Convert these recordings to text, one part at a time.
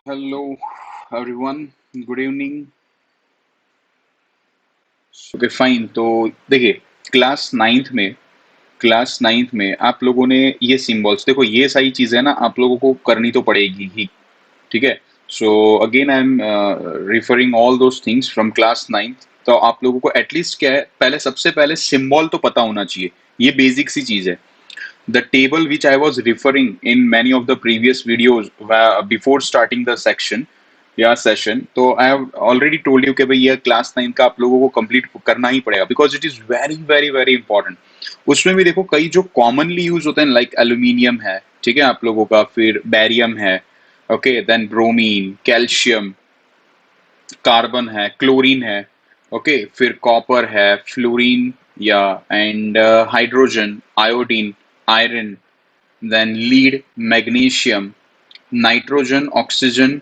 Hello everyone, good evening. Okay fine. तो देखिए, class ninth में आप लोगों ने ये सिंबल्स, देखो ये सारी चीजें ना आप लोगों को करनी तो पड़ेगी ही। ठीक है। So again I am referring all those things from class ninth. तो आप लोगों को एटलीस्ट क्या है, पहले सबसे पहले सिंबल तो पता होना चाहिए। ये बेसिक सी चीज है। The table which I was referring in many of the previous videos before starting the section या सेशन, तो I have already told you कि भाई ये क्लास नाइन का आप लोगों को कंप्लीट करना ही पड़ेगा, because it is very very very important. उसमें भी देखो कई जो कॉमनली यूज होते हैं, लाइक एल्यूमिनियम है, ठीक है आप लोगों का, फिर बैरियम है, okay, then bromine, calcium, carbon है, क्लोरीन है, ओके, फिर कॉपर है, फ्लोरीन या and hydrogen, iodine, iron, then lead, magnesium, nitrogen, oxygen,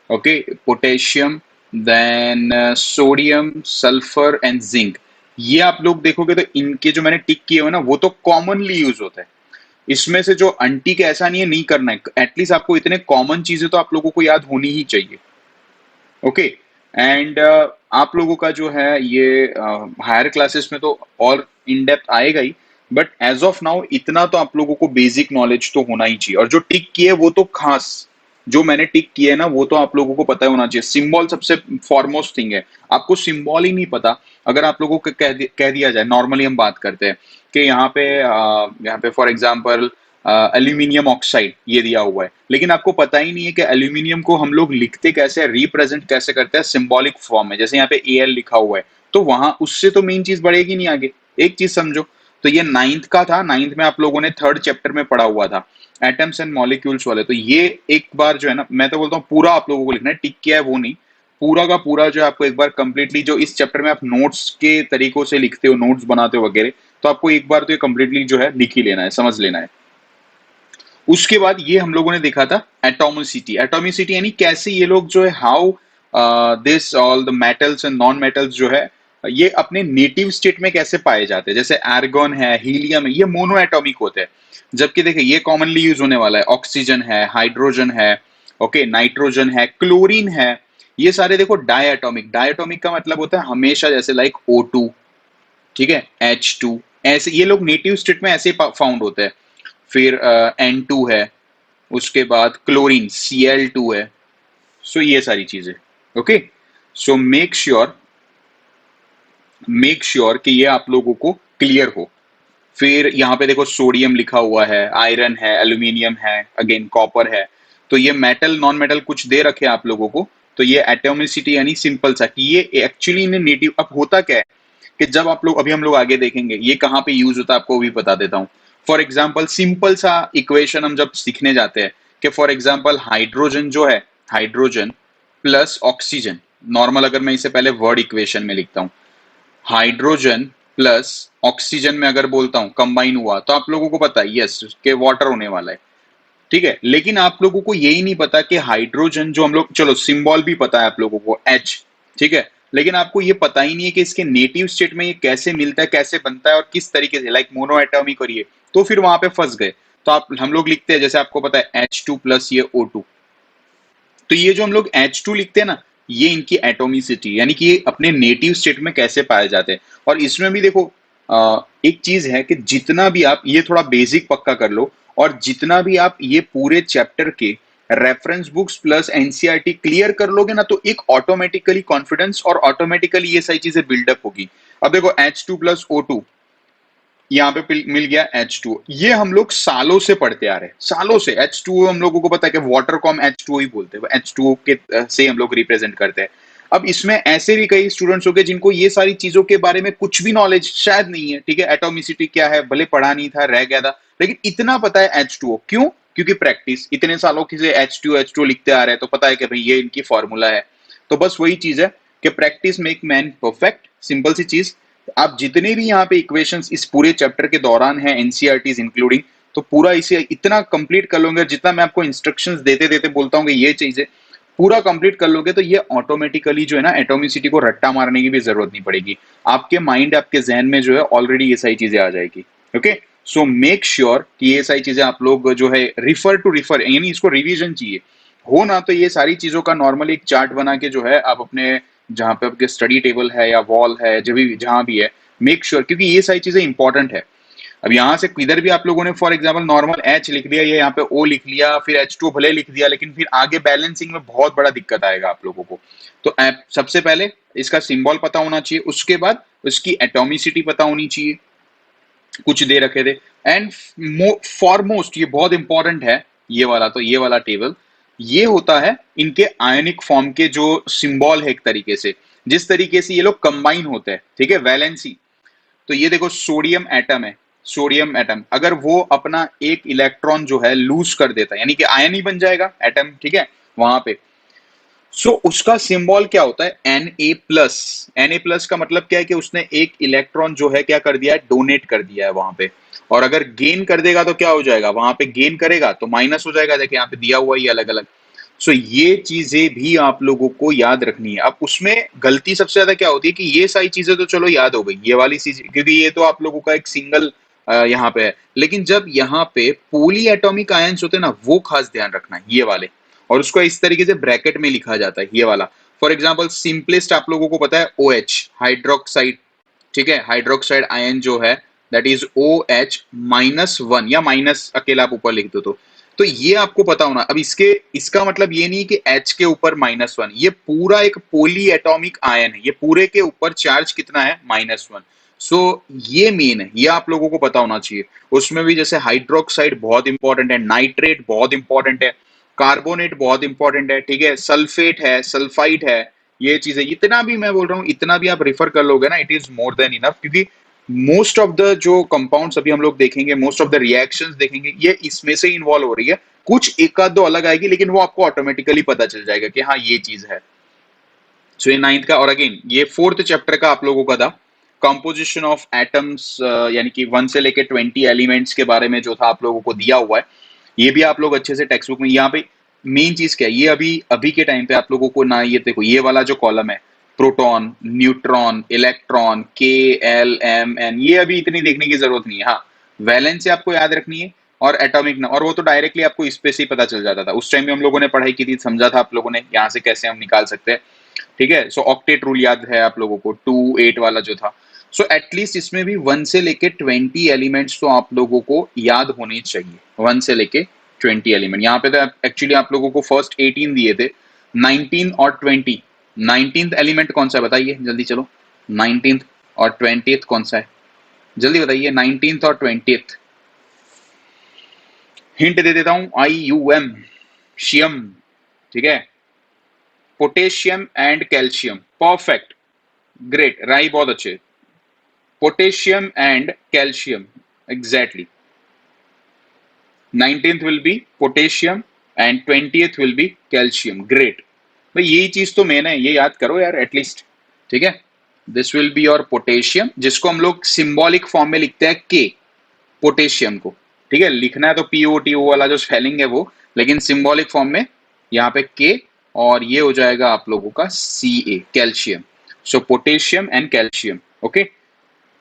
okay, potassium, then sodium, sulfur and zinc। ये आप लोग देखोगे तो इनके जो मैंने टिक किए हुए ना वो तो कॉमनली यूज होते हैं। इसमें से जो अनटिक ऐसा नहीं है, नहीं करना है, एटलीस्ट आपको इतने कॉमन चीजें तो आप लोगों को याद होनी ही चाहिए। ओके। एंड आप लोगों का जो है ये हायर क्लासेस में तो और इन डेप्थ आएगा ही, बट एज ऑफ नाउ इतना तो आप लोगों को बेसिक नॉलेज तो होना ही चाहिए। और जो टिक किए वो तो खास, जो मैंने टिक किए है ना वो तो आप लोगों को पता होना चाहिए। सिंबल सबसे फॉरमोस्ट थिंग है। आपको सिंबल ही नहीं पता, अगर आप लोगों को कह दिया जाए, नॉर्मली हम बात करते हैं कि यहाँ पे फॉर एग्जांपल एल्यूमिनियम ऑक्साइड ये दिया हुआ है, लेकिन आपको पता ही नहीं है कि एल्यूमिनियम को हम लोग लिखते कैसे, रिप्रेजेंट कैसे करते हैं सिंबॉलिक फॉर्म में। जैसे यहाँ पे एल लिखा हुआ है, तो वहां उससे तो मेन चीज बढ़ेगी नहीं आगे। एक चीज समझो, तो ये नाइन्थ का था, नाइन्थ में आप लोगों ने थर्ड चैप्टर में पढ़ा हुआ था एटम्स एंड मॉलिक्यूल्स वाले। तो ये एक बार जो है ना, मैं तो बोलता हूँ पूरा आप लोगों को लिखना है, टिक किया है वो नहीं, पूरा का पूरा जो है आपको एक बार कंप्लीटली, जो इस चैप्टर में आप नोट्स के तरीकों से लिखते हो, नोट्स बनाते हो वगैरह, तो आपको एक बार तो ये कंप्लीटली जो है लिख ही लेना है, समझ लेना है। उसके बाद ये हम लोगों ने देखा था एटॉमिसिटी। एटॉमिसिटी यानी कैसे ये लोग जो है, how this all the metals and non metals जो है ये अपने नेटिव स्टेट में कैसे पाए जाते हैं। जैसे आर्गन है, हीलियम है, ये मोनो एटॉमिक होते हैं, जबकि देखिए ये कॉमनली यूज होने वाला है, ऑक्सीजन है, हाइड्रोजन है, ओके, नाइट्रोजन है, क्लोरीन है। ये सारे देखो डायटोमिक। डायटोमिक का मतलब होता है हमेशा, जैसे लाइक O2, ठीक है, H2, ऐसे ये लोग नेटिव स्टेट में ऐसे फाउंड होते हैं। फिर N2 है, उसके बाद क्लोरीन Cl2 है। सो ये सारी चीजें, ओके। सो मेक श्योर कि ये आप लोगों को क्लियर हो। फिर यहाँ पे देखो सोडियम लिखा हुआ है, आयरन है, एल्यूमिनियम है, अगेन कॉपर है। तो ये मेटल नॉन मेटल कुछ दे रखे हैं आप लोगों को। तो ये एटोमिसिटी यानी सिंपल सा कि ये एक्चुअली इन नेटिव, अब होता क्या है कि जब आप लोग, अभी हम लोग आगे देखेंगे ये कहाँ पे यूज होता है, आपको भी बता देता हूँ। फॉर एग्जाम्पल सिंपल सा इक्वेशन हम जब सीखने जाते हैं कि फॉर एग्जाम्पल हाइड्रोजन जो है, हाइड्रोजन प्लस ऑक्सीजन, नॉर्मल अगर मैं इसे पहले वर्ड इक्वेशन में लिखता हूँ, हाइड्रोजन प्लस ऑक्सीजन में अगर बोलता हूं कंबाइन हुआ, तो आप लोगों को पता है यस के वाटर होने वाला है, ठीक है। लेकिन आप लोगों को यही नहीं पता कि हाइड्रोजन जो हम लोग, चलो सिंबल भी पता है आप लोगों को H, ठीक है, लेकिन आपको ये पता ही नहीं है कि इसके नेटिव स्टेट में ये कैसे मिलता है, कैसे बनता है और किस तरीके से, लाइक मोनो एटॉमिक, और ये तो फिर वहां पे फंस गए। तो आप हम लोग लिखते हैं, जैसे आपको पता है H2 प्लस ये O2, तो ये जो हम लोग H2 लिखते हैं ना, ये इनकी एटोमिसिटी, यानी कि ये अपने नेटिव स्टेट में कैसे पाए जाते हैं। और इसमें भी देखो एक चीज है कि जितना भी आप ये थोड़ा बेसिक पक्का कर लो, और जितना भी आप ये पूरे चैप्टर के reference books plus NCERT clear कर लोगे ना, तो एक ऑटोमेटिकली कॉन्फिडेंस और ऑटोमेटिकली ये सारी चीजें बिल्डअप होगी। अब देखो H2 प्लस O2, यहाँ पे मिल गया H2। ये हम लोग सालों से पढ़ते आ रहे हैं, सालों से। H2O हम लोगों को पता है कि वाटर को हम H2O ही बोलते हैं, H2O के से हम लोग रिप्रेजेंट करते हैं। अब इसमें ऐसे भी कई स्टूडेंट्स हो गए जिनको ये सारी चीजों के बारे में कुछ भी नॉलेज शायद नहीं है, ठीक है, एटॉमिसिटी क्या है भले पढ़ा नहीं था, रह गया था, लेकिन इतना पता है H2O। क्यों? क्योंकि प्रैक्टिस, इतने सालों की से H2O लिखते आ रहे हैं, तो पता है कि भाई ये इनकी फॉर्मूला है। तो बस वही चीज है कि practice make man perfect, simple सी चीज। आप जितने भी यहाँ पे इक्वेशंस इस पूरे चैप्टर के दौरान है, एनसीईआरटीज इंक्लूडिंग, तो पूरा इसे इतना कंप्लीट कर लोगे, जितना मैं आपको इंस्ट्रक्शंस देते देते बोलता हूँ कि ये चीजें पूरा कंप्लीट कर लोगे, तो ये ऑटोमेटिकली जो है ना एटोमिसिटी को रट्टा मारने की भी जरूरत नहीं पड़ेगी। आपके माइंड, आपके जहन में जो है ऑलरेडी ये सारी चीजें आ जाएगी। ओके। सो मेक श्योर कि ये सारी चीजें आप लोग जो है रिफर टू रिफर, यानी इसको रिवीजन चाहिए। हो ना, तो ये सारी चीजों का नॉर्मली एक चार्ट बना के जो है आप अपने जहाँ पे आपके स्टडी टेबल है या वॉल है जब भी जहाँ भी है, मेक श्योर क्योंकि ये सारी चीजें इंपॉर्टेंट है। अब यहाँ से इधर भी आप लोगों ने फॉर एग्जांपल नॉर्मल एच लिख दिया, ये यहाँ पे ओ लिख लिया, फिर H2 भले लिख दिया, लेकिन फिर आगे बैलेंसिंग में बहुत बड़ा दिक्कत आएगा आप लोगों को। तो सबसे पहले इसका सिंबल पता होना चाहिए, उसके बाद उसकी एटॉमिसिटी पता होनी चाहिए, कुछ दे रखे थे। एंड फॉरमोस्ट ये बहुत इंपॉर्टेंट है, ये वाला, तो ये वाला टेबल ये होता है इनके आयनिक फॉर्म के जो सिंबल है, एक तरीके से जिस तरीके से ये लोग कंबाइन होते हैं, ठीक है, वैलेंसी। तो ये देखो सोडियम एटम है, सोडियम एटम अगर वो अपना एक इलेक्ट्रॉन जो है लूज कर देता है, यानी कि आयन ही बन जाएगा एटम, ठीक है, वहां पे। सो उसका सिंबल क्या होता है, Na+। Na+ का मतलब क्या है कि उसने एक इलेक्ट्रॉन जो है क्या कर दिया है, डोनेट कर दिया है वहां पे। और अगर गेन कर देगा तो क्या हो जाएगा, वहां पे गेन करेगा तो माइनस हो जाएगा, देखिए यहाँ पे दिया हुआ ही अलग अलग। सो ये चीजें भी आप लोगों को याद रखनी है। अब उसमें गलती सबसे ज्यादा क्या होती है कि ये सारी चीजें तो चलो याद हो गई, ये वाली चीज क्योंकि ये तो आप लोगों का एक सिंगल यहाँ पे है, लेकिन जब यहाँ पे पोली एटॉमिक आयंस होते हैं ना, वो खास ध्यान रखना है, ये वाले। और उसको इस तरीके से ब्रैकेट में लिखा जाता है, ये वाला। फॉर एग्जाम्पल सिंपलेस्ट आप लोगों को पता है OH, हाइड्रोक्साइड, ठीक है, हाइड्रोक्साइड आयन जो है दैट इज OH-1, या माइनस अकेला आप ऊपर लिख दो तो ये आपको पता होना। अब इसके इसका मतलब ये नहीं कि H के ऊपर -1, ये पूरा एक पोली एटॉमिक आयन है, ये पूरे के ऊपर चार्ज कितना है, -1। सो ये मेन है, ये आप लोगों को पता होना चाहिए। उसमें भी जैसे हाइड्रोक्साइड बहुत इंपॉर्टेंट है, नाइट्रेट बहुत इंपॉर्टेंट है, कार्बोनेट बहुत इंपॉर्टेंट है, ठीक है, सल्फेट है, सल्फाइड है, ये चीजें इतना भी मैं बोल रहा हूँ, इतना भी आप रेफर कर लोगे ना, it is more than enough. क्योंकि मोस्ट ऑफ द जो कंपाउंड्स अभी हम लोग देखेंगे, मोस्ट ऑफ द रिएक्शंस देखेंगे, ये इसमें से इन्वॉल्व हो रही है। कुछ एक आध दो अलग आएगी, लेकिन वो आपको ऑटोमेटिकली पता चल जाएगा कि हाँ ये चीज है। सो ये 9th का, और अगेन ये 4th चैप्टर का आप लोगों का था, कंपोजिशन ऑफ एटम्स, यानी कि 1 से लेके 20 एलिमेंट्स के बारे में जो था आप लोगों को दिया हुआ है। ये भी आप लोग अच्छे से टेक्स्ट बुक में, यहाँ पे मेन चीज क्या है, ये अभी अभी के टाइम पे आप लोगों को ना, ये देखो ये वाला जो कॉलम है, proton, neutron, electron, K, L, M, N, ये अभी इतनी देखने की जरूरत नहीं है। हाँ, वैलेंस आपको याद रखनी है, और एटॉमिक नंबर, और वो तो डायरेक्टली आपको इस पे से ही पता चल जाता था। उस टाइम में हम लोगों ने पढ़ाई की थी, समझा था आप लोगों ने यहाँ से कैसे हम निकाल सकते हैं, ठीक है। सो ऑक्टेट रूल याद है आप लोगों को, 2 8 वाला जो था। सो एटलीस्ट इसमें भी 1 से लेके 20 एलिमेंट्स तो आप लोगों को याद होने चाहिए, 1 से लेके 20 एलिमेंट। यहाँ पे तो एक्चुअली आप लोगों को फर्स्ट 18 दिए थे, 19 और 20। 19th एलिमेंट कौन सा है बताइए जल्दी, चलो 19th और 20th कौन सा है, जल्दी बताइए, 19th और 20th। हिंट दे देता हूं, IUM, शियम, ठीक है, potassium and calcium, perfect, great, राई बहुत अच्छे, potassium and calcium, exactly. 19th will be potassium and 20th will be calcium, great. भाई यही चीज तो मेन है, ये याद करो यार एटलीस्ट, ठीक है। This will be your potassium, जिसको हम लोग सिंबॉलिक फॉर्म में लिखते हैं के, पोटेशियम को, ठीक है, लिखना है तो POTO वाला जो स्पेलिंग है वो, लेकिन सिंबॉलिक फॉर्म में यहाँ पे के, और ये हो जाएगा आप लोगों का Ca, calcium. So potassium and calcium, okay.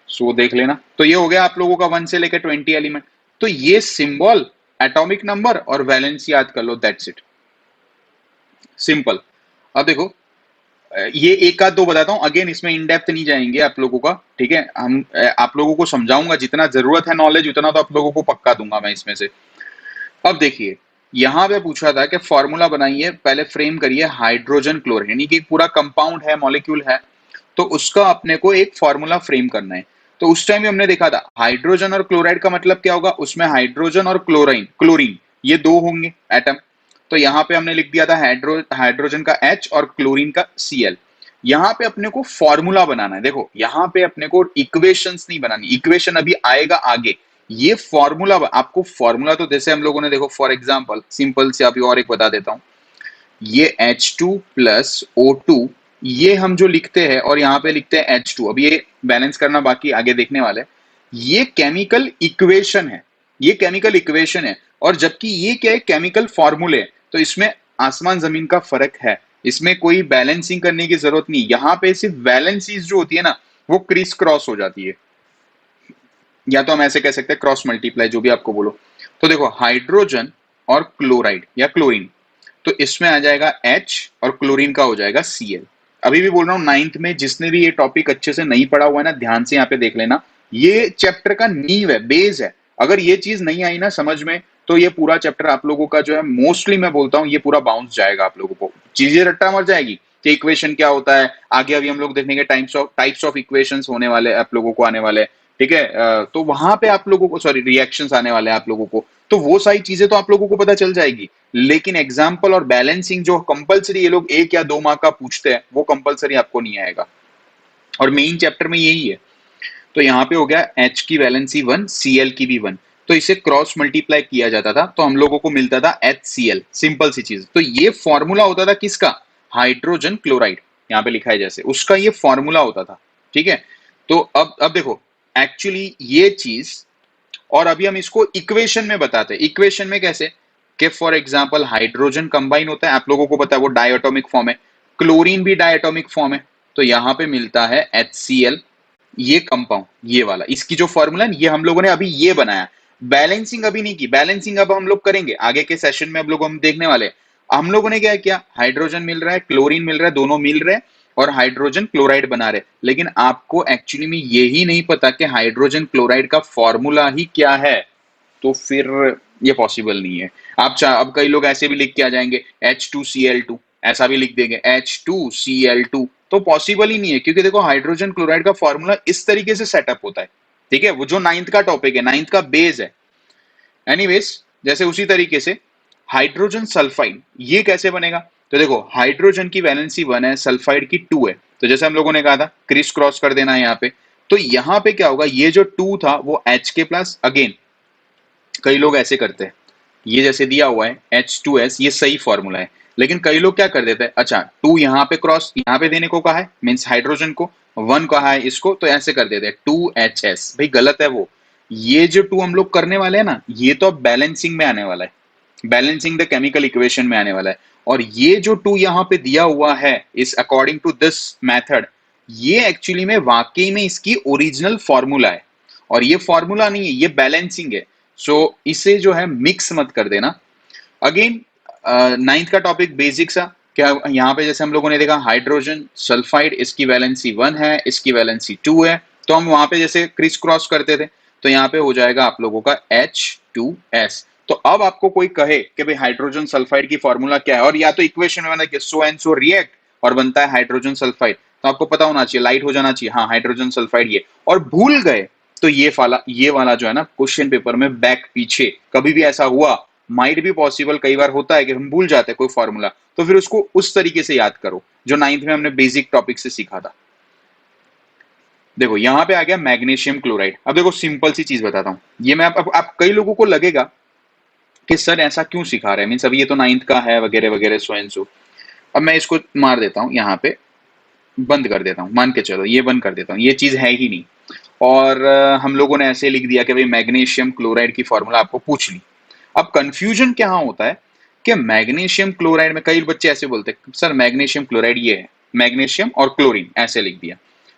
So देख लेना, तो ये हो गया आप लोगों का 1 से लेकर 20 एलिमेंट। तो ये सिंबल, एटॉमिक नंबर और वैलेंस याद कर लो, दैट्स इट, सिंपल। अब देखो, ये एक आध दो बताता हूं, अगेन इसमें इन डेप्थ नहीं जाएंगे आप लोगों का, ठीक है। हम आप लोगों को समझाऊंगा, जितना जरूरत है नॉलेज उतना तो आप लोगों को पक्का दूंगा मैं इसमें से। अब देखिए, यहां पे पूछा था कि फॉर्मूला बनाइए, पहले फ्रेम करिए हाइड्रोजन क्लोराइड, यानी कि पूरा कंपाउंड है, मॉलिक्यूल है, तो उसका अपने को एक फॉर्मूला फ्रेम करना है। तो उस टाइम में हमने देखा था हाइड्रोजन और क्लोराइड का मतलब क्या होगा, उसमें हाइड्रोजन और क्लोरीन क्लोरीन ये दो होंगे एटम। तो यहाँ पे हमने लिख दिया था हाइड्रोजन का H और क्लोरीन का Cl। यहाँ पे अपने को फॉर्मूला बनाना है, देखो यहाँ पे अपने को इक्वेशंस नहीं बनानी, इक्वेशन अभी आएगा आगे। ये फॉर्मूला, आपको फॉर्मूला तो जैसे हम लोगों ने देखो, फॉर एग्जाम्पल सिंपल से अभी और एक बता देता हूं, ये H2+O2, ये हम जो लिखते हैं और यहाँ पे लिखते हैं H2, अब ये बैलेंस करना बाकी आगे देखने वाले, ये केमिकल इक्वेशन है, ये केमिकल इक्वेशन है। और जबकि ये क्या है, केमिकल फॉर्मूले, तो इसमें आसमान जमीन का फर्क है, इसमें कोई बैलेंसिंग करने की जरूरत नहीं। यहाँ पे सिर्फ वैलेंसीज जो होती है ना, वो क्रिस क्रॉस हो जाती है, या तो हम ऐसे कह सकते हैं क्रॉस मल्टीप्लाई, जो भी आपको बोलो। तो देखो हाइड्रोजन और क्लोराइड या क्लोरीन, तो इसमें आ जाएगा H और क्लोरीन का हो जाएगा Cl। अभी भी बोल रहा हूँ, नाइन्थ में जिसने भी ये टॉपिक अच्छे से नहीं पढ़ा हुआ है ना, ध्यान से यहाँ पे देख लेना, ये चैप्टर का नींव है, बेस है। अगर ये चीज नहीं आई ना समझ में, तो ये पूरा चैप्टर आप लोगों का जो है, मोस्टली मैं बोलता हूँ ये पूरा बाउंस जाएगा आप लोगों को, चीजें रट्टा मर जाएगी कि इक्वेशन क्या होता है। आगे अभी हम लोग देखेंगे टाइप्स ऑफ इक्वेशंस होने वाले आप लोगों को आने वाले, ठीक है। तो वहां पे आप लोगों को, सॉरी, रिएक्शंस आने वाले हैं आप लोगों को, तो वो सारी चीजें तो आप लोगों को पता चल जाएगी। लेकिन एग्जाम्पल और बैलेंसिंग जो कंपलसरी ये लोग 1 या 2 मार्क का पूछते हैं, वो कंपलसरी आपको नहीं आएगा, और मेन चैप्टर में यही है। तो यहाँ पे हो गया H की वैलेंसी 1, Cl की भी 1, तो इसे क्रॉस मल्टीप्लाई किया जाता था तो हम लोगों को मिलता था HCl, सिंपल सी चीज। तो ये फॉर्मूला होता था किसका? हाइड्रोजन क्लोराइड, यहाँ पे लिखा है जैसे, उसका ये फॉर्मूला होता था, ठीक है। तो अब देखो एक्चुअली ये चीज, और अभी हम इसको इक्वेशन में बताते हैं। इक्वेशन में कैसे? कि फॉर एग्जांपल हाइड्रोजन कंबाइन होता है, आप लोगों को पता है वो डायटोमिक फॉर्म है, क्लोरीन भी डायटोमिक फॉर्म है, तो यहाँ पे मिलता है HCl, ये कंपाउंड, ये वाला, इसकी जो फॉर्मूला है ये हम लोगों ने अभी ये बनाया। बैलेंसिंग अभी नहीं की, बैलेंसिंग अब हम लोग करेंगे आगे के सेशन में, हम देखने वाले हैं। हम लोगों ने क्या किया, हाइड्रोजन मिल रहा है, क्लोरीन मिल रहा है, दोनों मिल रहे हैं और हाइड्रोजन क्लोराइड बना रहे, लेकिन आपको एक्चुअली में यही नहीं पता कि हाइड्रोजन क्लोराइड का फॉर्मूला ही क्या है, तो फिर ये पॉसिबल नहीं है। अब कई लोग ऐसे भी लिख के आ जाएंगे H2Cl2, ऐसा भी लिख देंगे H2Cl2, तो पॉसिबल ही नहीं है, क्योंकि देखो हाइड्रोजन क्लोराइड का फॉर्मूला इस तरीके से सेटअप होता है, ठीक है। वो जो नाइन्थ का टॉपिक है, नाइन्थ का बेस है। एनीवेज, जैसे उसी तरीके से हाइड्रोजन सल्फाइड, ये कैसे बनेगा? तो देखो हाइड्रोजन की वैलेंसी 1 है, सल्फाइड की 2 है, तो जैसे हम लोगों ने कहा था क्रिस क्रॉस कर देना है यहाँ पे। तो यहाँ पे क्या होगा, ये जो 2 था वो H के प्लस, अगेन कई लोग ऐसे करते हैं, ये जैसे दिया हुआ है H2S, ये सही फॉर्मूला है, लेकिन कई लोग क्या कर देते हैं, अच्छा 2 यहाँ पे क्रॉस यहाँ पे देने को कहा है, मीन्स हाइड्रोजन को 1 कहा है इसको, तो ऐसे कर देते हैं 2HS, भाई गलत है वो। ये जो 2 हम लोग करने वाले हैं ना, ये तो अब बैलेंसिंग में आने वाला है, बैलेंसिंग द केमिकल इक्वेशन में आने वाला है। और ये जो 2 यहाँ पे दिया हुआ है, इस अकॉर्डिंग टू दिस मेथड, ये एक्चुअली में वाकई में इसकी ओरिजिनल फॉर्मूला है, और ये फॉर्मूला नहीं है, ये बैलेंसिंग है। सो इसे जो है मिक्स मत कर देना। अगेन नाइन्थ का टॉपिक बेसिक सा, क्या यहाँ पे जैसे हम लोगों ने देखा हाइड्रोजन सल्फाइड, इसकी वैलेंसी 1 है, इसकी वैलेंसी 2 है, तो हम वहां पे जैसे क्रिस क्रॉस करते थे, तो यहाँ पे हो जाएगा आप लोगों का H2S। तो अब आपको कोई कहे कि भाई हाइड्रोजन सल्फाइड की फॉर्मूला क्या है, और या तो इक्वेशन में कि सो एंड सो रिएक्ट और बनता है हाइड्रोजन सल्फाइड, तो आपको पता होना चाहिए, लाइट हो जाना चाहिए, हाँ हाइड्रोजन सल्फाइड ये, और भूल गए तो ये वाला जो है ना, क्वेश्चन पेपर में बैक पीछे कभी भी ऐसा हुआ, माइट भी पॉसिबल, कई बार होता है कि हम भूल जाते हैं कोई फॉर्मूला, तो फिर उसको उस तरीके से याद करो जो नाइन्थ में हमने बेसिक टॉपिक से सीखा था। देखो यहाँ पे आ गया मैग्नीशियम क्लोराइड। अब देखो सिंपल सी चीज बताता हूँ, ये मैं आप कई लोगों को लगेगा कि सर ऐसा क्यों सिखा रहे हैं, मीन्स अभी ये तो नाइन्थ का है वगैरह वगैरह सो एंड सो। अब मैं इसको मार देता हूँ यहाँ पे, बंद कर देता हूँ, मान के चलो ये बंद कर देता हूँ, ये चीज है ही नहीं। और हम लोगों ने ऐसे लिख दिया कि भाई मैग्नीशियम क्लोराइड की फॉर्मूला आपको पूछ ली। अब कंफ्यूजन क्या होता है कि मैग्नीशियम क्लोराइड में कई बच्चे ऐसे बोलते हैं सर मैग्नीशियम क्लोराइड ये है, मैग्नीशियम और क्लोरीन ऐसे लिख दिया।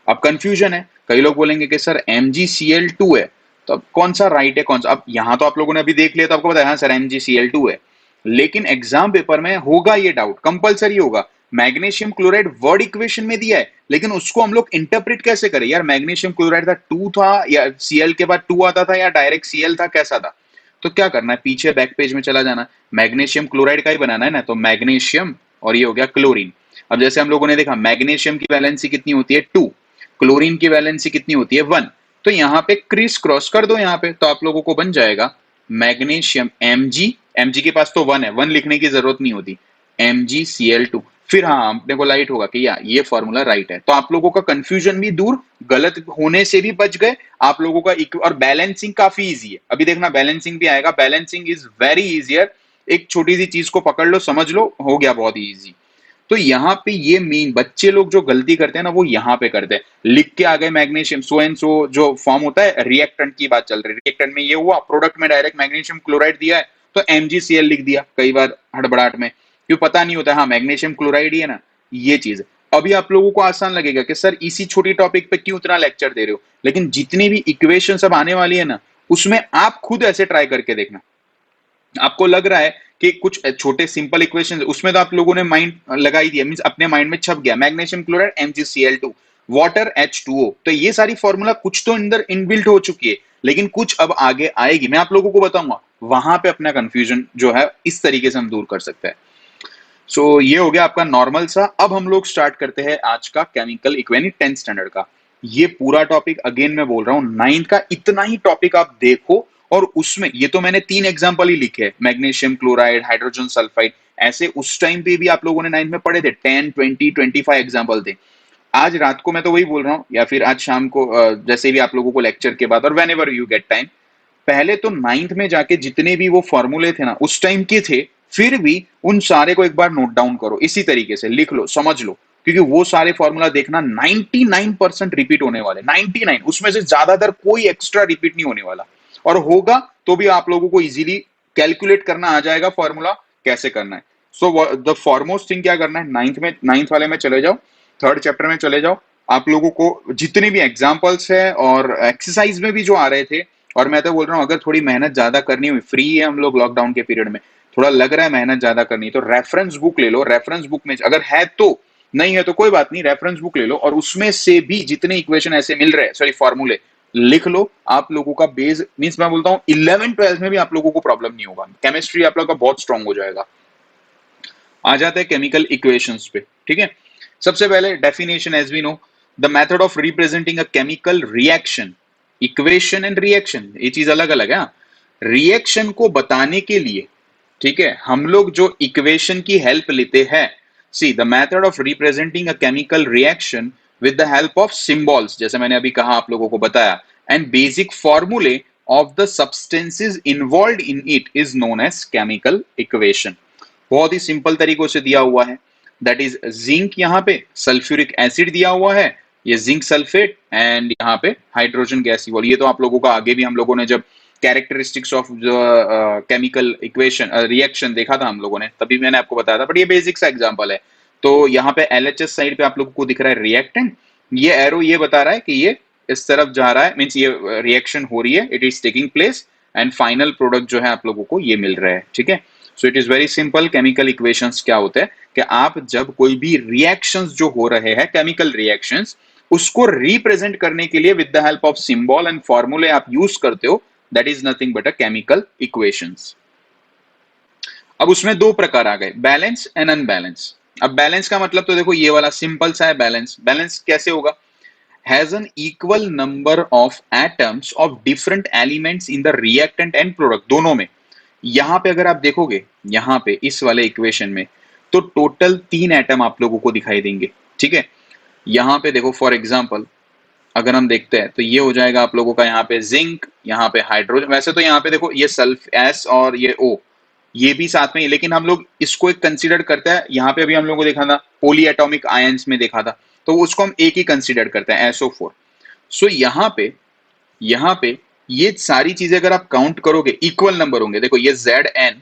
अब कंफ्यूजन है, कई लोग बोलेंगे कि सर MgCl2 है, तो अब कौन सा राइट है कौन सा? अब यहाँ तो आप लोगों ने अभी देख लिया तो आपको पता है हाँ सर MgCl2 है, लेकिन एग्जाम पेपर में होगा ये डाउट, कंपलसरी होगा। मैग्नीशियम क्लोराइड वर्ड इक्वेशन में दिया है, लेकिन उसको हम लोग इंटरप्रेट कैसे करें यार, मैग्नीशियम क्लोराइड था 2 था, या Cl के बाद 2 आता था, या डायरेक्ट Cl था, कैसा था? तो क्या करना है, पीछे बैक पेज में चला जाना, मैग्नीशियम क्लोराइड का ही बनाना है ना, तो मैग्नीशियम और ये हो गया क्लोरीन। अब जैसे हम लोगों ने देखा मैग्नीशियम की वैलेंसी कितनी होती है 2, क्लोरीन की वैलेंसी कितनी होती है 1, तो यहाँ पे क्रिस क्रॉस कर दो यहाँ पे, तो आप लोगों को बन जाएगा मैग्नीशियम Mg के पास तो 1 है, 1 लिखने की जरूरत नहीं होती, MgCl2, फिर हाँ अपने को लाइट होगा कि यार ये फॉर्मूला राइट है, तो आप लोगों का कंफ्यूजन भी दूर, गलत होने से भी बच गए आप लोगों का। और बैलेंसिंग काफी इजी है, अभी देखना बैलेंसिंग भी आएगा, बैलेंसिंग इज वेरी इजियर, एक छोटी सी चीज को पकड़ लो समझ लो हो गया बहुत इजी। तो यहाँ पे ये मेन बच्चे लोग जो गलती करते हैं ना, वो यहाँ पे करते हैं, लिख के आ गए मैग्नीशियम सो एंड सो, जो फॉर्म होता है रिएक्टेंट की बात चल रही है, रिएक्टेंट में ये हुआ, प्रोडक्ट में डायरेक्ट मैग्नीशियम क्लोराइड दिया है तो MgCl लिख दिया, कई बार हड़बड़ाहट में, क्यों पता नहीं होता हाँ मैग्नीशियम क्लोराइड ही है ना, ये चीज। अभी आप लोगों को आसान लगेगा कि सर इसी छोटी टॉपिक पे क्यों इतना लेक्चर दे रहे हो, लेकिन जितनी भी इक्वेशन सब आने वाली है ना, उसमें आप खुद ऐसे ट्राई करके देखना। आपको लग रहा है कि कुछ छोटे सिंपल इक्वेशन, उसमें तो आप लोगों ने माइंड लगा ही दिया, मींस अपने माइंड में छप गया, magnesium chloride MgCl2, water H2O, तो ये सारी फॉर्मूला कुछ तो अंदर इनबिल्ट हो चुकी है, लेकिन कुछ अब आगे आएगी, मैं आप लोगों को बताऊंगा, वहां पे अपना कंफ्यूजन जो है इस तरीके से हम दूर कर सकते हैं। सो ये हो गया आपका नॉर्मल सा। अब हम लोग स्टार्ट करते हैं आज का केमिकल इक्वेशन 10th स्टैंडर्ड का। ये पूरा टॉपिक अगेन मैं बोल रहा हूँ, 9th का इतना ही टॉपिक आप देखो, और उसमें ये तो मैंने 3 एग्जांपल ही लिखे हैं, मैग्नीशियम क्लोराइड, हाइड्रोजन सल्फाइड, ऐसे उस टाइम पे भी आप लोगों ने 9th में पढ़े थे, 10 20 25 एग्जांपल थे। आज रात को मैं तो वही बोल रहा हूँ, या फिर आज शाम को जैसे भी आप लोगों को लेक्चर के बाद, और when ever you get time, पहले तो 9th में जाके जितने भी वो फॉर्मूले थे ना उस टाइम के थे, फिर भी उन सारे को एक बार नोट डाउन करो, इसी तरीके से लिख लो, समझ लो, क्योंकि वो सारे फॉर्मूला देखना 99% रिपीट होने वाले, 99, उसमें से ज्यादातर कोई एक्स्ट्रा रिपीट नहीं होने वाला, और होगा तो भी आप लोगों को इजीली कैलकुलेट करना आ जाएगा फॉर्मूला कैसे करना है। सो द फॉरमोस्ट थिंग क्या करना है, 9th वाले में चले जाओ, 3rd चैप्टर में चले जाओ, आप लोगों को जितने भी एग्जाम्पल्स है और एक्सरसाइज में भी जो आ रहे थे, और मैं तो बोल रहा हूँ अगर थोड़ी मेहनत ज्यादा करनी हुई, फ्री है हम लोग लॉकडाउन के पीरियड में, थोड़ा लग रहा है मेहनत ज्यादा करनी, तो रेफरेंस बुक ले लो, रेफरेंस बुक में अगर है तो, नहीं है तो कोई बात नहीं, रेफरेंस बुक ले लो, और उसमें से भी जितने इक्वेशन ऐसे मिल रहे हैं, सॉरी फॉर्मूले, लिख लो। आप लोगों का बेस, मीन्स मैं बोलता हूँ 11th 12th में भी आप लोगों को प्रॉब्लम नहीं होगा, केमिस्ट्री आप लोगों का बहुत स्ट्रांग हो जाएगा। आ जाते हैं केमिकल इक्वेशंस पे, ठीक है। सबसे पहले definition, as we know, the method of representing a chemical reaction, equation and reaction ये चीज अलग अलग है। रिएक्शन को बताने के लिए, ठीक है, हम लोग जो इक्वेशन की हेल्प लेते हैं, see the method of representing a chemical reaction with the help of symbols, जैसे मैंने अभी कहा आप लोगों को बताया, and basic formulae of the substances involve in it is known as chemical equation. बहुत ही सिंपल तरीकों से दिया हुआ है, दैट इज जिंक, यहाँ पे सल्फ्यूरिक एसिड दिया हुआ है, ये जिंक सल्फेट, एंड यहाँ पे हाइड्रोजन गैस इवॉल्व। ये तो आप लोगों का आगे भी हम लोगों ने जब characteristics of chemical equation reaction देखा था हम लोगों ने, तभी मैंने आपको बताया था, बट ये बेसिक सा एग्जांपल है। तो यहाँ पे LHS साइड पे आप लोगों को दिख रहा है रिएक्टेंट, ये एरो ये बता रहा है कि ये इस तरफ जा रहा है, मीन्स ये रिएक्शन हो रही है, it is taking place, and final product जो है आप लोगों को ये मिल रहा है, ठीक है। So it is very simple. Chemical equations क्या होते हैं कि आप जब कोई भी रिएक्शंस जो हो रहे हैं, केमिकल रिएक्शंस, उसको रिप्रेजेंट करने के लिए with the help of symbol and फॉर्मूले आप यूज करते हो, that is nothing but a chemical equations. अब उसमें दो प्रकार आ गए, बैलेंस एंड अनबैलेंस। अब बैलेंस का मतलब तो देखो ये वाला सिंपल सा है, बैलेंस। बैलेंस कैसे होगा, has an equal number of atoms of different elements in the reactant and product, दोनों में। यहां पे अगर आप देखोगे, यहां पे इस वाले इक्वेशन में, तो टोटल 3 एटम आप लोगों को दिखाई देंगे, ठीक है। यहां पे देखो फॉर एग्जांपल अगर हम देखते हैं तो ये हो जाएगा आप लोगों का यहाँ पे जिंक, यहाँ पे हाइड्रोजन, वैसे तो यहाँ पे देखो ये सल्फ एस और ये ओ, ये भी साथ में ही, लेकिन हम लोग इसको एक कंसीडर करते हैं, यहाँ पे अभी हम लोगों को देखा था पोली एटॉमिक आयंस में देखा था, तो उसको हम एक ही कंसीडर करते हैं, SO4। सो यहाँ पे ये सारी चीजें अगर आप काउंट करोगे इक्वल नंबर होंगे, देखो ये Zn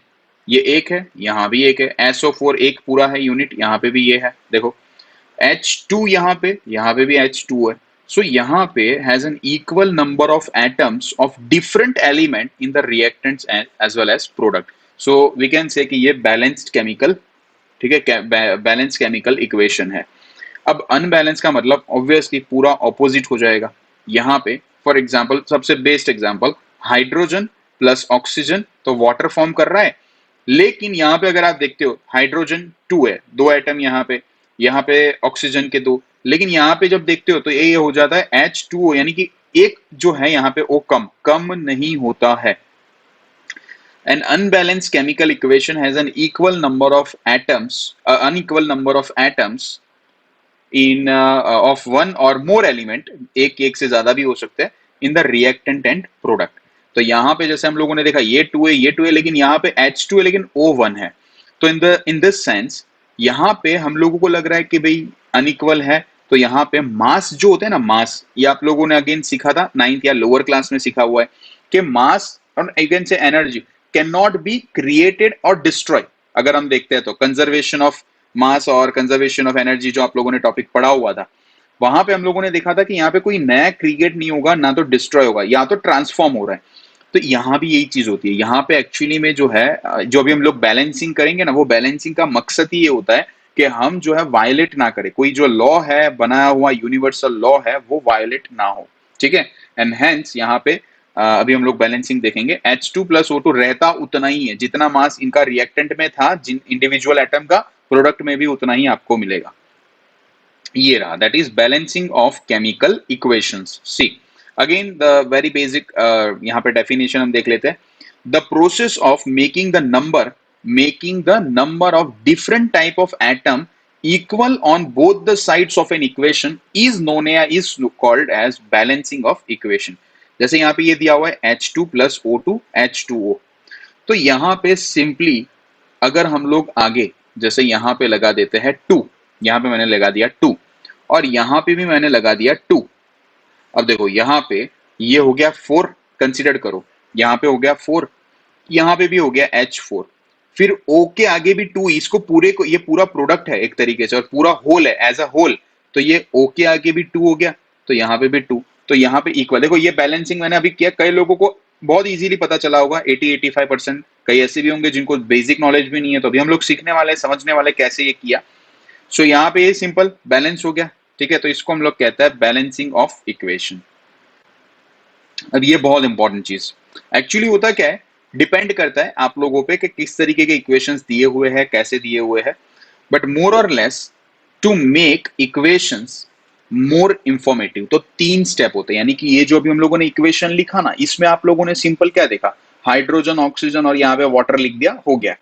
ये एक है, यहाँ भी एक है, SO4 एक पूरा है यूनिट, यहाँ पे भी ये है, देखो H2 यहाँ पे भी H2 है। सो यहाँ पे has an equal number of atoms of different element in the reactants as well as product. So we can say कि ये बैलेंस्ड केमिकल, ठीक है, बैलेंस केमिकल इक्वेशन है। अब अनबैलेंस का मतलब ऑब्वियसली पूरा ऑपोजिट हो जाएगा। यहाँ पे फॉर एग्जांपल सबसे best example, hydrogen plus oxygen तो वाटर फॉर्म कर रहा है, लेकिन यहाँ पे अगर आप देखते हो हाइड्रोजन 2 है, 2 एटम यहाँ पे ऑक्सीजन के 2, लेकिन यहाँ पे जब देखते हो तो ये हो जाता है H2O, यानी कि एक जो है यहाँ पे वो कम कम नहीं होता है। An unbalanced chemical equation has an equal number of atoms, unequal number of atoms in of one or more element, एक से ज्यादा भी हो सकते हैं, in the reactant and product। तो यहाँ पे जैसे हम लोगों ने देखा ये 2 है, ये 2 है, लेकिन यहाँ पे H2 है लेकिन O1 है। तो इन दिस सेंस यहाँ पे हम लोगों को लग रहा है कि भाई अनइक्वल है, तो यहाँ पे मास जो होते हैं ना, मास, ये आप लोगों ने अगेन सीखा था 9th या लोअर क्लास में सीखा हुआ है कि मास और अगेन से energy can not be created और डिस्ट्रॉय। अगर हम देखते हैं तो कंजर्वेशन ऑफ मास और कंजर्वेशन ऑफ एनर्जी जो आप लोगों ने टॉपिक पढ़ा हुआ था, वहां पे हम लोगों ने देखा था कि यहाँ पे कोई नया क्रिएट नहीं होगा, ना तो डिस्ट्रॉय होगा, या तो ट्रांसफॉर्म हो रहा है। तो यहाँ भी यही चीज होती है। यहाँ पे एक्चुअली में जो है जो अभी हम लोग बैलेंसिंग करेंगे ना, वो बैलेंसिंग का मकसद ही ये होता है कि हम जो है वायलेट ना करें, कोई जो लॉ है बनाया हुआ यूनिवर्सल लॉ है वो वायलेट ना हो, ठीक है। एंड हेंस यहाँ पे अभी हम लोग बैलेंसिंग देखेंगे, H2+O2 रहता उतना ही है जितना मास इनका रिएक्टेंट में था, जिन इंडिविजुअल एटम का प्रोडक्ट में भी उतना ही आपको मिलेगा। ये रहा, that is balancing of chemical equations. See again the very basic यहाँ पे डेफिनेशन हम देख लेते हैं। The process of making the number of different type of atom equal on both the sides of an equation is called as balancing of equation। जैसे यहाँ पे ये दिया हुआ है H2+O2 H2O, तो यहाँ पे सिंपली अगर हम लोग आगे जैसे यहाँ पे लगा देते हैं 2, यहाँ पे मैंने लगा दिया 2 और यहाँ पे भी मैंने लगा दिया 2। अब देखो यहाँ पे ये हो गया 4, कंसिडर करो, यहाँ पे हो गया 4, यहाँ पे भी हो गया H4, फिर O के आगे भी 2, इसको पूरे को, ये पूरा प्रोडक्ट है एक तरीके से और पूरा होल है एज अ होल, तो ये O के आगे भी 2 हो गया, तो यहाँ पे भी 2, तो यहाँ पे इक्वल। देखो ये बैलेंसिंग मैंने अभी किया, कई लोगों को बहुत इजीली पता चला होगा 80-85%, कई ऐसे भी होंगे जिनको बेसिक नॉलेज भी नहीं है, तो अभी हम लोग सीखने वाले समझने वाले कैसे ये किया। सो यहाँ पे ये सिंपल बैलेंस हो गया, ठीक है, तो इसको हम लोग कहते हैं बैलेंसिंग ऑफ इक्वेशन। अब ये बहुत इंपॉर्टेंट चीज एक्चुअली होता क्या है, डिपेंड करता है आप लोगों पे कि किस तरीके के इक्वेशंस दिए हुए हैं, कैसे दिए हुए हैं, बट मोर और less to make equations more informative तो 3 स्टेप होते हैं। यानी कि ये जो अभी हम लोगों ने इक्वेशन लिखा ना, इसमें आप लोगों ने सिंपल क्या देखा, हाइड्रोजन ऑक्सीजन और यहाँ पे वाटर लिख दिया, हो गया।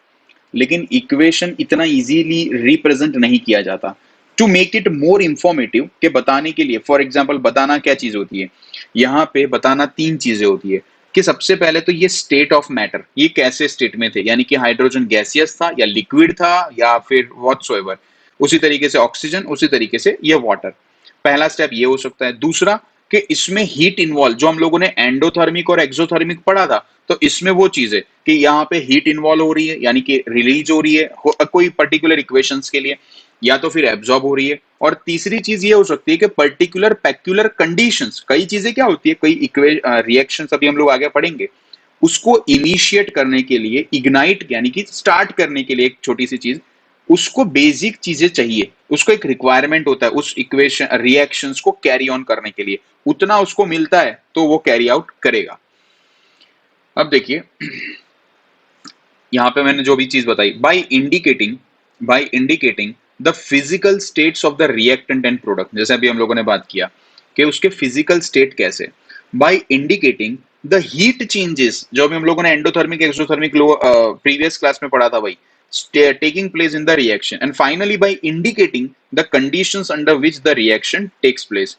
लेकिन इक्वेशन इतना इजीली रिप्रेजेंट नहीं किया जाता। To make it more informative के बताने के लिए, फॉर एग्जाम्पल बताना क्या चीज होती है, यहाँ पे बताना 3 चीजें होती है कि सबसे पहले तो ये स्टेट ऑफ मैटर, ये कैसे स्टेट में थे, यानी कि हाइड्रोजन गैसियस था या लिक्विड था या फिर व्हाटसोएवर, उसी तरीके से ऑक्सीजन, उसी तरीके से ये वाटर। पहला स्टेप ये हो सकता है। दूसरा कि इसमें हीट इन्वॉल्व, जो हम लोगों ने एंडोथर्मिक और एक्सोथर्मिक पढ़ा था, तो इसमें वो चीज है कि यहाँ पे हीट इन्वॉल्व हो रही है, यानी कि रिलीज हो रही है कोई पर्टिकुलर इक्वेशंस के लिए, या तो फिर एब्जॉर्ब हो रही है। और तीसरी चीज ये हो सकती है कि पर्टिकुलर पेक्युलर कंडीशंस, कई चीजें क्या होती है, कई रिएक्शंस अभी हम लोग आगे पढ़ेंगे, उसको इनिशिएट करने के लिए, इग्नाइट यानी कि स्टार्ट करने के लिए, एक छोटी सी चीज, उसको बेसिक चीजें चाहिए, उसको एक रिक्वायरमेंट होता है उस इक्वेशन रिएक्शंस को कैरी ऑन करने के लिए, उतना उसको मिलता है तो वो कैरी आउट करेगा। अब देखिए यहां पे मैंने जो भी चीज बताई, by indicating the physical states of the reactant and product, जैसे अभी हम लोगों ने बात किया कि उसके फिजिकल स्टेट कैसे, by indicating the heat changes, जो अभी हम लोगों ने एंडोथर्मिक एक्सोथर्मिक प्रीवियस क्लास में पढ़ा था भाई, taking place in the reaction, and finally by indicating the conditions under which the reaction takes place।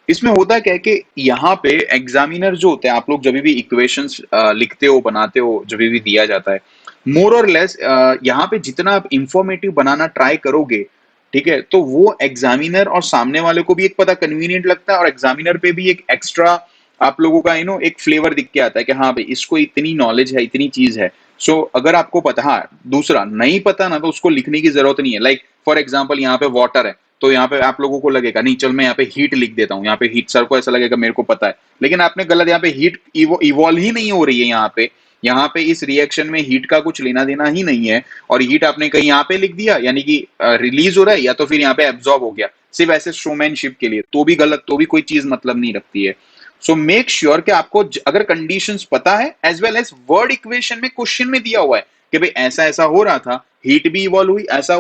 इसमें होता क्या है कि यहाँ पे एग्जामिनर जो होते हैं, आप लोग जब भी इक्वेशंस लिखते हो, बनाते हो, जब भी दिया जाता है, मोर और लेस यहाँ पे जितना आप इंफॉर्मेटिव बनाना ट्राई करोगे, ठीक है, तो वो एग्जामिनर और सामने वाले को भी एक पता कन्वीनियंट लगता है और एग्जामिनर पे भी एक एक्स्ट्रा आप लोगों का एक फ्लेवर दिख के आता है कि हाँ भाई इसको इतनी नॉलेज है, इतनी चीज है। सो अगर आपको पता, हाँ दूसरा नहीं पता ना, तो उसको लिखने की जरूरत नहीं है। लाइक फॉर एग्जाम्पल यहाँ पे वाटर है, तो यहाँ पे आप लोगों को लगेगा नहीं चल मैं यहाँ पे हीट लिख देता हूँ, यहाँ पे हीट, सर को ऐसा लगेगा मेरे को पता है, लेकिन आपने गलत, यहाँ पे हीट इवॉल्व ही नहीं हो रही है, यहाँ पे इस रिएक्शन में हीट का कुछ लेना देना ही नहीं है, और हीट आपने कहीं यहाँ पे लिख दिया यानी कि रिलीज हो रहा है, या तो फिर यहाँ पे एब्जॉर्ब हो गया, सिर्फ ऐसे शोमैनशिप के लिए, तो भी गलत, तो भी कोई चीज मतलब नहीं रखती है। सो मेक श्योर कि आपको अगर कंडीशंस पता है, as well as word equation में क्वेश्चन में दिया हुआ है कि भाई ऐसा ऐसा हो रहा था, हीट भी इवॉल्व हुई, ऐसा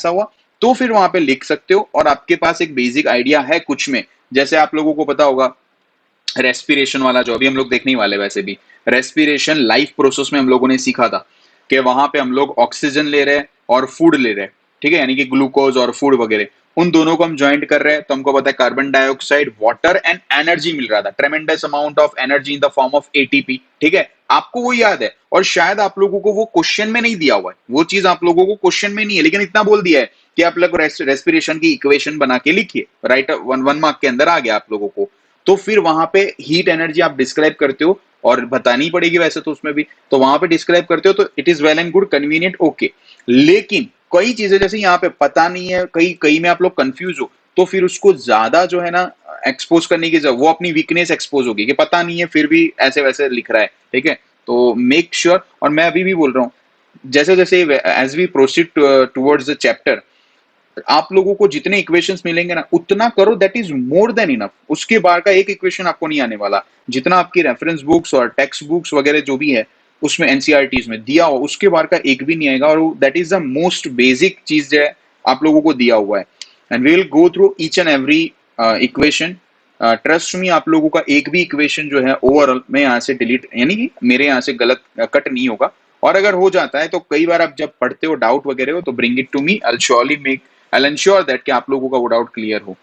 हुआ, तो फिर वहां पे लिख सकते हो और आपके पास एक बेसिक आइडिया है कुछ में। जैसे आप लोगों को पता होगा रेस्पिरेशन वाला, जो अभी हम लोग देखने वाले, वैसे भी रेस्पिरेशन लाइफ प्रोसेस में हम लोगों ने सीखा था कि वहां पे हम लोग ऑक्सीजन ले रहे हैं और फूड ले रहे हैं, ठीक है, यानी कि ग्लूकोज और फूड वगैरह, उन दोनों को हम ज्वाइंट कर रहे हैं, तो हमको पता है carbon dioxide, water and energy मिल रहा था, tremendous amount of energy in the form of ATP, ठीक है, आपको वो याद है, और शायद आप लोगों को वो क्वेश्चन में नहीं दिया हुआ है, वो चीज आप लोगों को क्वेश्चन में नहीं है, लेकिन इतना बोल दिया है कि आप लोग रेस्पिरेशन की इक्वेशन बना के लिखिए, राइट, 1 मार्क के अंदर आ गया आप लोगों को। तो फिर वहां पे हीट एनर्जी आप डिस्क्राइब करते हो, और बतानी पड़ेगी वैसे तो उसमें भी, तो वहां पे डिस्क्राइब करते हो, तो it is well and good, convenient, okay. लेकिन कई चीजें जैसे यहाँ पे पता नहीं है, कई में आप लोग कंफ्यूज हो, तो फिर उसको ज्यादा जो है ना एक्सपोज करने की जरूरत, वो अपनी वीकनेस एक्सपोज होगी कि पता नहीं है फिर भी ऐसे वैसे लिख रहा है, ठीक है। तो मेक श्योर, और मैं अभी भी बोल रहा हूँ, जैसे जैसे as we proceed towards the chapter, आप लोगों को जितने इक्वेशंस मिलेंगे ना उतना करो, that is more than enough. उसके बाहर का एक इक्वेशन आपको नहीं आने वाला। जितना आपकी रेफरेंस बुक्स और टेक्स्ट बुक्स वगैरह जो भी है उसमें एनसीईआरटीज में दिया हुआ, उसके बाहर का एक भी नहीं आएगा, और that is the most basic चीज जो है आप लोगों को दिया हुआ है। And we will go through each and every equation. Trust me, आप लोगों का एक भी इक्वेशन जो है ओवरऑल में यहाँ से डिलीट, यानी कि मेरे यहाँ से गलत कट नहीं होगा। और अगर हो जाता है तो कई बार आप जब पढ़ते हो डाउट वगैरह हो तो bring it to me, I surely make, I ensure that कि आप लोगों का वो डाउट क्लियर हो।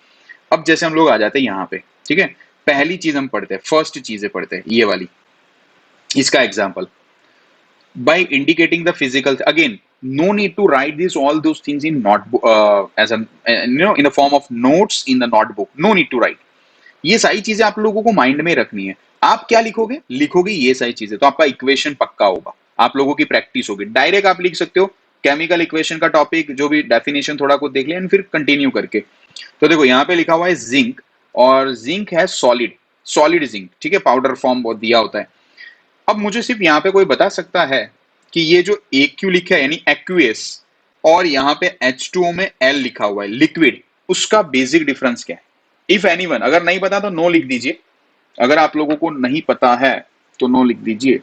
अब जैसे हम लोग आ जाते हैं यहाँ पे, ठीक है। पहली चीज हम पढ़ते हैं, फर्स्ट चीजें पढ़ते हैं ये वाली, इसका example, by indicating the physical, again no need to write this all those things in notebook, as a in a form of notes in the notebook, no need to write। ये सारी चीजें आप लोगों को माइंड में रखनी है। आप क्या लिखोगे, लिखोगे ये सारी चीजें, तो आपका इक्वेशन पक्का होगा, आप लोगों की प्रैक्टिस होगी। डायरेक्ट आप लिख सकते हो केमिकल इक्वेशन का टॉपिक, जो भी डेफिनेशन थोड़ा कुछ देख लिया, फिर कंटिन्यू करके। तो देखो यहाँ पे लिखा हुआ है जिंक, और जिंक है सॉलिड, सॉलिड जिंक, ठीक है, पाउडर फॉर्म बहुत दिया होता है। अब मुझे सिर्फ यहाँ पे कोई बता सकता है कि ये जो AQ लिखा है यानी एक्यूएस, और यहाँ पे H2O में L लिखा हुआ है लिक्विड, उसका बेसिक डिफरेंस क्या है? इफ एनीवन, अगर नहीं पता तो नो लिख दीजिए, अगर आप लोगों को नहीं पता है तो नो लिख दीजिए।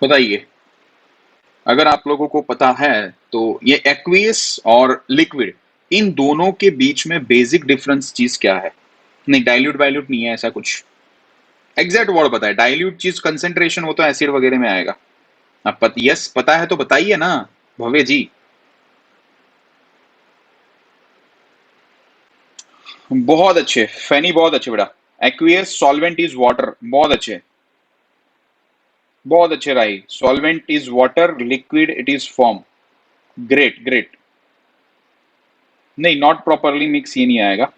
बताइए, अगर आप लोगों को पता है तो ये एक्वियस और लिक्विड, इन दोनों के बीच में बेसिक डिफरेंस चीज क्या है? नहीं, डाइल्यूट वाइल्यूट नहीं है ऐसा कुछ, एग्जैक्ट वर्ड पता है। डाइल्यूट चीज कंसेंट्रेशन, वो तो एसिड वगैरह में आएगा। अब यस पता है तो बताइए ना भव्य जी। बहुत अच्छे फैनी, बहुत अच्छे बेटा। एक्वियस सॉल्वेंट इज वाटर, बहुत अच्छे, बहुत अच्छे Rahi. Solvent is water, liquid it is form, great great. नहीं, नॉट प्रॉपरली मिक्स ये नहीं आएगा,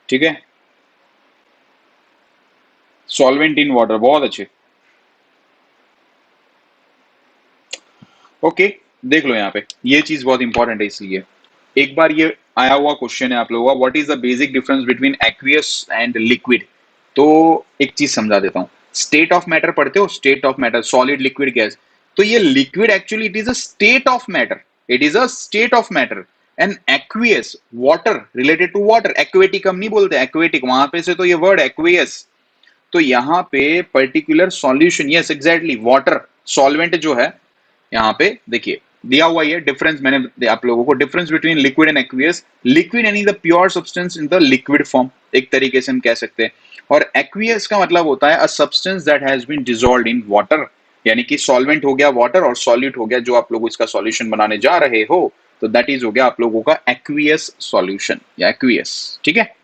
ठीक है। सॉल्वेंट इन वाटर, बहुत अच्छे। ओके, देख लो यहाँ पे, ये चीज बहुत इंपॉर्टेंट है, इसलिए एक बार ये आया हुआ क्वेश्चन है आप लोगों का, what is the basic difference between aqueous and liquid. तो एक चीज समझा देता हूँ, स्टेट ऑफ मैटर पढ़ते हो, state of matter, solid liquid gas. तो ये liquid actually it is a state of matter, it is a state of matter. And aqueous water, related to water, aquatic हम नहीं बोलते, एक्वेटिक वहां पे से तो ये वर्ड एक्वियस। तो यहाँ पे particular solution, yes exactly, water solvent जो है, यहाँ पे देखिए दिया हुआ ये डिफरेंस, मैंने आप लोगों को difference between liquid and aqueous. Liquid यानी the pure substance in the liquid form, एक तरीके से हम कह सकते हैं। और एक्वियस का मतलब होता है a substance that has been dissolved in water, यानी कि सॉल्वेंट हो गया वाटर और सॉल्यूट हो गया जो आप लोग इसका सॉल्यूशन बनाने जा रहे हो, तो दैट इज हो गया आप लोगों का एक्वियस सॉल्यूशन या एक्वियस, ठीक है।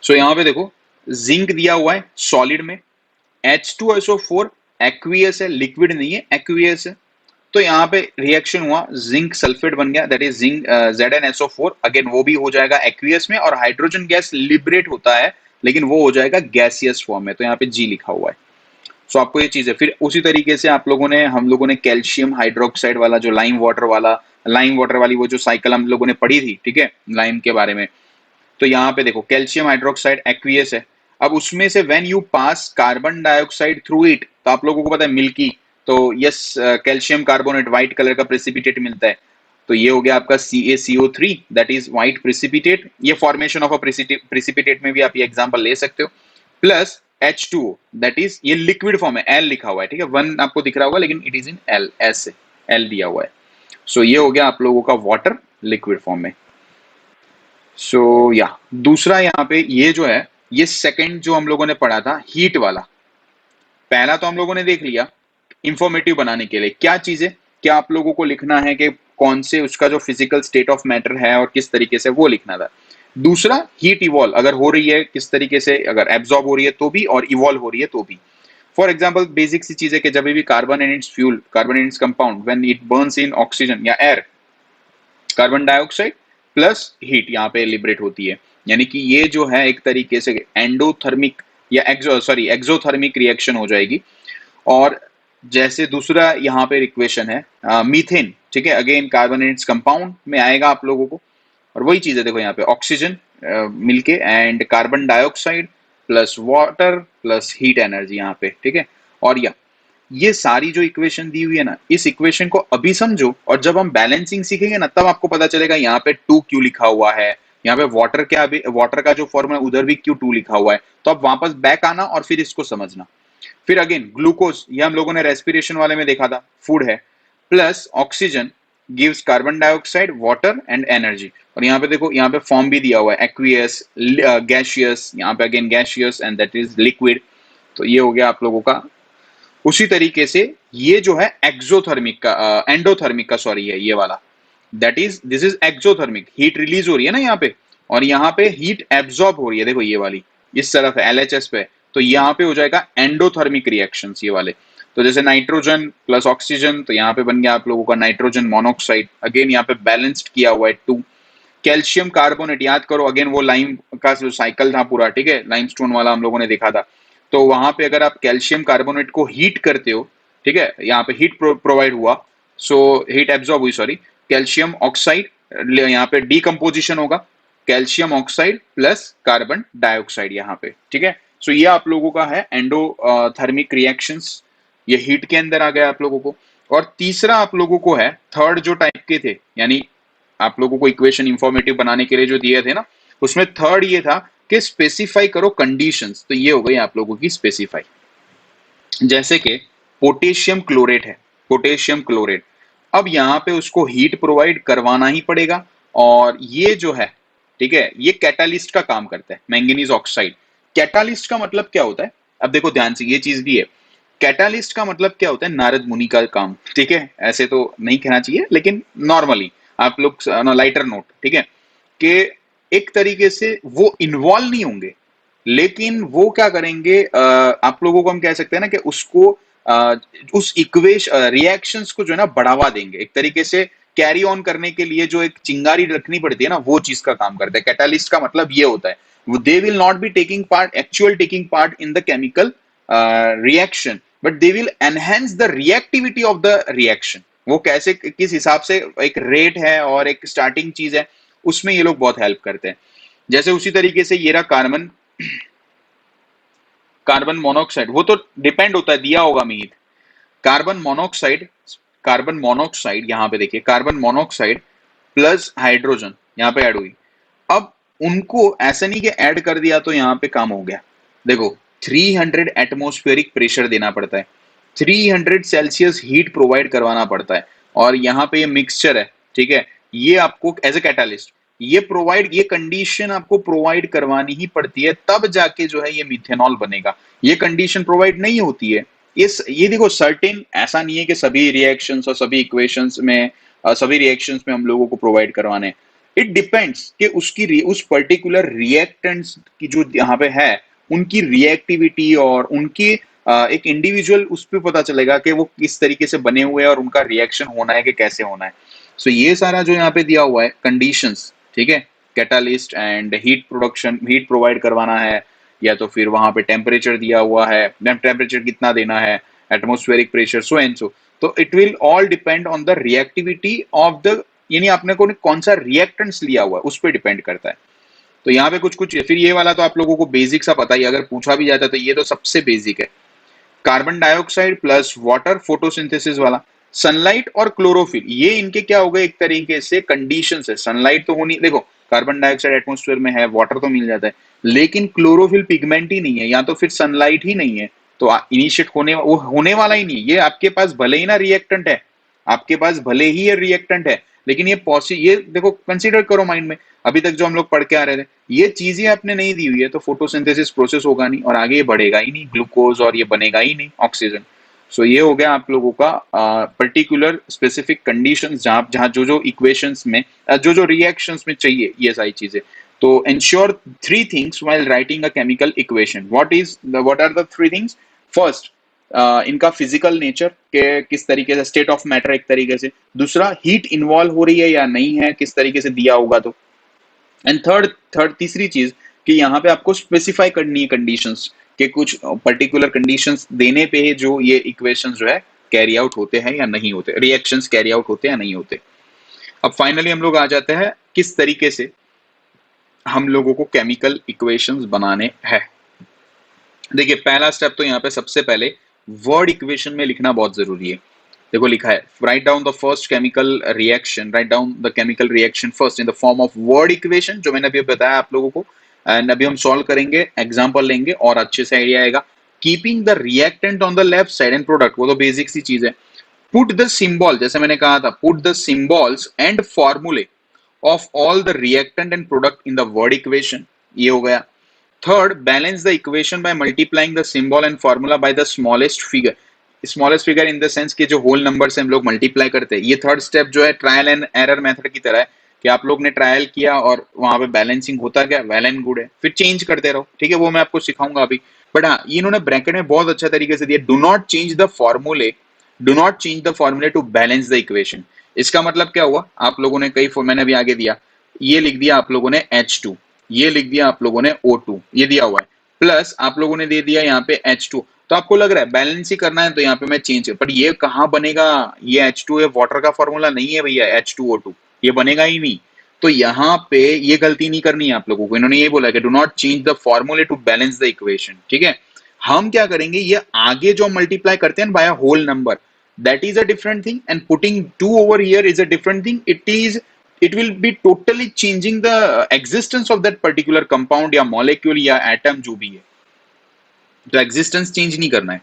सो यहाँ पे देखो जिंक दिया हुआ है सॉलिड में, H2SO4 एक्वियस है, लिक्विड नहीं है, एक्वियस है। तो यहाँ पे रिएक्शन हुआ, जिंक सल्फेट बन गया, that is zinc ZnSO4, again वो भी हो जाएगा एक्वियस में, और हाइड्रोजन गैस लिबरेट होता है लेकिन वो हो जाएगा गैसियस फॉर्म में, तो यहाँ पे G लिखा हुआ है। सो आपको ये चीज है। फिर उसी तरीके से आप लोगों ने, हम लोगों ने कैल्शियम हाइड्रोक्साइड वाला जो लाइम वाटर वाला, लाइम वाटर वाली वो जो साइकिल हम लोगों ने पढ़ी थी, ठीक है, लाइम के बारे में। तो यहाँ पे देखो कैल्शियम हाइड्रोक्साइड एक्वियस है। अब उसमें से when you pass carbon dioxide through it, तो आप लोगों को पता है मिल्की, तो yes calcium carbonate white colour का प्रेसिपिटेट मिलता है, तो ये हो गया आपका CaCO3, that is white precipitate. ये फॉर्मेशन ऑफ अ प्रेसिपिटेट में भी आप ये एग्जांपल ले सकते हो। प्लस H2O, दैट इज ये लिक्विड फॉर्म है, L लिखा हुआ है, ठीक है, वन आपको दिख रहा होगा लेकिन it is in L, S L दिया हुआ है। सो ये हो गया आप लोगों का वाटर लिक्विड फॉर्म में। सो या दूसरा यहाँ पे ये जो है, ये सेकंड जो हम लोगों ने पढ़ा था हीट वाला, पहला तो हम लोगों ने देख लिया। इंफॉर्मेटिव बनाने के लिए क्या चीज है, क्या आप लोगों को लिखना है कि कौन से उसका जो फिजिकल स्टेट ऑफ मैटर है और किस तरीके से वो लिखना था। दूसरा हीट इवॉल्व अगर हो रही है किस तरीके से, अगर एब्जॉर्ब हो रही है तो भी, और इवॉल्व हो रही है तो भी। फॉर एग्जाम्पल बेसिक सी चीज है कि जब भी carbon and its fuel, carbon and its compound, when it burns in oxygen या air, carbon dioxide plus heat यहाँ पे लिबरेट होती है, यानी कि ये जो है एक तरीके से एंडोथर्मिक या एक्सोथर्मिक रिएक्शन हो जाएगी। और जैसे दूसरा यहाँ पे इक्वेशन है मीथेन, ठीक है, अगेन कार्बोनेट्स कंपाउंड में आएगा आप लोगों को, और वही चीज है देखो यहाँ पे ऑक्सीजन मिलके and carbon dioxide plus water plus heat energy यहाँ पे, ठीक है। और ये सारी जो इक्वेशन दी हुई है ना, इस इक्वेशन को अभी समझो, और जब हम बैलेंसिंग सीखेंगे ना तब आपको पता चलेगा यहाँ पे 2 क्यों लिखा हुआ है, यहाँ पे वाटर क्या, अभी वाटर का जो फॉर्मूला उधर भी क्यों 2 लिखा हुआ है। तो अब वापस बैक आना और फिर इसको समझना। फिर अगेन ग्लूकोज, ये हम लोगों ने रेस्पिरेशन वाले में देखा था, फूड है, plus oxygen gives carbon dioxide water and energy. और यहाँ पे देखो, यहाँ पे फॉर्म भी दिया हुआ है एक्वियस, गैशियस, यहाँ पे again gaseous and that is liquid. तो ये हो गया आप लोगों का। उसी तरीके से ये जो है एक्सोथर्मिक का, एंडोथर्मिक का सॉरी है ये वाला, that is this is exothermic, heat release हो रही है ना यहाँ पे, और यहाँ पे हीट एब्जॉर्ब हो रही है, देखो ये वाली इस तरफ है एलएचएस पे, तो यहाँ पे हो जाएगा एंडोथर्मिक रिएक्शंस ये वाले। तो जैसे नाइट्रोजन प्लस ऑक्सीजन, तो यहाँ पे बन गया आप लोगों का नाइट्रोजन मोनोऑक्साइड, अगेन यहाँ पे बैलेंस्ड किया हुआ है 2। कैल्शियम कार्बोनेट, याद करो अगेन वो लाइम का जो साइकिल था पूरा, ठीक है, लाइमस्टोन वाला हम लोगों ने देखा था। तो वहां पे अगर आप कैल्शियम कार्बोनेट को हीट करते हो, ठीक है, यहाँ पे हीट प्रोवाइड हुआ, सो हीट एब्जॉर्ब हुई, सॉरी, कैल्शियम ऑक्साइड, यहाँ पे डीकम्पोजिशन होगा, calcium oxide plus carbon dioxide यहाँ पे, ठीक है। सो ये आप लोगों का है एंडोथर्मिक रिएक्शंस, ये हीट के अंदर आ गया आप लोगों को। और तीसरा आप लोगों को है थर्ड जो टाइप के थे, यानी आप लोगों को इक्वेशन इंफॉर्मेटिव बनाने के लिए जो दिए थे ना, उसमें थर्ड ये था कि स्पेसिफाई करो कंडीशंस। तो ये हो गई आप लोगों की स्पेसिफाई, जैसे कि पोटेशियम क्लोरेट है, पोटेशियम क्लोरेट, अब यहाँ पे उसको हीट प्रोवाइड करवाना ही पड़ेगा, और ये जो है, ठीक है, ये कैटालिस्ट का काम करता है, मैंगनीज ऑक्साइड। कैटालिस्ट का मतलब क्या होता है, अब देखो ध्यान से, ये चीज भी है, कैटालिस्ट का मतलब क्या होता है, नारद मुनि का काम, ठीक है, ऐसे तो नहीं कहना चाहिए लेकिन नॉर्मली आप लोग लाइटर नोट, ठीक है, कि एक तरीके से वो इन्वॉल्व नहीं होंगे, लेकिन वो क्या करेंगे, आप लोगों को हम कह सकते हैं ना कि उसको उस इक्वेशन रिएक्शंस को जो है ना बढ़ावा देंगे, एक तरीके से कैरी ऑन करने के लिए जो एक चिंगारी रखनी पड़ती है ना, वो चीज का काम करता है। कैटालिस्ट का मतलब ये होता है they will not be taking part, actual taking part in the chemical reaction, but they will enhance the reactivity of the reaction. वो कैसे, किस हिसाब से एक रेट है और एक स्टार्टिंग चीज है, उसमें ये लोग बहुत हेल्प करते हैं। जैसे उसी तरीके से ये रहा कार्बन, कार्बन मोनोऑक्साइड, वो तो डिपेंड होता है, दिया होगा मीत, कार्बन मोनोऑक्साइड, कार्बन मोनोऑक्साइड यहाँ पे देखिए, कार्बन मोनोऑक्साइड प्लस हाइड्रोजन यहाँ पे ऐड हुई। अब उनको ऐसा नहीं कि ऐड कर दिया तो यहाँ पे काम हो गया, देखो 300 एटमॉस्फेरिक प्रेशर देना पड़ता है, 300 सेल्सियस हीट प्रोवाइड करवाना पड़ता है, और यहाँ पे ये मिक्सचर है, ठीक है, ये आपको एज ए कैटालिस्ट ये प्रोवाइड, ये कंडीशन आपको प्रोवाइड करवानी ही पड़ती है, तब जाके जो है ये मिथेनॉल बनेगा। ये कंडीशन प्रोवाइड नहीं होती है, इस ये देखो सर्टेन, ऐसा नहीं है कि सभी रिएक्शंस और सभी इक्वेशंस में सभी रिएक्शंस में हम लोगों को प्रोवाइड करवाने, इट डिपेंड्स कि उसकी उस पर्टिकुलर रिएक्टेंट्स की जो यहाँ पे है, उनकी रिएक्टिविटी और उनकी एक इंडिविजुअल उस पर पता चलेगा कि वो किस तरीके से बने हुए हैं और उनका रिएक्शन होना है कि कैसे होना है। सो ये सारा जो यहाँ पे दिया हुआ है कंडीशंस, ठीक है, catalyst and heat production, heat provide करवाना है, या तो फिर वहां पे टेम्परेचर दिया हुआ है, टेम्परेचर कितना देना है, atmospheric pressure, so and so. तो it will all depend on the reactivity of the, यानी आपने को कौन सा रिएक्टेंट्स लिया हुआ है उस पर डिपेंड करता है। तो यहाँ पे कुछ कुछ, फिर ये वाला तो आप लोगों को बेसिक सा पता ही, अगर पूछा भी जाता है तो ये तो सबसे बेसिक है, carbon dioxide plus water, photosynthesis वाला, सनलाइट और क्लोरोफिल, ये इनके क्या हो गए, एक तरीके से कंडीशंस है। सनलाइट तो होनी, देखो कार्बन डाइऑक्साइड एटमॉस्फेयर में है, वाटर तो मिल जाता है, लेकिन क्लोरोफिल पिगमेंट ही नहीं है, या तो फिर सनलाइट ही नहीं है, तो इनिशिएट होने, वो होने वाला ही नहीं है। ये आपके पास भले ही ना रिएक्टेंट है, आपके पास भले ही ये रिएक्टेंट है, लेकिन ये देखो कंसीडर करो माइंड में, अभी तक जो हम लोग पढ़ के आ रहे थे, ये चीजें आपने नहीं दी हुई है, तो फोटोसिंथेसिस प्रोसेस होगा नहीं और आगे ये बढ़ेगा ही नहीं ग्लूकोज, और ये बनेगा ही नहीं ऑक्सीजन। सो ये हो गया आप लोगों का पर्टिकुलर स्पेसिफिक कंडीशंस, जहां जहां जो जो इक्वेशंस में जो जो रिएक्शंस में चाहिए ये सारी चीजें। तो ensure 3 things while writing a chemical equation. What are the 3 things? First, इनका फिजिकल नेचर के किस तरीके से, स्टेट ऑफ मैटर एक तरीके से, दूसरा हीट इन्वॉल्व हो रही है या नहीं है, किस तरीके से दिया होगा तो, एंड थर्ड थर्ड तीसरी चीज कि यहाँ पे आपको स्पेसिफाई करनी है कंडीशंस, कि कुछ पर्टिकुलर कंडीशंस देने पे ही जो ये इक्वेशंस जो है कैरी आउट होते हैं या नहीं होते, रिएक्शंस कैरी आउट होते हैं या नहीं होते। अब फाइनली हम लोग आ जाते हैं किस तरीके से हम लोगों को केमिकल इक्वेशंस बनाने हैं। देखिए पहला स्टेप तो यहाँ पे सबसे पहले वर्ड इक्वेशन में लिखना बहुत जरूरी है। देखो लिखा है, write down the first chemical reaction, write down the chemical reaction first in the form of word equation, जो मैंने अभी बताया आप लोगों को। एंड अभी हम सॉल्व करेंगे, एग्जांपल लेंगे और अच्छे से आइडिया आएगा। Keeping the reactant on the left side and product, वो तो बेसिक सी चीज है। पुट द सिंबल, जैसे मैंने कहा था, पुट द सिंबल्स एंड फॉर्मूले of all the reactant and product in the word equation, ये हो गया। Third, balance the equation by multiplying the symbol and formula by the smallest figure. Smallest figure in the sense कि जो whole number से हम लोग multiply करते हैं। ये थर्ड स्टेप जो है ट्रायल एंड एरर मेथड की तरह है, कि आप लोग ने ट्रायल किया और वहां पे बैलेंसिंग होता गया, वेल एंड गुड है, फिर चेंज करते रहो, ठीक है, वो मैं आपको सिखाऊंगा अभी। बट हाँ, ये इन्होंने ब्रैकेट में बहुत अच्छा तरीके से दिया, डू नॉट चेंज द फॉर्मूले, डू नॉट चेंज द फॉर्मूले टू बैलेंस द इक्वेशन। इसका मतलब क्या हुआ, आप लोगों ने कई, मैंने अभी आगे दिया, ये लिख दिया आप लोगों ने H2, ये लिख दिया आप लोगों ने O2, ये दिया हुआ है, प्लस आप लोगों ने दे दिया यहाँ पे H2। तो आपको लग रहा है बैलेंस ही करना है, तो यहाँ पे मैं चेंज, पर ये कहाँ बनेगा, ये H2 है, वाटर का फॉर्मूला नहीं है भैया, H2O2, ये बनेगा ही नहीं। तो यहाँ पे ये गलती नहीं करनी है आप लोगों को, इन्होंने ये बोला कि डू नॉट चेंज द फॉर्मूले टू बैलेंस द इक्वेशन, ठीक है। हम क्या करेंगे, ये आगे जो मल्टीप्लाई करते हैं by whole number, that is a different thing, and putting 2 over here is a different thing. It will be totally changing the existence of that particular compound या molecule या atom जो भी है, तो existence change नहीं करना है।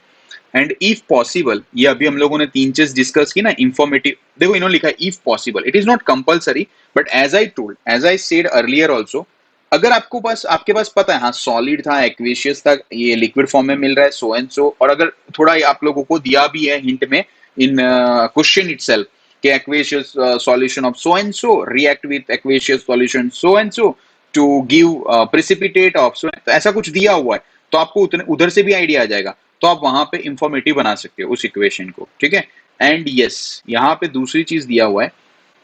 And if possible, ये अभी हम लोगों ने तीन चीज डिस्कस की ना, इंफॉर्मेटिव, देखो इन्होंने लिखा है if possible, it is not compulsory, but as I said earlier also, अगर आपको पास, आपके पास पता है हाँ सॉलिड था, एक्वेशियस था, ये लिक्विड फॉर्म में मिल रहा है, सो एंड सो, और अगर थोड़ा आप लोगों को दिया भी है हिंट में इन क्वेश्चन इटसेल्फ कि aqueous solution of so and so react with aqueous solution so and so to give precipitate of so, ऐसा कुछ दिया हुआ है, तो आपको उतने उधर से भी आइडिया आ जाएगा, तो आप वहां पे इंफॉर्मेटिव बना सकते हो उस इक्वेशन को, ठीक है। एंड यस, यहाँ पे दूसरी चीज दिया हुआ है,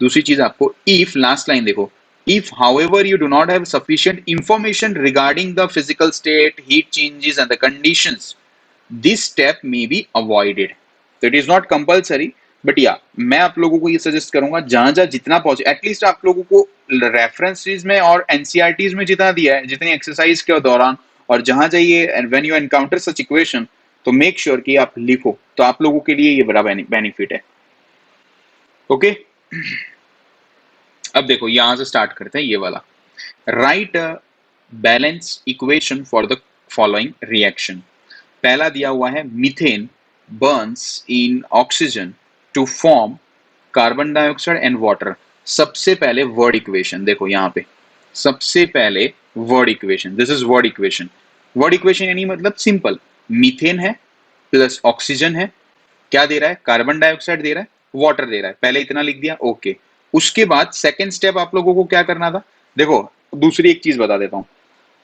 दूसरी चीज आपको, इफ, लास्ट लाइन देखो, if however you do not have sufficient information regarding the physical state, heat changes and the conditions, this step may be avoided. So it is not compulsory, but yeah, मैं आप लोगों को ये suggest करूंगा, जहां जहां जितना पहुंचे, एटलीस्ट आप लोगों को रेफरेंसेस में और एनसीईआरटीज में जितना दिया है, जितनी एक्सरसाइज के दौरान, और जहां जाइए when you encounter such equation, तो मेक श्योर कि आप लिखो, तो आप लोगों के लिए ये बड़ा बेनिफिट है। ओके, अब देखो यहां से स्टार्ट करते हैं, ये वाला, write balance equation for the following reaction. पहला दिया हुआ है, methane burns in oxygen to form carbon dioxide and water. सबसे पहले वर्ड इक्वेशन देखो यहाँ पे, सबसे पहले word equation, this is word equation. Word equation यानी मतलब सिंपल, मीथेन है प्लस ऑक्सीजन है, क्या दे रहा है, कार्बन डाइऑक्साइड दे रहा है, वाटर दे रहा है, पहले इतना लिख दिया, ओके। उसके बाद सेकेंड स्टेप आप लोगों को क्या करना था, देखो दूसरी एक चीज बता देता हूं,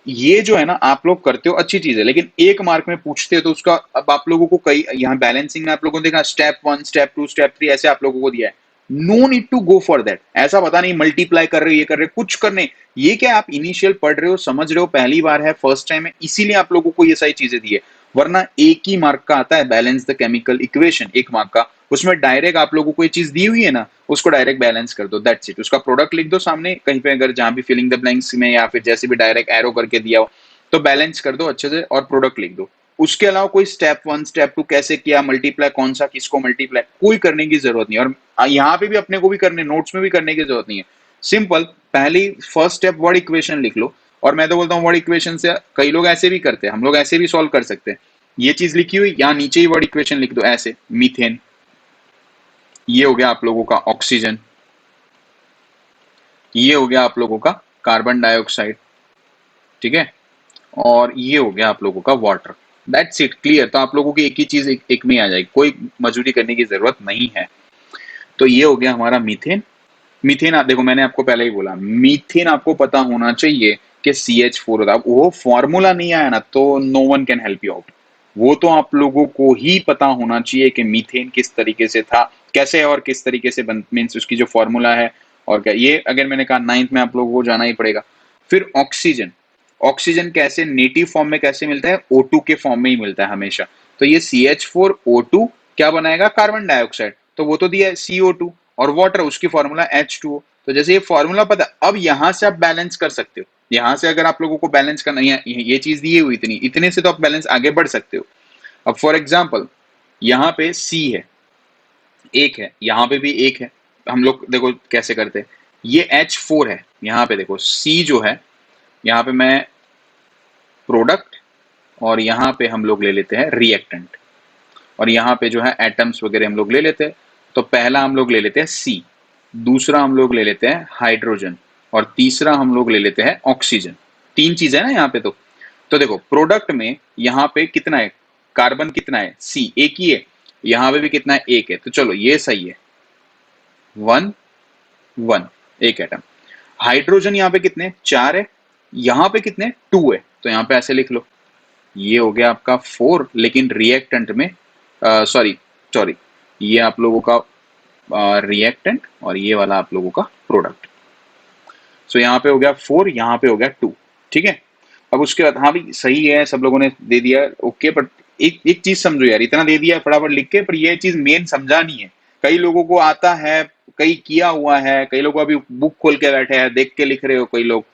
ये जो है ना आप लोग करते हो अच्छी चीज है, लेकिन एक मार्क में पूछते हो तो उसका, अब आप लोगों को कई यहाँ बैलेंसिंग में आप लोगों ने देखा स्टेप 1 स्टेप 2 स्टेप 3 ऐसे आप लोगों को दिया है, no need to go for that, ऐसा पता नहीं मल्टीप्लाई कर रहे हो, ये कर रहे हो, कुछ करने, ये क्या आप इनिशियल पढ़ रहे हो, समझ रहे हो, पहली बार है, फर्स्ट टाइम है, इसीलिए आप लोगों को ये सारी चीजें दी है। वरना एक ही मार्क का आता है बैलेंस द केमिकल इक्वेशन, एक मार्क का, उसमें डायरेक्ट आप लोगों को ये चीज दी हुई है ना, उसको डायरेक्ट बैलेंस कर दो, दैट्स इट। उसका प्रोडक्ट लिख दो सामने कहीं पे, अगर जहां भी फिलिंग द ब्लैंक्स में या फिर जैसे भी डायरेक्ट एरो करके दिया हो, तो बैलेंस कर दो अच्छे से और प्रोडक्ट लिख दो। उसके अलावा कोई स्टेप 1 स्टेप 2 कैसे किया, मल्टीप्लाई कौन सा किसको मल्टीप्लाई, कोई करने की जरूरत नहीं, और यहाँ पे भी अपने को भी करने, नोट्स में भी करने की जरूरत नहीं है। सिंपल पहली फर्स्ट स्टेप वर्ड इक्वेशन लिख लो, और मैं तो बोलता हूँ वर्ड इक्वेशन से कई लोग ऐसे भी करते हैं, हम लोग ऐसे भी सॉल्व कर सकते हैं। ये चीज लिखी हुई यहाँ नीचे ही वर्ड इक्वेशन लिख दो ऐसे, मीथेन, ये हो गया आप लोगों का ऑक्सीजन, ये हो गया आप लोगों का कार्बन डाइऑक्साइड, ठीक है, और ये हो गया आप लोगों का वाटर, दैट्स इट, क्लियर। तो आप लोगों की एक ही चीज एक में आ जाएगी, कोई मजूरी करने की जरूरत नहीं है। तो ये हो गया हमारा मीथेन। मीथेन आप देखो, मैंने आपको पहले ही बोला, मीथेन आपको पता होना चाहिए कि CH4 होता है, वो फॉर्मूला नहीं आया ना तो no one can help you out, वो तो आप लोगों को ही पता होना चाहिए कि मीथेन किस तरीके से था, कैसे और किस तरीके से मीन्स उसकी जो फॉर्मूला है, और क्या, ये अगर मैंने कहा 9th में आप लोगों को जाना ही पड़ेगा। फिर ऑक्सीजन, ऑक्सीजन कैसे नेटिव फॉर्म में कैसे मिलता है, O2 के फॉर्म में ही मिलता है हमेशा। तो ये CH4O2 क्या बनाएगा, कार्बन डाइऑक्साइड, तो वो तो दिया है CO2, और वाटर उसकी फॉर्मूला H2O। तो जैसे ये फॉर्मूला पता, अब यहां से आप बैलेंस कर सकते हो। यहां से अगर आप लोगों को बैलेंस करना है, ये चीज दी हुई इतनी, इतने से तो आप बैलेंस आगे बढ़ सकते हो। अब फॉर एग्जाम्पल यहाँ पे C है, एक है, यहाँ पे भी एक है। हम लोग देखो कैसे करते हैं, ये H4 है, यहाँ पे देखो C जो है, यहाँ पे मैं प्रोडक्ट, और यहाँ पे हम लोग ले लेते हैं रिएक्टेंट, और यहाँ पे जो है एटम्स वगैरह हम लोग ले लेते हैं। तो पहला हम लोग ले लेते हैं C, दूसरा हम लोग ले लेते हैं हाइड्रोजन, और तीसरा हम लोग ले लेते हैं ऑक्सीजन। तीन चीजें ना यहाँ पे। तो देखो प्रोडक्ट में यहाँ पे कितना है, कार्बन कितना है, C एक ही है, यहाँ पे भी कितना है, एक है। तो चलो ये सही है, 1 1 एक एटम। हाइड्रोजन यहाँ पे कितने, 4 है, यहाँ पे कितने, 2 है। तो यहाँ पे ऐसे लिख लो, ये हो गया आपका 4, लेकिन रिएक्टेंट में सॉरी सॉरी, ये आप लोगों का रिएक्टेंट, और ये वाला आप लोगों का प्रोडक्ट। सो यहाँ पे हो गया 4, यहाँ पे हो गया 2, ठीक है। अब उसके बाद हाँ भी सही है, सब लोगों ने दे दिया, ओके। पर एक एक चीज समझो यार, इतना दे दिया फटाफट लिख के, पर ये चीज मेन समझा नहीं है। कई लोगों को आता है, कई किया हुआ है, कई लोग अभी बुक खोल के बैठे हैं, देख के लिख रहे हो कई लोग।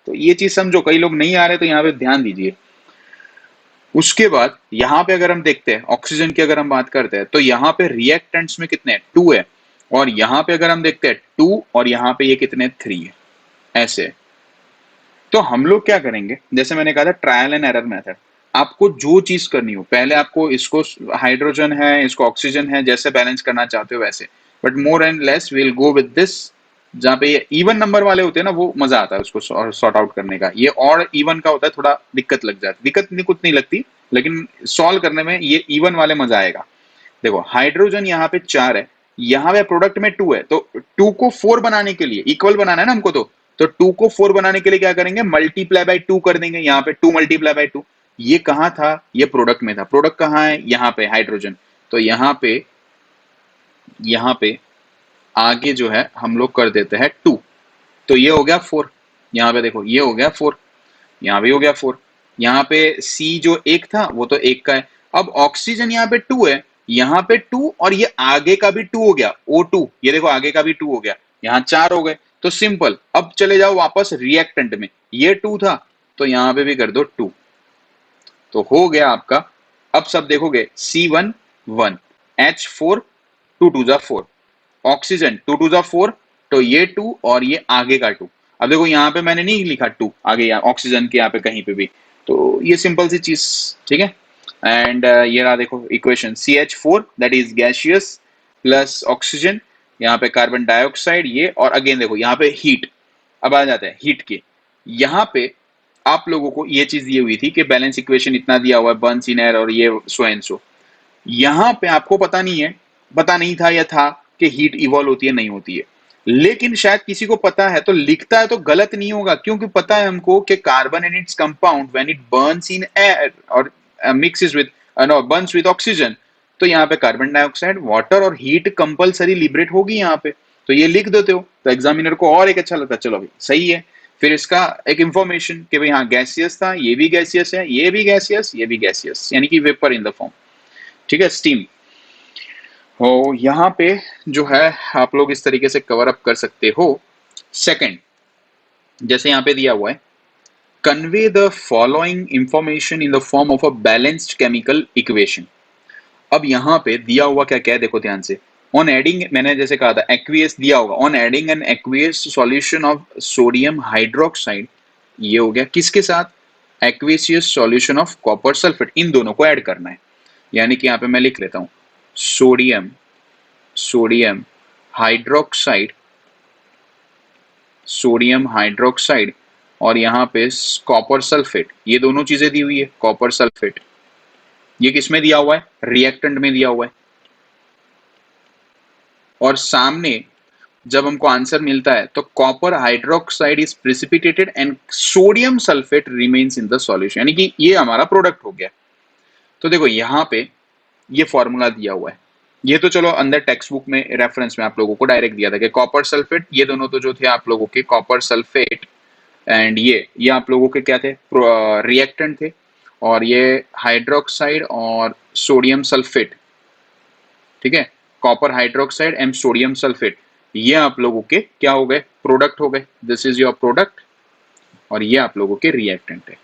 तो ये चीज समझो, कई लोग नहीं आ रहे, तो यहाँ पे ध्यान दीजिए। उसके बाद यहाँ पे अगर हम देखते हैं ऑक्सीजन की, अगर हम बात करते हैं, तो यहाँ पे रिएक्टेंट्स में कितने, 2 है, और यहाँ पे अगर हम देखते हैं 2, और यहाँ पे ये कितने, 3 है, ऐसे। तो हम लोग क्या करेंगे, जैसे मैंने कहा था ट्रायल एंड एरर मेथड, आपको जो चीज करनी हो, पहले आपको इसको हाइड्रोजन है, इसको ऑक्सीजन है, जैसे बैलेंस करना चाहते हो वैसे, but more and less will go with this. जहाँ पे ये इवन नंबर वाले होते हैं ना, वो मजा आता है उसको सॉर्ट आउट करने का। ये और इवन का होता है, थोड़ा दिक्कत लग जाती, दिक्कत नहीं कुछ नहीं लगती, लेकिन सॉल्व करने में ये इवन वाले मजा आएगा। देखो हाइड्रोजन यहाँ पे 4 है, यहाँ पे प्रोडक्ट में 2 है, तो 2 को 4 बनाने के लिए, इक्वल बनाना है ना हमको, तो 2 को 4 बनाने के लिए क्या करेंगे, मल्टीप्लाई बाय 2 कर देंगे। यहाँ पे 2 मल्टीप्लाई बाय 2, ये कहाँ था, ये प्रोडक्ट में था। प्रोडक्ट कहाँ है, यहाँ पे हाइड्रोजन। तो यहाँ पे आगे जो है हम लोग कर देते हैं 2, तो ये हो गया 4। यहाँ पे देखो ये हो गया 4, यहाँ भी हो गया 4। यहाँ पे C जो एक था वो तो एक का है। अब ऑक्सीजन यहाँ पे 2 है, यहाँ पे 2, और ये आगे का भी 2 हो गया, O2, ये देखो आगे का भी 2 हो गया, यहाँ 4 हो गए। तो सिंपल, अब चले जाओ वापस रिएक्टेंट में, ये 2 था, तो यहाँ पे भी कर दो 2, तो हो गया आपका। अब सब देखोगे C1 1, H4 2 2 जा 4, ऑक्सीजन 2 2 जा 4, तो ये 2 और ये आगे का 2। अब देखो यहाँ पे मैंने नहीं लिखा 2 आगे ऑक्सीजन के यहाँ पे कहीं पे भी, तो ये सिंपल सी चीज, ठीक है। एंड ये रहा देखो equation, CH4 that is gaseous plus oxygen, यहाँ पे कार्बन डाइऑक्साइड ये, और अगेन देखो यहाँ पे हीट। अब आ जाते हैं हीट के, यहाँ पे आप लोगों को ये चीज दी हुई थी कि बैलेंस इक्वेशन इतना दिया हुआ है, बर्न्स इन एयर, और ये सो एंड सो। यहाँ पे आपको पता नहीं है, पता नहीं था या था कि हीट इवॉल्व होती है नहीं होती है, लेकिन शायद किसी को पता है, तो लिखता है तो गलत नहीं होगा, क्योंकि पता है हमको कि carbon and its compound when it burns in air और mixes with no burns with oxygen, तो यहाँ पे कार्बन डाइऑक्साइड, वाटर और हीट कंपलसरी लिबरेट होगी यहाँ पे। तो ये लिख देते हो तो एग्जामिनर को और एक अच्छा लगता है, चलो भाई सही है। फिर इसका एक इंफॉर्मेशन कि भाई हाँ गैसियस था, ये भी गैसियस है, ये भी गैसियस, ये भी गैसियस, यानी कि वेपर इन द फॉर्म, ठीक है, स्टीम हो। यहाँ पे जो है आप लोग इस तरीके से कवर अप कर सकते हो। सेकंड, जैसे यहाँ पे दिया हुआ है, convey the following information in the form of a balanced chemical equation. अब यहाँ पे दिया हुआ क्या क्या है, देखो ध्यान से। ऑन एडिंग, मैंने जैसे कहा था एक्वियस दिया होगा, on adding an aqueous solution of sodium hydroxide, ये हो गया किसके साथ, aqueous solution of copper sulphate, इन दोनों को ऐड करना है। यानी कि यहाँ पे मैं लिख लेता हूँ सोडियम हाइड्रोक्साइड, सोडियम हाइड्रोक्साइड, और यहाँ पे कॉपर सल्फेट, ये दोनों चीजें दी हुई है, कॉपर सल्फेट। ये किस में दिया हुआ है, रिएक्टेंट में दिया हुआ है। और सामने जब हमको आंसर मिलता है तो copper hydroxide is precipitated and sodium sulphate remains in the solution, यानी कि ये हमारा प्रोडक्ट हो गया। तो देखो यहाँ पे ये फॉर्मूला दिया हुआ है, ये तो चलो अंदर टेक्स्ट बुक में रेफरेंस में आप लोगों को डायरेक्ट दिया था कि कॉपर सल्फेट, ये दोनों तो जो थे आप लोगों के कॉपर सल्फेट एंड ये आप लोगों के क्या थे, रिएक्टेंट थे, और ये हाइड्रोक्साइड और सोडियम सल्फेट, ठीक है, copper hydroxide and sodium sulphate, ये आप लोगों के क्या हो गए, प्रोडक्ट हो गए, दिस इज योर प्रोडक्ट, और ये आप लोगों के रिएक्टेंट है।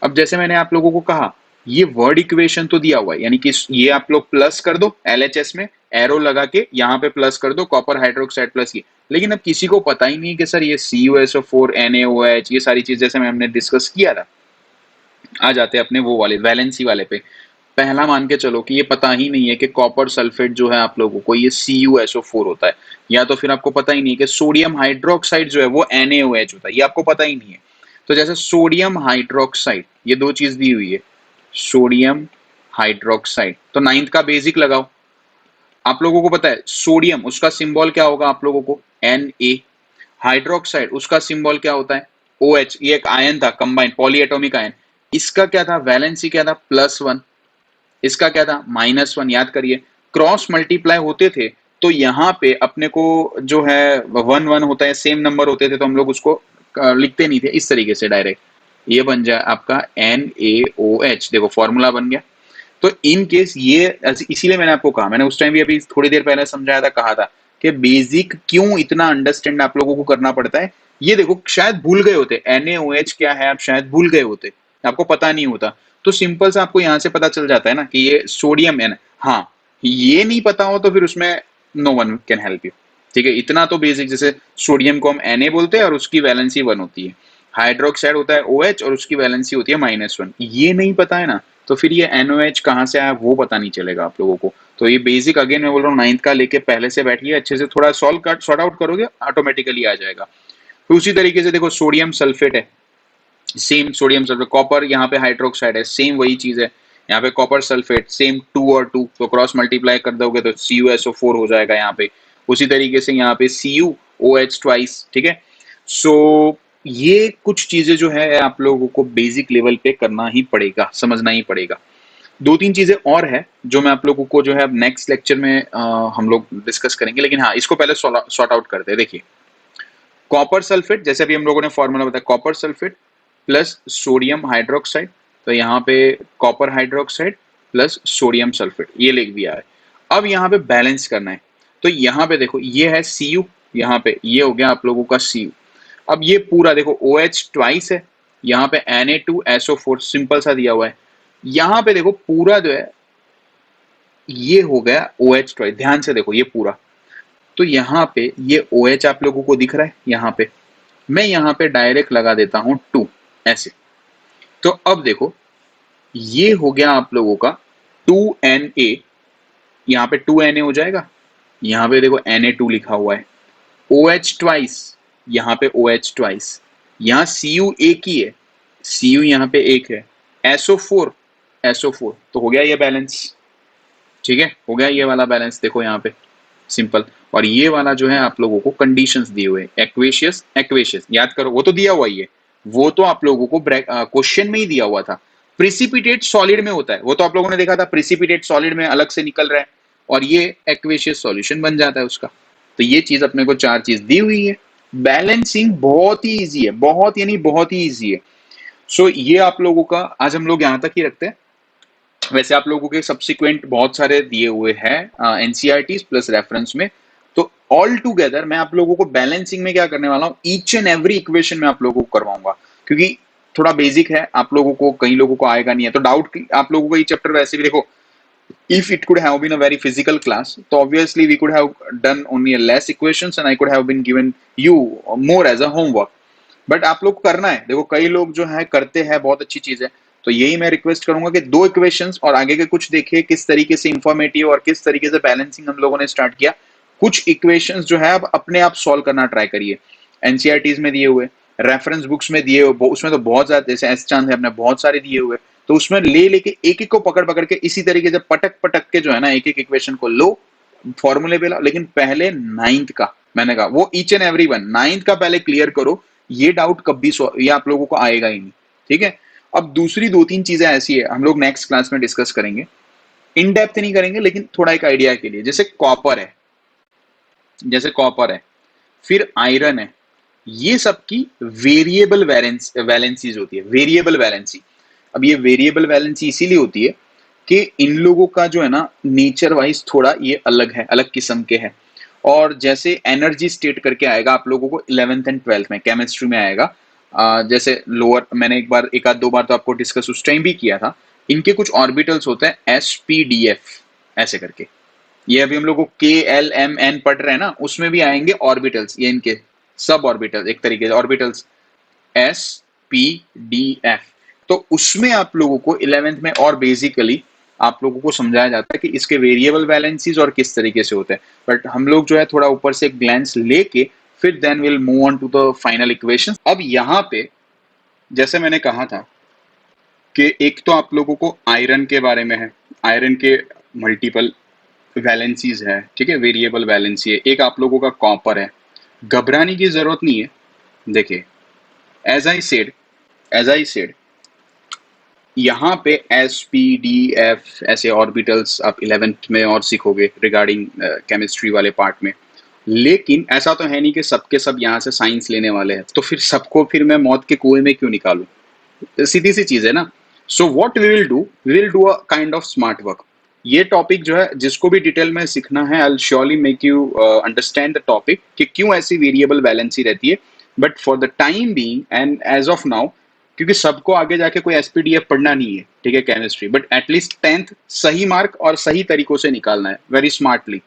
अब जैसे मैंने आप लोगों को कहा, ये वर्ड इक्वेशन तो दिया हुआ है, यानी कि ये आप लोग प्लस कर दो एलएचएस में, एरो लगा के यहाँ पे प्लस कर दो, कॉपर हाइड्रोक्साइड प्लस ये। लेकिन अब किसी को पता ही नहीं कि सर ये CuSO4 NaOH ये सारी चीज, जैसे हमने डिस्कस किया था। आ जाते हैं अपने वो वाले वैलेंसी वाले पे। पहला मान के चलो कि ये पता ही नहीं है कि कॉपर सल्फेट जो है आप लोगों को ये CuSO4 होता है, या तो फिर आपको पता ही नहीं है कि सोडियम हाइड्रोक्साइड जो है वो NaOH होता है, ये आपको पता ही नहीं है। तो जैसे सोडियम हाइड्रोक्साइड, ये दो चीज दी हुई है, सोडियम हाइड्रोक्साइड, तो नाइन्थ का बेसिक लगाओ। आप लोगों को पता है सोडियम, उसका सिंबल क्या होगा आप लोगों को, Na। हाइड्रोक्साइड, उसका सिंबल क्या होता है, OH, ये एक आयन था कंबाइंड पॉलीएटॉमिक आयन, इसका क्या था, वैलेंसी क्या था, +1, इसका क्या था, -1। याद करिए, क्रॉस मल्टीप्लाई होते थे तो यहाँ पे अपने को जो है 1 1 होता है, सेम नंबर होते थे, तो हम लोग उसको लिखते नहीं थे इस तरीके से डायरेक्ट, ये बन जाए आपका NaOH, देखो फॉर्मूला बन गया। तो इन केस ये, इसीलिए मैंने आपको कहा, मैंने उस टाइम भी अभी थोड़ी देर पहले समझाया था, कहा था कि बेसिक क्यों इतना अंडरस्टैंड आप लोगों को करना पड़ता है। ये देखो शायद भूल गए होते NaOH क्या है, आप शायद भूल गए होते, आपको पता नहीं होता, तो सिंपल से आपको यहाँ से पता चल जाता है ना कि ये सोडियम है ना। हाँ, ये नहीं पता हो तो फिर उसमें no one can help you, ठीक है, इतना तो बेसिक। जैसे सोडियम को हम Na बोलते हैं और उसकी वैलेंसी 1 होती है, हाइड्रोक्साइड होता है OH और उसकी वैलेंसी होती है -1, ये नहीं पता है ना, तो फिर ये NOH कहाँ से आया वो पता नहीं चलेगा आप लोगों को। तो ये बेसिक अगेन मैं बोल रहा हूँ, नाइन्थ का लेके पहले से बैठिए, अच्छे से थोड़ा सॉर्ट आउट करोगे, ऑटोमेटिकली आ जाएगा। तो उसी तरीके से देखो सोडियम सल्फेट है, सेम सोडियम सल्फेट, कॉपर यहाँ पे हाइड्रोक्साइड है, सेम वही चीज है, यहाँ पे कॉपर सल्फेट, सेम 2 और 2, तो क्रॉस मल्टीप्लाई कर दोगे तो CuSO4 हो जाएगा यहाँ पे। उसी तरीके से यहाँ पे CuOH ट्वाइस, ठीक है। सो ये कुछ चीजें जो है आप लोगों को बेसिक लेवल पे करना ही पड़ेगा, समझना ही पड़ेगा। दो तीन चीजें और है जो मैं आप लोगों को जो है नेक्स्ट लेक्चर में हम लोग डिस्कस करेंगे, लेकिन हाँ इसको पहले सॉर्ट आउट करते हैं। देखिए, कॉपर सल्फेट, जैसे अभी हम लोगों ने फॉर्मूला बताया, copper sulphate plus sodium hydroxide, तो यहाँ पे copper hydroxide plus sodium sulphate, ये लिख दिया है। अब यहाँ पे बैलेंस करना है, तो यहाँ पे देखो ये है Cu, यहाँ पे ये हो गया आप लोगों का Cu। अब ये पूरा देखो OH ट्वाइस है, यहाँ पे Na2SO4 सिंपल सा दिया हुआ है, यहाँ पे देखो पूरा जो है ये हो गया OH ट्वाइस, ध्यान से देखो ये पूरा। तो यहाँ पे ये OH आप लोगों को दिख रहा है, यहाँ पे मैं यहाँ पे डायरेक्ट लगा देता हूं 2 ऐसे। तो अब देखो ये हो गया आप लोगों का 2Na, यहाँ पे 2Na हो जाएगा, यहाँ पे देखो Na2 लिखा हुआ है, OH ट्वाइस, यहाँ पे OH ट्वाइस, यहाँ Cu एक ही है, Cu यहाँ पे एक है, SO4 तो हो गया ये बैलेंस, ठीक है, हो गया ये वाला बैलेंस, देखो यहाँ पे सिंपल। और ये वाला जो है आप लोगों को कंडीशंस दिए हुए, एक्वेशियस एक्वेशियस याद करो, वो तो दिया हुआ ही है, वो तो आप लोगों को क्वेश्चन में ही दिया हुआ था। प्रिसिपिटेट सॉलिड में होता है, वो तो आप लोगों ने देखा था, प्रिसिपिटेट सॉलिड में अलग से निकल रहा है, और ये एक्वेशियस सॉल्यूशन बन जाता है उसका। तो ये चीज अपने को 4 चीज दी हुई है। बैलेंसिंग बहुत ही ईजी है, बहुत यानी बहुत ही ईजी है। सो ये आप लोगों का आज हम लोग यहाँ तक ही रखते हैं। वैसे आप लोगों के सब्सिक्वेंट बहुत सारे दिए हुए हैं एनसीईआरटी प्लस रेफरेंस में। तो ऑल टुगेदर मैं आप लोगों को बैलेंसिंग में क्या करने वाला हूँ, ईच एंड एवरी इक्वेशन में आप लोगों को करवाऊंगा, क्योंकि थोड़ा बेसिक है, आप लोगों को कई लोगों को आएगा नहीं है, तो डाउट आप लोगों को ये चैप्टर वैसे भी देखो, if it could have been a very physical class, so obviously we could have done only a less equations and I could have been given you more as a homework, but आप लोग करना है। देखो कई लोग जो है करते हैं, बहुत अच्छी चीज है, तो यही मैं रिक्वेस्ट करूंगा कि 2 इक्वेशंस और आगे के कुछ देखिए किस तरीके से इंफॉर्मेटिव और किस तरीके से बैलेंसिंग हम लोगों ने स्टार्ट किया। कुछ इक्वेशंस जो है आप अपने आप सॉल्व करना ट्राई करिए, एनसीईआरटीज में दिए हुए, रेफरेंस बुक्स में दिए हुए, उसमें तो बहुत ज्यादा, जैसे एस चांद है अपने बहुत सारे दिए हुए, तो उसमें ले लेके एक एक को पकड़ पकड़ के इसी तरीके से पटक पटक के जो है ना एक एक इक्वेशन को लो, फॉर्मूले पे लाओ, लेकिन पहले नाइन्थ का मैंने कहा वो each and every one ninth का पहले क्लियर करो, ये डाउट कभी ये आप लोगों को आएगा ही नहीं, ठीक है। अब दूसरी 2-3 चीजें ऐसी है हम लोग नेक्स्ट क्लास में डिस्कस करेंगे, इन डेप्थ नहीं करेंगे, लेकिन थोड़ा एक आइडिया के लिए, जैसे कॉपर है, फिर आयरन है, ये सब की वेरिएबल वैलेंसीज होती है, वेरिएबल वैलेंसी। अब ये वेरिएबल वैलेंसी इसीलिए होती है कि इन लोगों का जो है ना नेचर वाइज थोड़ा ये अलग है, अलग किस्म के है। और जैसे एनर्जी स्टेट करके आएगा आप लोगों को 11th एंड 12th में केमिस्ट्री में आएगा। जैसे लोअर मैंने एक आध दो बार तो आपको डिस्कस उस टाइम भी किया था। इनके कुछ ऑर्बिटल्स होते हैं SPDF ऐसे करके। ये अभी हम लोग को KLMN पढ़ रहे हैं ना, उसमें भी आएंगे ऑर्बिटल्स, ये इनके सब ऑर्बिटल एक तरीके से ऑर्बिटल्स SPDF। तो उसमें आप लोगों को 11th में और बेसिकली आप लोगों को समझाया जाता है कि इसके वेरिएबल वैलेंसीज और किस तरीके से होते हैं। बट हम लोग जो है थोड़ा ऊपर से एक ग्लैंस लेके फिर then will move on to the final equation. अब यहाँ पे जैसे मैंने कहा था कि एक तो आप लोगों को आयरन के बारे में है, आयरन के मल्टीपल वैलेंसीज है, ठीक है, वेरिएबल वैलेंसी है। एक आप लोगों का कॉपर है, घबराने की जरूरत नहीं है। देखिए, एज आई सेड यहाँ पे SPDF ऐसे ऑर्बिटल्स आप 11th में और सीखोगे रिगार्डिंग केमिस्ट्री वाले पार्ट में। लेकिन ऐसा तो है नहीं कि सबके सब यहाँ से साइंस लेने वाले हैं, तो फिर सबको फिर मैं मौत के कुएं में क्यों निकालूं? सीधी सी चीज है ना। So what we will do a kind of smart work. ये टॉपिक जो है जिसको भी डिटेल में सीखना है, I will surely make you understand the topic कि क्यों ऐसी वेरिएबल वैलेंसी रहती है। But for the time being and as of now, क्योंकि सबको आगे जाके कोई SPDF पढ़ना नहीं है, ठीक है, केमिस्ट्री, बट एटलीस्ट 10th सही मार्क और सही तरीकों से निकालना है, वेरी स्मार्टली।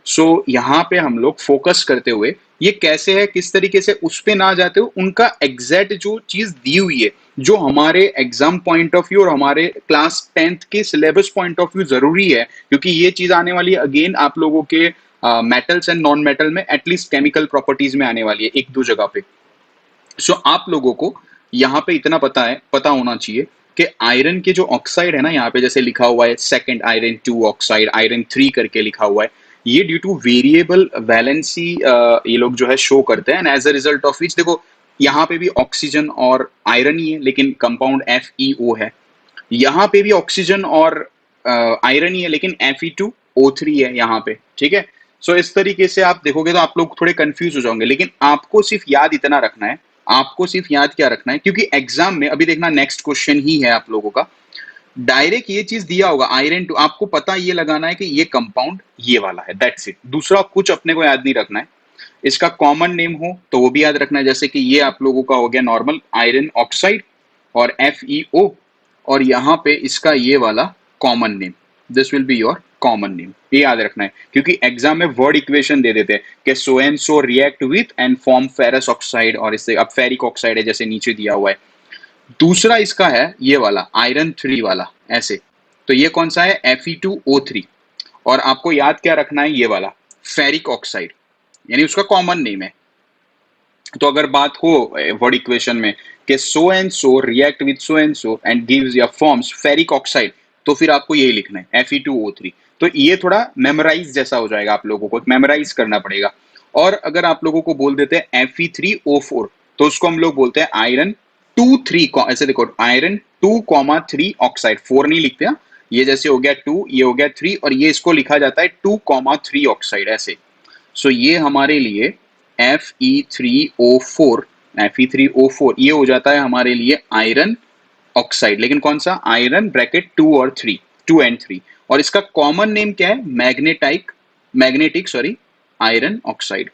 सो यहाँ पे हम लोग फोकस करते हुए ये कैसे है, किस तरीके से, उस पे ना जाते हो, उनका एग्जैक्ट जो चीज दी हुई है, जो हमारे एग्जाम पॉइंट ऑफ व्यू और हमारे क्लास 10th के सिलेबस पॉइंट ऑफ व्यू जरूरी है, क्योंकि ये चीज आने वाली है अगेन आप लोगों के मेटल्स एंड नॉन मेटल में, एटलीस्ट केमिकल प्रॉपर्टीज में आने वाली है एक दो जगह पे। सो आप लोगों को यहाँ पे इतना पता होना चाहिए कि आयरन के जो ऑक्साइड है ना, यहाँ पे जैसे लिखा हुआ है सेकंड आयरन 2 ऑक्साइड, आयरन 3 करके लिखा हुआ है, ये ड्यू टू वेरिएबल वैलेंसी ये लोग जो है शो करते हैं। And as a result of which देखो, यहाँ पे भी ऑक्सीजन और आयरन ही है लेकिन कंपाउंड FeO है। यहाँ पे भी ऑक्सीजन और आयरन ही है लेकिन Fe2O3 है यहाँ पे, ठीक है। सो इस तरीके से आप देखोगे तो आप लोग थोड़े कंफ्यूज हो जाओगे, लेकिन आपको सिर्फ याद इतना रखना है, आपको सिर्फ याद क्या रखना है, क्योंकि एग्जाम में अभी देखना नेक्स्ट क्वेश्चन ही है आप लोगों का, डायरेक्ट ये चीज दिया होगा आयरन 2, आपको पता ये लगाना है कि ये कंपाउंड ये वाला है, दैट्स इट। दूसरा कुछ अपने को याद नहीं रखना है। इसका कॉमन नेम हो तो वो भी याद रखना है, जैसे कि ये आप लोगों का हो गया नॉर्मल आयरन ऑक्साइड और FeO, और यहाँ पे इसका ये वाला common name, this will be your common name, ये याद रखना है। क्योंकि एग्जाम में वर्ड इक्वेशन दे देते हैं कि सो and so react with and form ferrous oxide, और इससे अब फेरिक ऑक्साइड है जैसे नीचे दिया हुआ है। दूसरा इसका है ये वाला आयरन 3 वाला ऐसे, तो ये कौन सा है Fe2O3। और आपको याद क्या रखना है, ये वाला फेरिक ऑक्साइड, यानी उसका कॉमन नेम है। तो अगर बात हो वर्ड इक्वेशन में कि सो and so react with so and gives या फॉर्म्स फेरिक ऑक्साइड, तो फिर आपको यही लिखना है Fe2O3। तो ये थोड़ा मेमोराइज जैसा हो जाएगा, आप लोगों को मेमोराइज करना पड़ेगा। और अगर आप लोगों को बोल देते हैं Fe3O4, तो उसको हम लोग बोलते हैं आयरन 2 3, ऐसे देखो आयरन 2,3 ऑक्साइड, 4 नहीं लिखते हैं, ये जैसे हो गया 2, ये हो गया 3, और ये इसको लिखा जाता है 2,3 ऑक्साइड ऐसे। सो ये हमारे लिए Fe3O4, Fe3O4 ये हो जाता है हमारे लिए आयरन ऑक्साइड, लेकिन कौन सा आयरन ब्रैकेट 2 और 3, 2 एंड 3। और इसका कॉमन नेम क्या है, मैग्नेटिक सॉरी आयरन ऑक्साइड।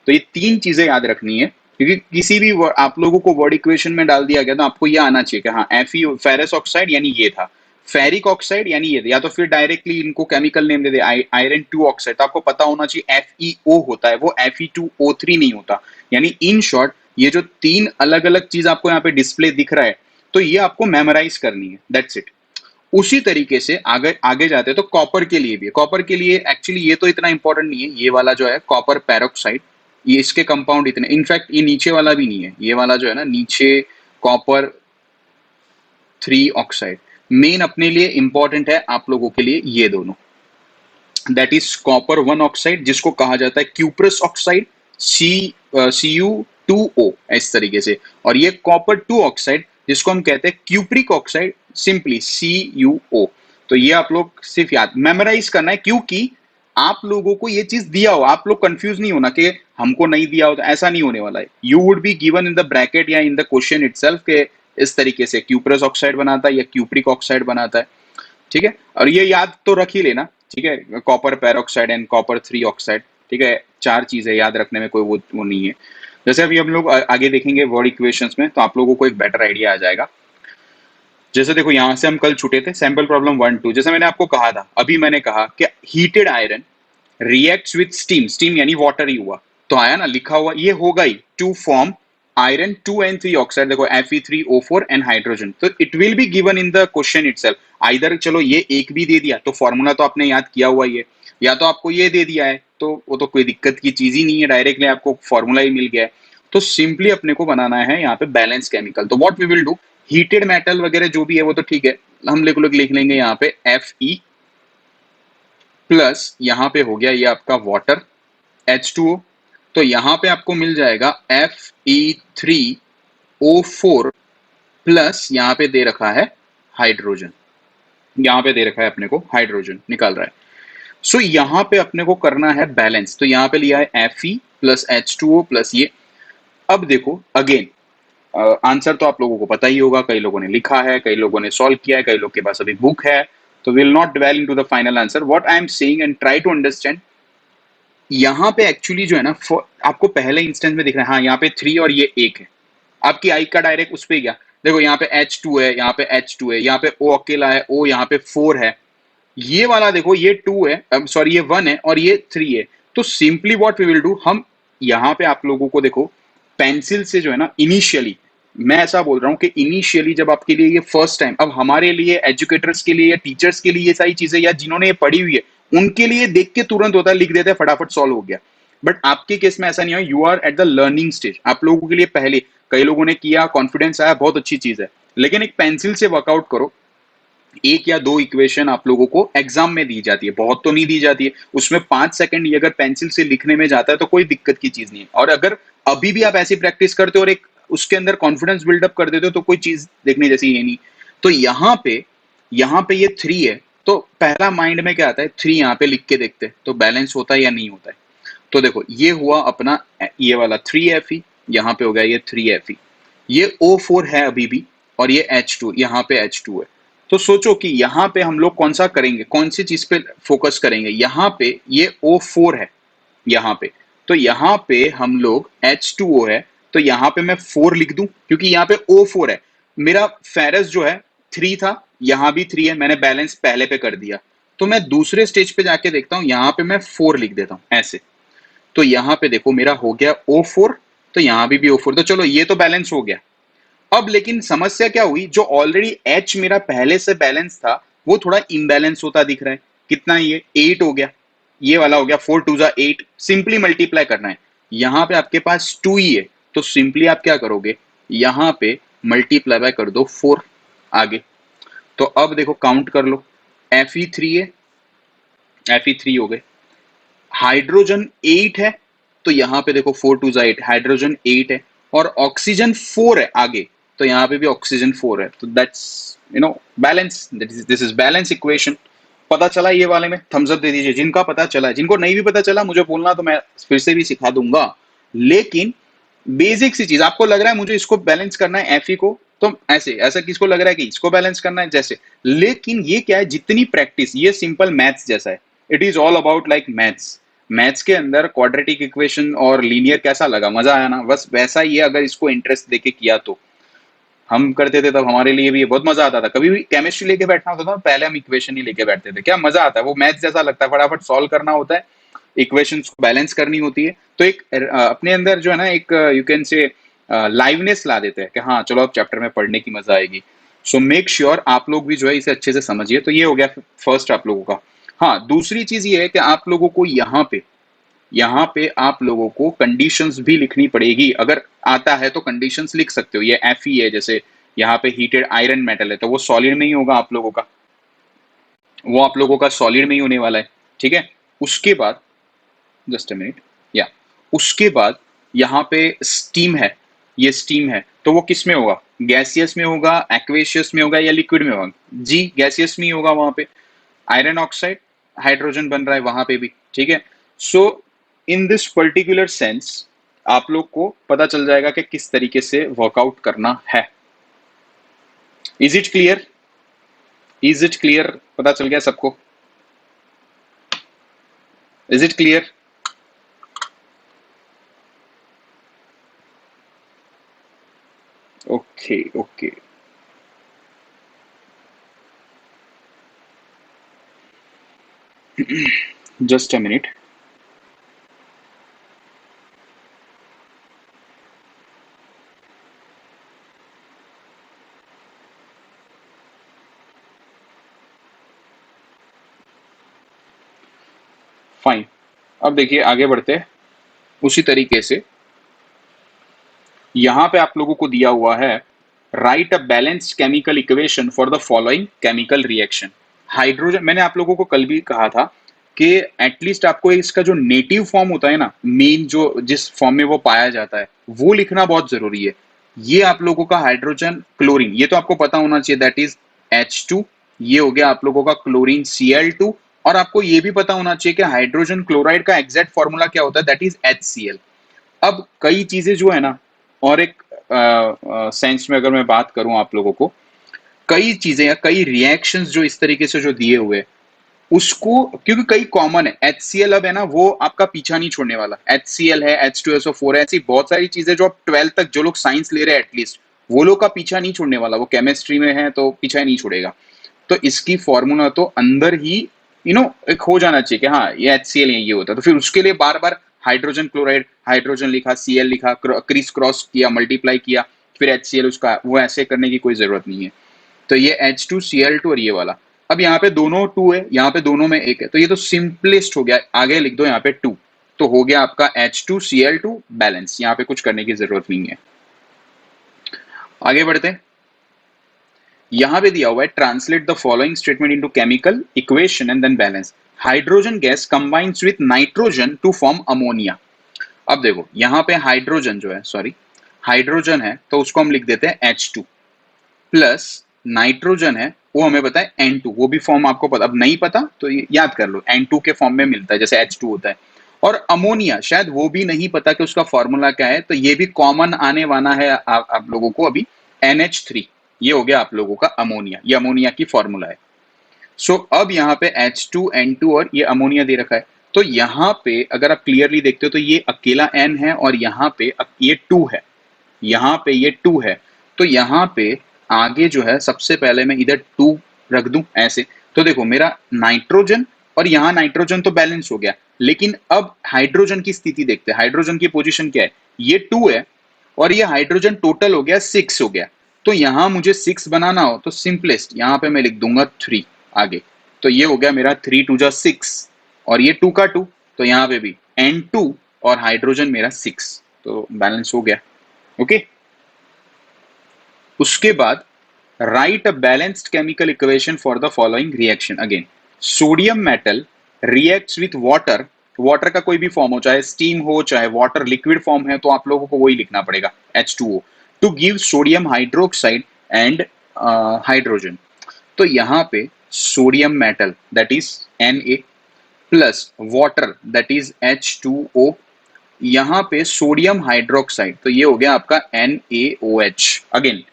तो ये तीन चीजें याद रखनी है, क्योंकि किसी भी आप लोगों को वर्ड इक्वेशन में डाल दिया गया तो आपको ये आना चाहिए कि हाँ Fe फेरस ऑक्साइड यानी ये था, फेरिक ऑक्साइड यानी ये, या तो फिर डायरेक्टली इनको केमिकल नेम दे दे आयरन 2 ऑक्साइड, तो आपको पता होना चाहिए FeO होता है, वो Fe2O3 नहीं होता। यानी इन शॉर्ट ये जो तीन अलग अलग चीज आपको यहाँ पे डिस्प्ले दिख रहा है, तो ये आपको मेमोराइज करनी है, दैट्स इट। उसी तरीके से आगे आगे जाते हैं तो कॉपर के लिए भी है। कॉपर के लिए एक्चुअली ये तो इतना इंपॉर्टेंट नहीं है, ये वाला जो है कॉपर पैरोक्साइड, ये इसके कंपाउंड इतने, इनफैक्ट ये नीचे वाला भी नहीं है, ये वाला जो है ना नीचे कॉपर 3 ऑक्साइड, मेन अपने लिए इंपॉर्टेंट है आप लोगों के लिए ये दोनों, दैट इज कॉपर 1 ऑक्साइड जिसको कहा जाता है क्यूप्रस ऑक्साइड, Cu2O इस तरीके से, और ये कॉपर 2 ऑक्साइड जिसको हम कहते हैं क्यूप्रिक ऑक्साइड, सिंपली CuO। तो ये आप लोग सिर्फ याद मेमोराइज करना है, क्योंकि आप लोगों को ये चीज दिया हो, आप लोग कंफ्यूज नहीं होना कि हमको नहीं दिया हो, तो ऐसा नहीं होने वाला है। You would be given in the bracket या इन द क्वेश्चन इटसेल्फ के इस तरीके से क्यूप्रस ऑक्साइड बनाता है या क्यूप्रिक ऑक्साइड बनाता है, ठीक है। और ये याद तो रख ही लेना, ठीक है, copper peroxide and copper 3 oxide, ठीक है, 4 चीजें याद रखने में कोई वो नहीं है। जैसे अभी हम लोग आगे देखेंगे वर्ड इक्वेशंस में, तो आप लोगों को एक बेटर आइडिया आ जाएगा। जैसे देखो यहां से हम कल छूटे थे सैंपल प्रॉब्लम 1-2, जैसे मैंने आपको कहा था, अभी मैंने कहा कि heated iron reacts with steam, steam यानी वाटर ही हुआ, तो आया ना लिखा हुआ, ये होगा ही to form iron 2N3 oxide, देखो Fe3O4 एंड हाइड्रोजन, तो it will be given in the question itself. Either चलो ये एक भी दे दिया तो फॉर्मूला तो आपने याद किया हुआ ही है, या तो आपको ये दे दिया है तो वो तो कोई दिक्कत की चीज ही नहीं है, डायरेक्टली आपको फॉर्मूला ही मिल गया है। तो सिंपली अपने को बनाना है यहाँ पे बैलेंस केमिकल। तो what we will do, heated metal वगैरह जो भी है वो तो ठीक है, हम लोग लिख लेंगे यहाँ पे Fe प्लस यहाँ पे हो गया ये आपका वाटर H2O, तो यहाँ पे आपको मिल जाएगा Fe3O4 प्लस यहाँ पे दे रखा है हाइड्रोजन, यहाँ पे दे रखा है अपने को हाइड्रोजन निकाल रहा है। सो यहाँ पे अपने को करना है बैलेंस, तो यहाँ पे लिया है Fe प्लस H2O प्लस ये। अब देखो अगेन आंसर तो आप लोगों को पता ही होगा, कई लोगों ने लिखा है, कई लोगों ने सॉल्व किया है, कई लोग के पास अभी बुक है, तो will not dwell into the final answer. What I am saying and try to understand, यहाँ पे एक्चुअली जो है ना आपको पहले इंस्टेंस में दिख रहा है, हाँ यहाँ पे 3 और ये 1 है, आपकी आई का डायरेक्ट उस पे गया, देखो यहाँ पे H2 है, यहाँ पे H2 है, यहाँ पे O अकेला है, O यहाँ पे 4 है, ये वाला देखो ये 2 है, सॉरी ये 1 है और ये 3 है। तो simply what we will do, हम यहाँ पे आप लोगों को देखो पेंसिल से जो है ना इनिशियली, मैं ऐसा बोल रहा हूँ कि इनिशियली जब आपके लिए ये फर्स्ट टाइम, अब हमारे लिए एजुकेटर्स के लिए या टीचर्स के लिए ये सारी चीजें या जिन्होंने ये पढ़ी हुई है उनके लिए देख के तुरंत होता है, लिख देते हैं फटाफट सॉल्व हो गया। बट आपके केस में ऐसा नहीं है, you are at the learning stage, आप लोगों के लिए पहले कई लोगों ने किया, कॉन्फिडेंस आया, बहुत अच्छी चीज है, लेकिन एक पेंसिल से वर्कआउट करो। एक या दो इक्वेशन आप लोगों को एग्जाम में दी जाती है, बहुत तो नहीं दी जाती है, उसमें 5 सेकंड ये अगर पेंसिल से लिखने में जाता है तो कोई दिक्कत की चीज नहीं है। और अगर अभी भी आप ऐसी प्रैक्टिस करते हो और एक उसके अंदर कॉन्फिडेंस बिल्डअप कर देते हो तो कोई चीज देखने जैसी है नहीं। तो यहाँ पे ये 3 है, तो पहला माइंड में क्या आता है, 3 यहाँ पे लिख के देखते हैं तो बैलेंस होता है या नहीं होता है। तो देखो ये हुआ अपना ये वाला 3Fe, यहाँ पे हो गया ये 3Fe, ये O4 है अभी भी, और ये H2, यहाँ पे H2 है। तो सोचो कि यहाँ पे हम लोग कौन सा करेंगे, कौन सी चीज पे फोकस करेंगे, यहाँ पे ये O4 है यहाँ पे, तो यहाँ पे हम लोग H2O है, तो यहाँ पे मैं 4 लिख दूं क्योंकि यहाँ पे O4 है। मेरा फेरस जो है 3 था, यहाँ भी 3 है, मैंने बैलेंस पहले पे कर दिया, तो मैं दूसरे स्टेज पे जाके देखता हूँ, यहाँ पे मैं 4 लिख देता हूँ ऐसे। तो यहाँ पे देखो मेरा हो गया O4, तो यहाँ भी O4, तो चलो ये तो बैलेंस हो गया। अब लेकिन समस्या क्या हुई, जो ऑलरेडी H मेरा पहले से बैलेंस था वो थोड़ा इम्बैलेंस होता दिख रहा है। कितना, ये 8 हो गया, ये वाला हो गया 4 2 जा 8, सिंपली मल्टीप्लाई करना है। यहाँ पे आपके पास 2 ही है, तो सिंपली आप क्या करोगे, यहाँ पे मल्टीप्लाई बाय कर दो 4 आगे। तो अब देखो काउंट कर लो, Fe3 है, Fe3 हो गए, हाइड्रोजन 8 है, तो यहाँ पे देखो 4 2 जा 8, हाइड्रोजन 8 है, और ऑक्सीजन 4 है आगे, तो यहाँ पे भी ऑक्सीजन 4 है, तो that's balance, this is balance equation. पता चला ये वाले में थम्स अप दे दीजिए जिनका पता चला, जिनको नहीं भी पता चला मुझे बोलना, तो मैं फिर से भी सिखा दूंगा। लेकिन बेसिक सी चीज, आपको लग रहा है मुझे इसको बैलेंस करना है Fe को, तो ऐसे ऐसा किसको लग रहा है कि इसको बैलेंस करना है जैसे, लेकिन ये क्या है, जितनी प्रैक्टिस, ये सिंपल मैथ्स जैसा है, it is all about like maths. Maths के अंदर क्वाड्रेटिक इक्वेशन और लीनियर कैसा लगा, मजा आया ना, बस वैसा ही है, अगर इसको इंटरेस्ट देके किया तो। हम करते थे तब हमारे लिए भी बहुत मजा आता था, कभी भी केमिस्ट्री लेके बैठना होता था पहले हम इक्वेशन ही लेके बैठते थे, क्या मजा आता है, वो मैथ्स जैसा लगता है, फटाफट सॉल्व करना होता है, इक्वेशंस को बैलेंस करनी होती है, तो एक अपने अंदर जो है ना एक यू कैन से लाइवनेस ला देते हैं कि हाँ चलो अब चैप्टर में पढ़ने की मजा आएगी। सो मेक श्योर आप लोग भी जो है इसे अच्छे से समझिए। तो ये हो गया फर्स्ट आप लोगों का। हाँ दूसरी चीज ये है कि आप लोगों को यहाँ पे आप लोगों को कंडीशंस भी लिखनी पड़ेगी, अगर आता है तो कंडीशंस लिख सकते हो। ये Fe है, जैसे यहाँ पे हीटेड आयरन मेटल है, तो वो सॉलिड में ही होगा आप लोगों का, वो आप लोगों का सॉलिड में ही होने वाला है, ठीक है। उसके बाद जस्ट अ मिनट, या उसके बाद यहाँ पे स्टीम है, ये स्टीम है, तो वो किस में होगा, गैसियस में होगा, एक्वेशियस में होगा, या लिक्विड में होगा, जी गैसियस में ही होगा। वहां पे आयरन ऑक्साइड हाइड्रोजन बन रहा है वहां पे भी, ठीक है। सो इन दिस पर्टिकुलर सेंस आप लोग को पता चल जाएगा कि किस तरीके से वर्कआउट करना है। Is it clear? Is it clear? पता चल गया सबको? Is it clear? Okay okay, just a minute. Fine, अब देखिए आगे बढ़ते हैं। उसी तरीके से यहां पे आप लोगों को दिया हुआ है, right a balanced chemical equation for the following chemical reaction. Hydrogen, मैंने आप लोगों को कल भी कहा था कि एटलीस्ट आपको इसका जो नेटिव फॉर्म होता है ना, मेन जो जिस फॉर्म में वो पाया जाता है, वो लिखना बहुत जरूरी है। ये आप लोगों का हाइड्रोजन क्लोरीन, ये तो आपको पता होना चाहिए, दैट इज H2। ये हो गया आप लोगों का क्लोरीन Cl2। और आपको ये भी पता होना चाहिए कि हाइड्रोजन क्लोराइड का एग्जैक्ट फॉर्मूला क्या होता है, दैट इज HCl। अब कई चीजें जो है ना, और एक सेंस में अगर मैं बात करूं आप लोगों को, कई चीजें या कई रिएक्शंस जो इस तरीके से जो दिए हुए, उसको क्योंकि कई कॉमन है, HCl अब है ना, वो आपका पीछा नहीं छोड़ने वाला। HCl है, H2SO4 है, ऐसी बहुत सारी चीजें जो आप 12th तक जो लोग साइंस ले रहे हैं एटलीस्ट, वो लोग का पीछा नहीं छोड़ने वाला। वो केमिस्ट्री में है तो पीछा नहीं छोड़ेगा। तो इसकी फॉर्मूला तो अंदर ही एक हो जाना चाहिए कि हाँ ये HCl है, ये होता है। तो फिर उसके लिए बार बार हाइड्रोजन क्लोराइड, हाइड्रोजन लिखा, Cl लिखा, क्रिस क्रॉस किया, मल्टीप्लाई किया, फिर HCl उसका, वो ऐसे करने की कोई जरूरत नहीं है। तो ये H2Cl2 और ये वाला, अब यहाँ पे दोनों 2 है, यहाँ पे दोनों में 1 है, तो ये तो सिंपलेस्ट हो गया। आगे लिख दो यहाँ पे 2, तो हो गया आपका H2Cl2 बैलेंस। यहाँ पे कुछ करने की जरूरत नहीं है। आगे बढ़ते हैं। यहां पे दिया हुआ है, translate the following statement into chemical equation and then balance. Hydrogen gas combines with nitrogen to form ammonia. अब देखो यहाँ पे हाइड्रोजन जो है, सॉरी हाइड्रोजन है तो उसको हम लिख देते हैं H2, प्लस नाइट्रोजन है वो हमें पता है N2, वो भी फॉर्म आपको पता, अब नहीं पता तो याद कर लो, N2 के फॉर्म में मिलता है जैसे H2 होता है। और अमोनिया शायद वो भी नहीं पता कि उसका फॉर्मूला क्या है, तो ये भी कॉमन आने वाला है आप लोगों को अभी, NH3। ये हो गया आप लोगों का अमोनिया, ये अमोनिया की फॉर्मूला है। सो अब यहाँ पे H2N2 और ये अमोनिया दे रखा है। तो यहाँ पे अगर आप क्लियरली देखते हो तो ये अकेला N है और यहाँ पे ये 2 है, यहाँ पे ये 2 है। तो यहाँ पे आगे जो है सबसे पहले मैं इधर 2 रख दूं ऐसे, तो देखो मेरा नाइट्रोजन और यहाँ नाइट्रोजन तो बैलेंस हो गया। लेकिन अब हाइड्रोजन की स्थिति देखते हैं, हाइड्रोजन की पोजीशन क्या है, ये 2 है और ये हाइड्रोजन टोटल हो गया 6 हो गया। तो यहाँ मुझे 6 बनाना हो तो सिंपलेस्ट यहाँ पे मैं लिख दूंगा 3 आगे। तो ये हो गया मेरा 3 2 जा 6 और ये 2 का 2, तो यहाँ पे भी N2 और हाइड्रोजन मेरा 6, तो बैलेंस हो गया। ओके। उसके बाद right a balanced chemical equation for the following reaction. Again sodium metal reacts with water, water का कोई भी फॉर्म हो, चाहे स्टीम हो चाहे वाटर लिक्विड फॉर्म है, तो आप लोगों को वही लिखना पड़ेगा H2O, to give sodium hydroxide and hydrogen. तो यहाँ पे sodium metal that is Na plus water that is H2O, यहाँ पे सोडियम हाइड्रोक्साइड, तो ये हो गया आपका NaOH। अगेन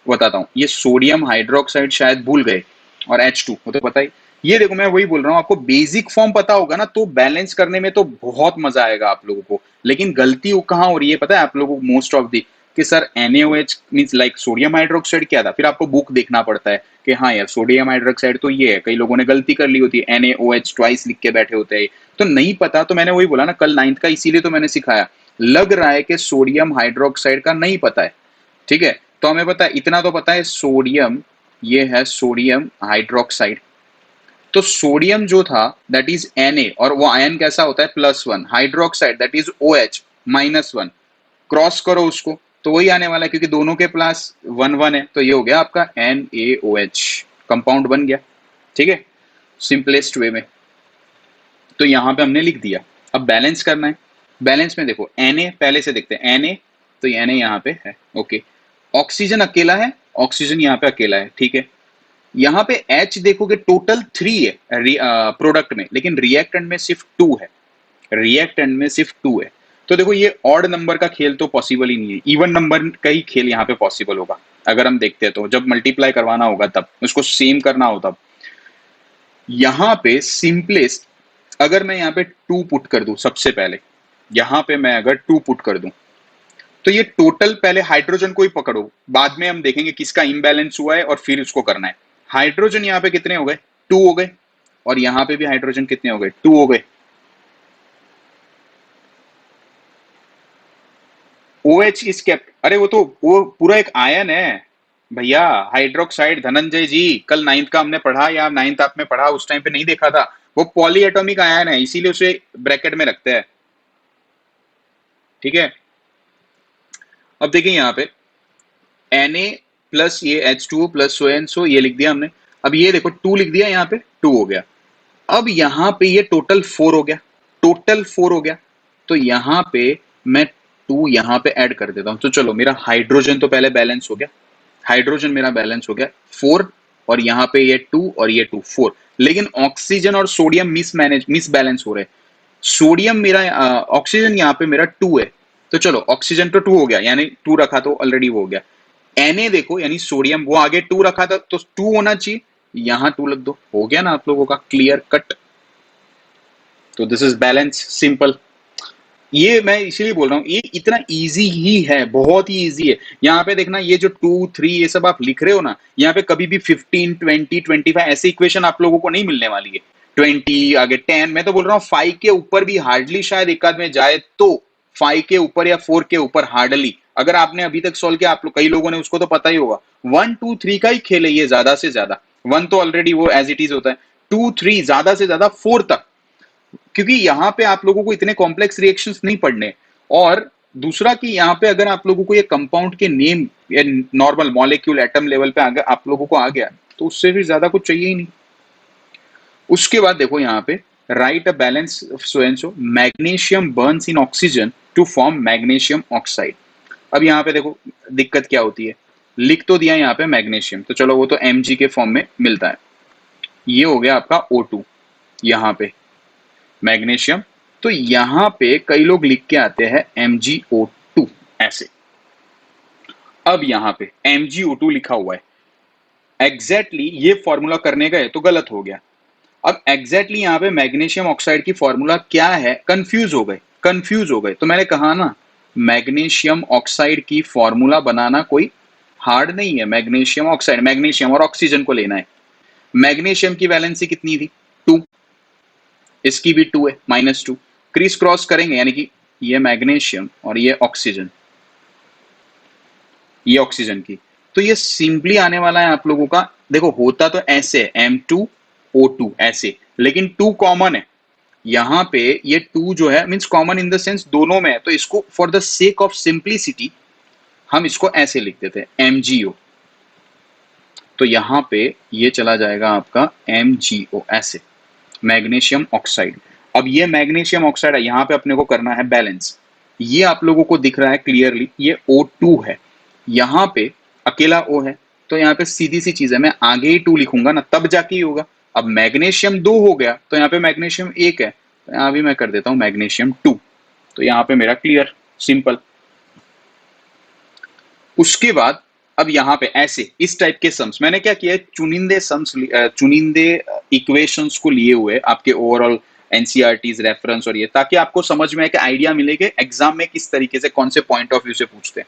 बताता हूँ, ये सोडियम हाइड्रोक्साइड शायद भूल गए और H2 वो तो पता ही। ये देखो मैं वही बोल रहा हूँ, आपको बेसिक फॉर्म पता होगा ना तो बैलेंस करने में तो बहुत मजा आएगा आप लोगों को। लेकिन गलती कहाँ हो रही है पता है आप लोगों को मोस्ट ऑफ दी, कि sir NaOH means like sodium hydroxide क्या था, फिर आपको बुक देखना पड़ता है कि हाँ यार सोडियम हाइड्रोक्साइड तो ये है। कई लोगों ने गलती कर ली होती है, NaOH ट्वाइस लिख के बैठे होते हैं, तो नहीं पता। तो मैंने वही बोला ना कल 9th का, इसीलिए तो मैंने सिखाया। लग रहा है कि सोडियम हाइड्रोक्साइड का नहीं पता है, ठीक है। तो हमें पता है, इतना तो पता है सोडियम, ये है सोडियम हाइड्रोक्साइड। तो सोडियम जो था दैट इज Na, और वो आयन कैसा होता है +1, hydroxide that is OH -1, cross करो उसको तो वही आने वाला है क्योंकि दोनों के प्लस 1 1 है, तो ये हो गया आपका NaOH, कंपाउंड बन गया। ठीक है, सिंपलेस्ट वे में। तो यहाँ पे हमने लिख दिया। अब बैलेंस करना है। बैलेंस में देखो Na पहले से देखते हैं, Na तो ये Na यहाँ पे है, ओके। ऑक्सीजन अकेला है, ऑक्सीजन यहाँ पे अकेला है, ठीक है। यहाँ पे H देखोगे टोटल 3 है प्रोडक्ट में, लेकिन रिएक्टेंट में सिर्फ 2 है, रिएक्टेंट में सिर्फ 2 है। तो देखो ये ऑड नंबर का खेल तो पॉसिबल ही नहीं है, इवन नंबर का ही खेल यहाँ पे पॉसिबल होगा। अगर हम देखते हैं तो जब मल्टीप्लाई करवाना होगा तब, उसको सेम करना हो तब। यहाँ पे सिंपलेस्ट, अगर मैं यहाँ पे 2 पुट कर दूं सबसे पहले, यहाँ पे मैं अगर 2 पुट कर दूं, तो ये टोटल पहले हाइड्रोजन को ही पकड़ो, बाद में हम देखेंगे किसका इम्बैलेंस हुआ है और फिर उसको करना है। हाइड्रोजन यहाँ पे कितने हो गए? 2 हो गए, और यहाँ पे भी हाइड्रोजन कितने हो गए? 2 हो गए। OH इज केप्ट, अरे वो तो वो पूरा एक आयन है भैया, हाइड्रोक्साइड। धनंजय जी, कल 9th का हमने पढ़ा, या 9th आपने पढ़ा, उस टाइम पे नहीं देखा था? वो पॉली एटॉमिक आयन है, इसीलिए उसे ब्रैकेट में रखते हैं, ठीक है। अब देखिए यहाँ पे Na प्लस ये H2O प्लस सो एंड सो, ये लिख दिया हमने। अब ये देखो 2 लिख दिया, यहाँ पे 2 हो गया। अब यहाँ पे ये टोटल 4 हो गया, टोटल 4 हो गया। तो यहाँ पे मैं 2 यहाँ पे ऐड कर देता हूँ। तो चलो, मेरा हाइड्रोजन तो पहले बैलेंस हो गया, हाइड्रोजन मेरा बैलेंस हो गया 4, और यहाँ पे ये 2 और ये 2 4। लेकिन ऑक्सीजन और सोडियम मिस बैलेंस हो रहे। सोडियम मेरा ऑक्सीजन यहाँ पे मेरा 2 है, तो चलो ऑक्सीजन तो 2 हो गया, यानी 2 रखा तो ऑलरेडी वो हो गया। Na देखो, यानी सोडियम, वो आगे 2 रखा था तो 2 होना चाहिए, यहां 2 लग दो, हो गया ना आप लोगों का क्लियर कट। तो दिस इज बैलेंस, सिंपल। ये मैं इसीलिए बोल रहा हूं, ये इतना इजी ही है, बहुत ही इजी है। यहाँ पे देखना, ये जो 2 3 ये सब आप लिख रहे हो ना, यहाँ पे कभी भी 15 20 25 ऐसे इक्वेशन आप लोगों को नहीं मिलने वाली है। 20 आगे 10, मैं तो बोल रहा हूँ 5 के ऊपर भी हार्डली शायद एक आध में जाए, तो 5 के ऊपर या 4 के ऊपर हार्डली। अगर आपने अभी तक सॉल्व किया, आप लोग कई लोगों ने, उसको तो पता ही होगा। 1 2 3 का ही खेल है ये, ज्यादा से ज्यादा। 1 तो ऑलरेडी वो एज इट इज होता है, 2 3 ज्यादा से ज्यादा 4 तक, क्योंकि यहाँ पे आप लोगों को इतने कॉम्प्लेक्स रिएक्शंस नहीं पढ़ने। और दूसरा कि यहाँ पे अगर आप लोगों को ये कंपाउंड के नेम या नॉर्मल मॉलिक्यूल एटम लेवल पे अगर आप लोगों को आ गया, तो उससे भी ज्यादा कुछ चाहिए ही नहीं। उसके बाद देखो यहाँ पे, write a balance so and so, magnesium burns in oxygen to form magnesium oxide. अब यहाँ पे देखो दिक्कत क्या होती है, लिख तो दिया यहाँ पे मैग्नीशियम, तो चलो वो तो Mg के फॉर्म में मिलता है। ये हो गया आपका O2, यहाँ पे मैग्नीशियम। तो यहां पे कई लोग लिख के आते हैं MgO2 ऐसे। अब यहां पे MgO2 लिखा हुआ है, एग्जैक्टली ये फॉर्मूला करने गए तो गलत हो गया। अब एग्जैक्टली यहाँ पे मैग्नीशियम ऑक्साइड की फॉर्मूला क्या है, कंफ्यूज हो गए, कंफ्यूज हो गए। तो मैंने कहा ना, मैग्नीशियम ऑक्साइड की फॉर्मूला बनाना कोई हार्ड नहीं है। मैग्नीशियम ऑक्साइड, मैग्नीशियम और ऑक्सीजन को लेना है। मैग्नीशियम की वैलेंसी कितनी थी? 2, इसकी भी 2 है, -2। क्रिस क्रॉस करेंगे, यानी कि ये मैग्नीशियम और ये ऑक्सीजन, ये ऑक्सीजन की, तो ये सिंपली आने वाला है आप लोगों का। देखो होता तो ऐसे M2O2 ऐसे, लेकिन 2 कॉमन है यहाँ पे। ये 2 जो है means common in the sense दोनों में है, तो इसको for the sake of simplicity हम इसको ऐसे लिख देते हैं MgO। तो यहाँ पे ये चला जाएगा आपका MgO ऐसे, मैग्नीशियम ऑक्साइड। अब ये मैग्नीशियम ऑक्साइड है, यहाँ पे अपने को करना है बैलेंस। ये आप लोगों को दिख रहा है क्लियरली, ये O2 है, यहाँ पे अकेला O है, तो यहाँ पे सीधी सी चीज है, मैं आगे ही 2 लिखूंगा ना, तब जाके ही होगा। अब मैग्नीशियम 2 हो गया, तो यहाँ पे मैग्नीशियम 1 है, तो यहाँ भी मैं कर देता हूँ मैग्नीशियम 2। तो यहाँ पे मेरा क्लियर, सिंपल। उसके बाद अब यहाँ पे ऐसे इस टाइप के सम्स मैंने क्या किया है, चुनिंदे सम्स, चुनिंदे इक्वेशंस को लिए हुए आपके ओवरऑल एनसीईआरटीज रेफरेंस, और ये ताकि आपको समझ में एक आइडिया मिले कि एग्जाम में किस तरीके से, कौन से पॉइंट ऑफ व्यू से पूछते हैं।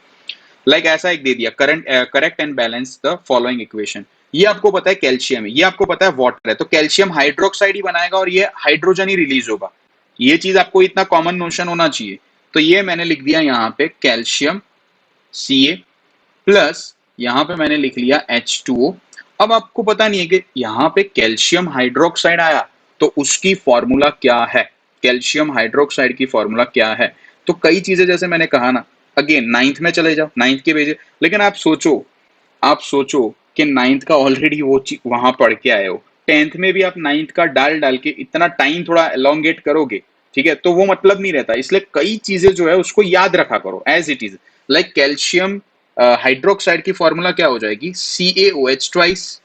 लाइक ऐसा एक दे दिया, correct and balance the following equation. ये आपको पता है कैल्शियम है, ये आपको पता है वाटर है, तो कैल्शियम हाइड्रोक्साइड ही बनाएगा और ये हाइड्रोजन ही रिलीज होगा। ये चीज आपको इतना कॉमन नोशन होना चाहिए। तो ये मैंने लिख दिया यहाँ पे कैल्शियम Ca प्लस यहां पे मैंने लिख लिया H2O। अब आपको पता नहीं है कि यहाँ पे कैल्शियम हाइड्रोक्साइड आया तो उसकी फॉर्मूला क्या है, कैल्शियम हाइड्रोक्साइड की फॉर्मूला क्या है। तो कई चीजें जैसे मैंने कहा ना, अगेन 9th में चले जाओ, 9th के भेजे, लेकिन आप सोचो कि 9th का ऑलरेडी वो वहां पढ़ के आए हो, 10th में भी आप 9th का डाल डाल के इतना टाइम थोड़ा एलोंगेट करोगे, ठीक है, तो वो मतलब नहीं रहता। इसलिए कई चीजें जो है उसको याद रखा करो as it is. Like calcium hydroxide की फॉर्मूला क्या हो जाएगी, CaOH ट्वाइस,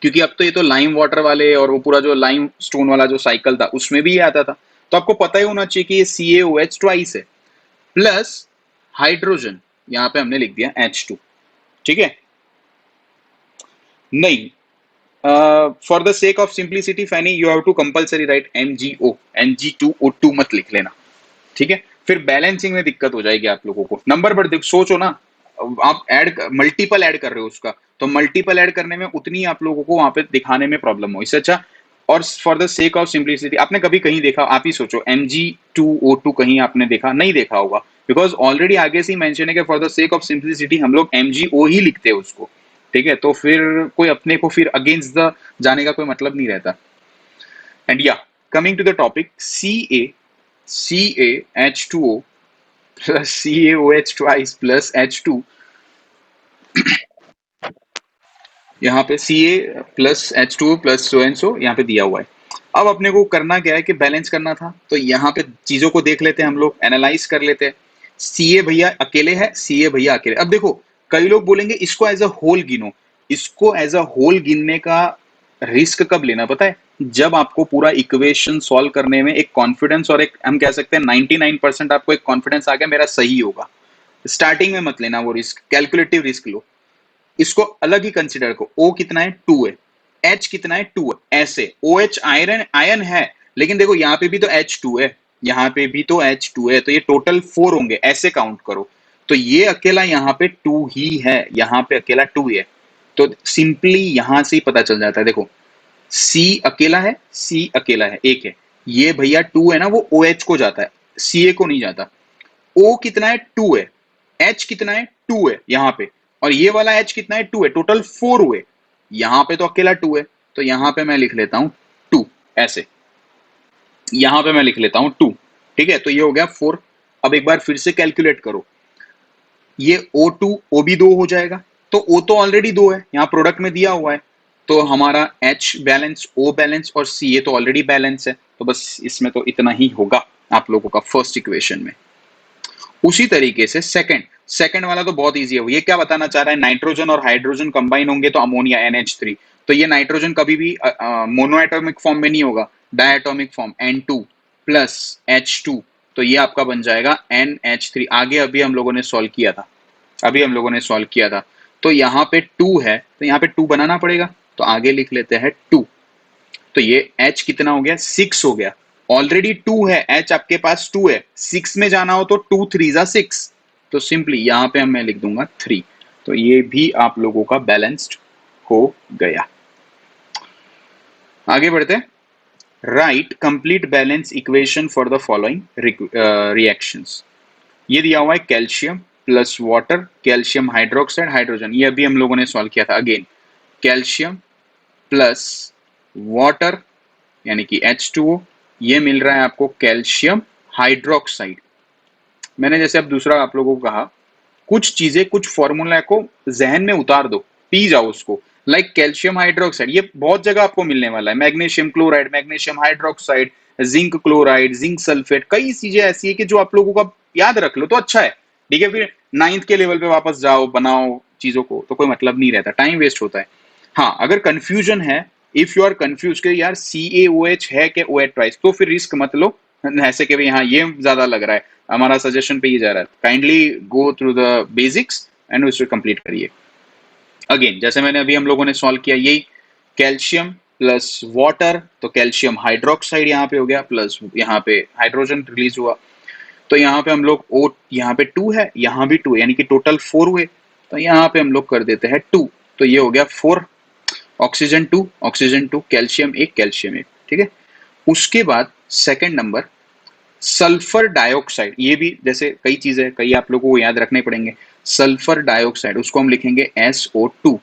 क्योंकि अब तो ये तो लाइम वाटर वाले और वो पूरा जो लाइम स्टोन वाला जो साइकिल था उसमें भी ये आता था। तो आपको पता ही होना चाहिए कि ये CaOH ट्वाइस है प्लस हाइड्रोजन, यहाँ पे हमने लिख दिया H2। ठीक है, नहीं, for the sake of simplicity funny you have to compulsory write MgO, Mg2O2 मत लिख लेना। ठीक है, फिर बैलेंसिंग में दिक्कत हो जाएगी आप लोगों को। नंबर पर देख सोचो ना, आप ऐड मल्टीपल ऐड कर रहे हो उसका, तो मल्टीपल ऐड करने में उतनी आप लोगों को वहां पे दिखाने में प्रॉब्लम हो, इससे अच्छा। और for the sake of simplicity, आपने कभी कहीं देखा, आप ही सोचो, Mg2O2 कहीं आपने देखा नहीं देखा होगा, बिकॉज ऑलरेडी आगे से ही मेंशन है कि for the sake of simplicity हम लोग MgO ही लिखते हैं उसको। ठीक है, तो फिर कोई अपने को फिर अगेंस्ट द जाने का कोई मतलब नहीं रहता। एंड या, coming to the topic, CaH2O plus CaOH twice plus H2, यहाँ पे Ca plus H2O plus so and so यहाँ पे दिया हुआ है। अब अपने को करना क्या है कि बैलेंस करना था, तो यहाँ पे चीजों को देख लेते हैं, हम लोग एनालाइज कर लेते हैं। Ca भैया अकेले है, Ca भैया अकेले। अब देखो, कई लोग बोलेंगे इसको एज अ होल गिनो। इसको एज अ होल गिनने का रिस्क कब लेना पता है? जब आपको पूरा इक्वेशन सॉल्व करने में एक कॉन्फिडेंस और एक, हम कह सकते हैं 99% आपको एक कॉन्फिडेंस आ गया मेरा सही होगा। स्टार्टिंग में मत लेना वो रिस्क, कैलकुलेटिव रिस्क लो। इसको अलग ही कंसिडर करो। O कितना है? 2 है। H कितना है? 2 है। ऐसे OH आयरन आयन है, लेकिन देखो यहाँ पे भी तो H2 है, यहाँ पे भी तो H2 है, तो ये टोटल 4 होंगे, ऐसे काउंट करो। तो ये अकेला यहाँ पे 2 ही है, यहाँ पे अकेला 2 ही है। तो सिंपली यहां से ही पता चल जाता है। देखो, C अकेला है, C अकेला है, एक है। ये भैया 2 है ना, वो OH को जाता है, Ca को नहीं जाता। O कितना है? 2 है। H कितना है? 2 है यहाँ पे। और ये वाला H कितना है? 2 है। टोटल 4 हुए। यहाँ पे तो अकेला 2 है, तो यहाँ पे मैं लिख लेता हूं 2, ऐसे। यहाँ पे मैं लिख लेता हूं 2। ठीक है, तो ये हो गया 4। अब एक बार फिर से कैलकुलेट करो, ये O2 O भी 2 हो जाएगा, तो O तो ऑलरेडी 2 है, यहाँ प्रोडक्ट में दिया हुआ है। तो हमारा H बैलेंस, O बैलेंस और Ca तो ऑलरेडी बैलेंस है, तो बस इसमें तो इतना ही होगा आप लोगों का फर्स्ट इक्वेशन में। उसी तरीके से सेकंड, सेकंड वाला तो बहुत इजी है। ये क्या बताना चाह रहा है? नाइट्रोजन और हाइड्रोजन कंबाइन होंगे तो अमोनिया NH3। तो ये नाइट्रोजन कभी भी मोनोएटॉमिक फॉर्म में नहीं होगा, diatomic form N2 plus H2। तो ये आपका बन जाएगा NH3। आगे अभी हम लोगों ने सॉल्व किया था, अभी हम लोगों ने सॉल्व किया था। तो यहाँ पे 2 है, तो यहाँ पे 2 बनाना पड़ेगा, तो आगे लिख लेते हैं 2। तो ये H कितना हो गया? 6 हो गया। ऑलरेडी 2 है, H आपके पास 2 है, 6 में जाना हो तो 2 3 जा 6। तो सिंपली यहाँ पे मैं लिख दूंगा 3। तो ये भी आप लोगों का बैलेंस्ड हो गया। आगे बढ़ते हैं। Right complete balance equation for the following reactions. ये दिया हुआ है calcium plus water, calcium hydroxide, hydrogen. ये अभी हम लोगों ने सॉल्व किया था। अगेन कैल्शियम प्लस वाटर यानी कि H2O, ये मिल रहा है आपको कैल्शियम हाइड्रोक्साइड। मैंने जैसे अब दूसरा आप लोगों को कहा, कुछ चीजें, कुछ फॉर्मूला को जहन में उतार दो, पी जाओ उसको। लाइक कैल्शियम हाइड्रोक्साइड, ये बहुत जगह आपको मिलने वाला है। Magnesium chloride, magnesium hydroxide, zinc chloride, zinc sulphate, कई चीजें ऐसी है कि जो आप लोगों का याद रख लो तो अच्छा है। ठीक है, फिर 9th के लेवल पे वापस जाओ, बनाओ चीजों को, तो कोई मतलब नहीं रहता, टाइम वेस्ट होता है। हाँ, अगर कंफ्यूजन है, इफ यू आर कंफ्यूज कि यार CaOH है कि OH ट्वाइस, तो फिर रिस्क मत लो ऐसे कि भाई हाँ ये ज्यादा लग रहा है, हमारा सजेशन पे ही जा रहा है। Kindly go through the basics and उसको कंप्लीट करिए। अगेन जैसे मैंने अभी हम लोगों ने सॉल्व किया, यही कैल्शियम प्लस वाटर, तो कैल्शियम हाइड्रोक्साइड यहाँ पे हो गया, प्लस यहाँ पे हाइड्रोजन रिलीज हुआ। तो यहाँ पे हम लोग O, यहाँ पे 2 है, यहाँ भी 2, यानी कि टोटल 4 हुए। तो यहाँ पे हम लोग कर देते हैं 2, तो ये हो गया 4। Oxygen 2, oxygen 2, calcium 1, calcium 1। ठीक है, उसके बाद सेकंड नंबर सल्फर डाइऑक्साइड। ये भी जैसे कई चीजें, कई आप लोगों को याद रखने पड़ेंगे। सल्फर डाइऑक्साइड, उसको हम लिखेंगे SO2